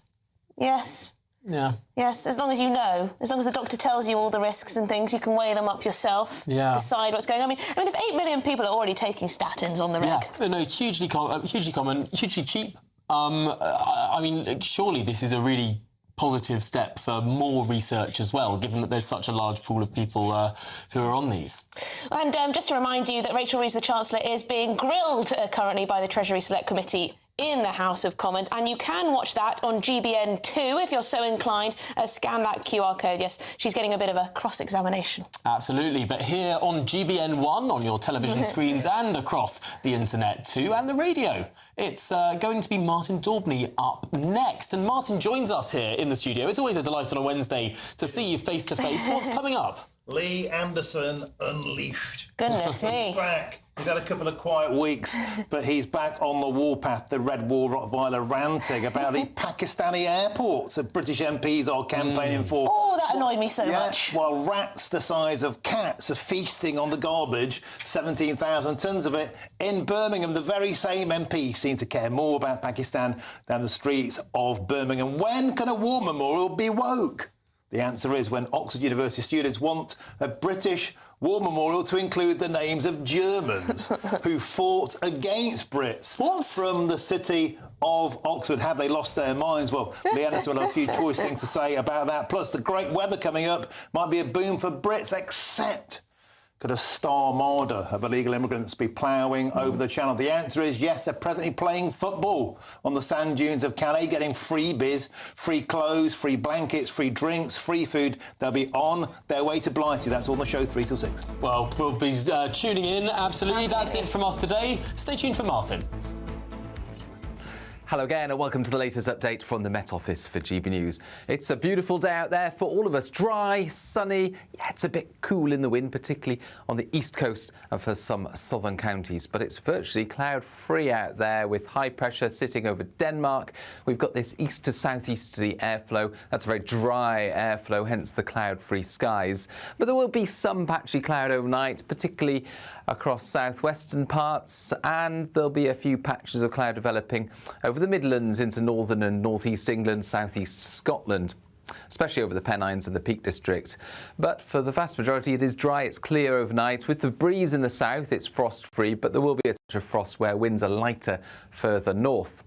Yes. Yeah. Yes, as long as you know. As long as the doctor tells you all the risks and things, you can weigh them up yourself, decide what's going on. I mean, if 8 million people are already taking statins on the reg... Yeah, no, hugely common, hugely cheap. I mean, surely this is a really positive step for more research as well, given that there's such a large pool of people who are on these. And just to remind you that Rachel Reeves, the Chancellor, is being grilled currently by the Treasury Select Committee in the House of Commons, and you can watch that on GBN2 if you're so inclined. Scan that QR code. Yes, she's getting a bit of a cross-examination. Absolutely, but here on GBN1, on your television screens and across the internet too, and the radio, it's going to be Martin Daubney up next. And Martin joins us here in the studio. It's always a delight on a Wednesday to see you face to face. What's coming up? Lee Anderson unleashed. Goodness me. He's back. He's had a couple of quiet weeks, but he's back on the warpath. The Red Wall Rottweiler ranting about the Pakistani airports that British MPs are campaigning for. Oh, that annoyed me so much. While rats the size of cats are feasting on the garbage, 17,000 tonnes of it, in Birmingham, the very same MPs seem to care more about Pakistan than the streets of Birmingham. When can a war memorial be woke? The answer is when Oxford University students want a British war memorial to include the names of Germans who fought against Brits. What? From the city of Oxford. Have they lost their minds? Well, the editor will have a few choice things to say about that. Plus, the great weather coming up might be a boom for Brits, except could a star marder of illegal immigrants be ploughing over the channel? The answer is yes, they're presently playing football on the sand dunes of Calais, getting freebies, free clothes, free blankets, free drinks, free food. They'll be on their way to Blighty. That's all on the show, 3 till 6. Well, we'll be tuning in, absolutely. That's it from us today. Stay tuned for Martin. Hello again and welcome to the latest update from the Met Office for GB News. It's a beautiful day out there for all of us. Dry, sunny, yeah, it's a bit cool in the wind, particularly on the east coast and for some southern counties. But it's virtually cloud-free out there with high pressure sitting over Denmark. We've got this east to southeasterly airflow. That's a very dry airflow, hence the cloud-free skies. But there will be some patchy cloud overnight, particularly across southwestern parts, and there'll be a few patches of cloud developing over the Midlands into northern and northeast England, southeast Scotland, especially over the Pennines and the Peak District. But for the vast majority, it is dry, it's clear overnight. With the breeze in the south, it's frost-free, but there will be a touch of frost where winds are lighter further north.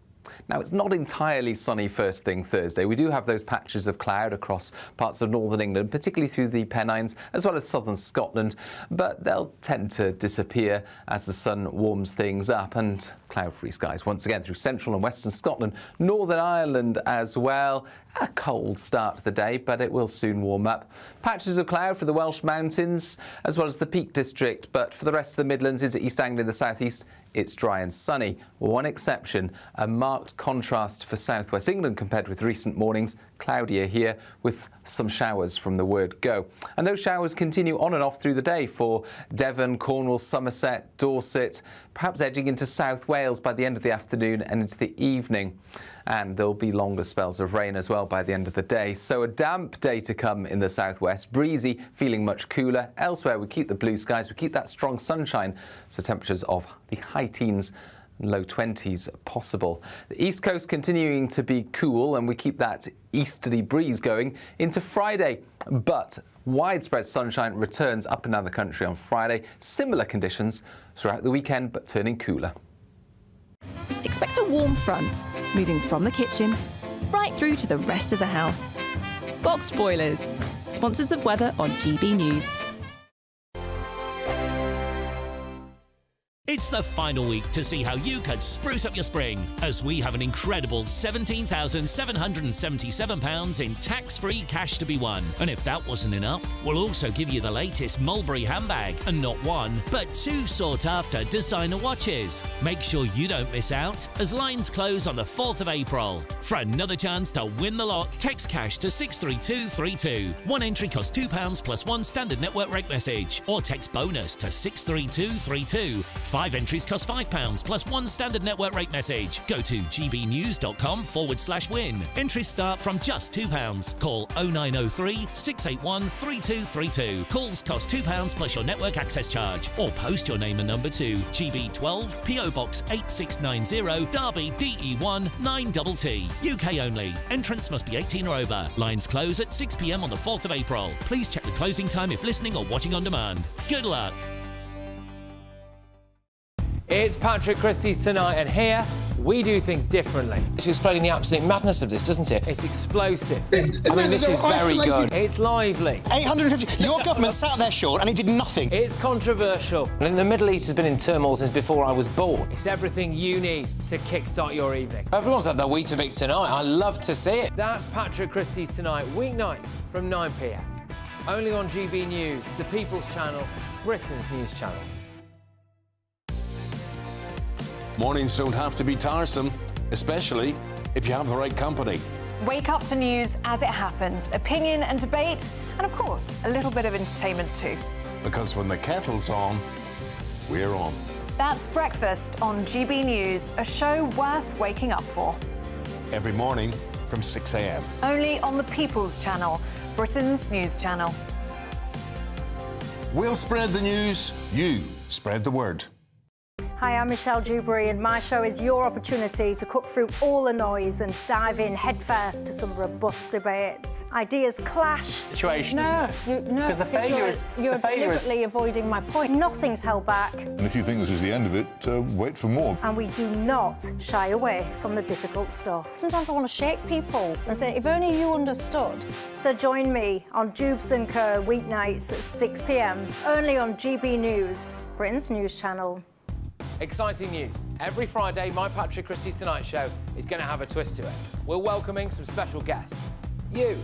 Now, it's not entirely sunny first thing Thursday. We do have those patches of cloud across parts of northern England, particularly through the Pennines, as well as southern Scotland, but they'll tend to disappear as the sun warms things up, and cloud-free skies once again through central and western Scotland, Northern Ireland as well. A cold start to the day, but it will soon warm up. Patches of cloud for the Welsh mountains as well as the Peak District, but for the rest of the Midlands into East Anglia and the southeast, it's dry and sunny. One exception, a marked contrast for southwest England compared with recent mornings. Cloudier here with some showers from the word go. And those showers continue on and off through the day for Devon, Cornwall, Somerset, Dorset, perhaps edging into South Wales by the end of the afternoon and into the evening. And there'll be longer spells of rain as well by the end of the day. So a damp day to come in the southwest, breezy, feeling much cooler. Elsewhere, we keep the blue skies, we keep that strong sunshine, so temperatures of the high teens, low 20s possible. The east coast continuing to be cool, and we keep that easterly breeze going into Friday. But widespread sunshine returns up and down the country on Friday. Similar conditions throughout the weekend, but turning cooler. Expect a warm front, moving from the kitchen right through to the rest of the house. Boxed Boilers, sponsors of weather on GB News. It's the final week to see how you could spruce up your spring, as we have an incredible £17,777 in tax-free cash to be won. And if that wasn't enough, we'll also give you the latest Mulberry handbag, and not one, but two sought-after designer watches. Make sure you don't miss out, as lines close on the 4th of April. For another chance to win the lot, text cash to 63232. One entry costs £2 plus one standard network rate message, or text bonus to 63232. 5 entries cost £5 plus one standard network rate message. Go to gbnews.com/win. Entries start from just £2. Call 0903 681 3232. Calls cost £2 plus your network access charge. Or post your name and number to GB12 PO Box 8690 Derby DE1 9TT. UK only. Entrants must be 18 or over. Lines close at 6 p.m. on the 4th of April. Please check the closing time if listening or watching on demand. Good luck. It's Patrick Christie's Tonight, and here we do things differently. It's explaining the absolute madness of this, doesn't it? It's explosive. I mean, this is very good. It's lively. 850. Your government sat there, Sean, and he did nothing. It's controversial. And the Middle East has been in turmoil since before I was born. It's everything you need to kickstart your evening. Everyone's had their Weetabix tonight. I love to see it. That's Patrick Christie's Tonight, weeknights from 9 p.m. Only on GB News, the People's Channel, Britain's news channel. Mornings don't have to be tiresome, especially if you have the right company. Wake up to news as it happens, opinion and debate, and of course, a little bit of entertainment too. Because when the kettle's on, we're on. That's Breakfast on GB News, a show worth waking up for. Every morning from 6 a.m. Only on the People's Channel, Britain's news channel. We'll spread the news, you spread the word. Hi, I'm Michelle Dewberry, and my show is your opportunity to cut through all the noise and dive in headfirst to some robust debates. Ideas clash. Situation, isn't it? No, because the failure is you're deliberately avoiding my point. Nothing's held back. And if you think this is the end of it, wait for more. And we do not shy away from the difficult stuff. Sometimes I want to shake people and say, if only you understood. So join me on Jubes & Co. weeknights at 6 p.m. only on GB News, Britain's news channel. Exciting news. Every Friday, my Patrick Christie's Tonight Show is going to have a twist to it. We're welcoming some special guests. You.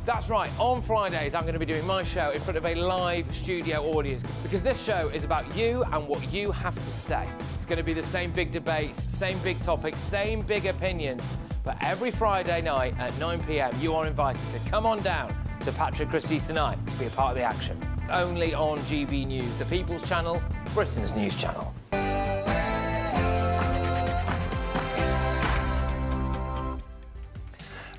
That's right, on Fridays I'm going to be doing my show in front of a live studio audience, because this show is about you and what you have to say. It's It's going to be the same big debates, same big topics, same big opinions. But every Friday night at 9 p.m, you are invited to come on down to Patrick Christie's Tonight to be a part of the action. Only on GB News, the People's Channel, Britain's news channel.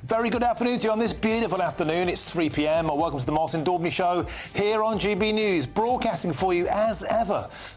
Very good afternoon to you on this beautiful afternoon. It's 3 p.m. Welcome to the Martin Daubney Show here on GB News, broadcasting for you as ever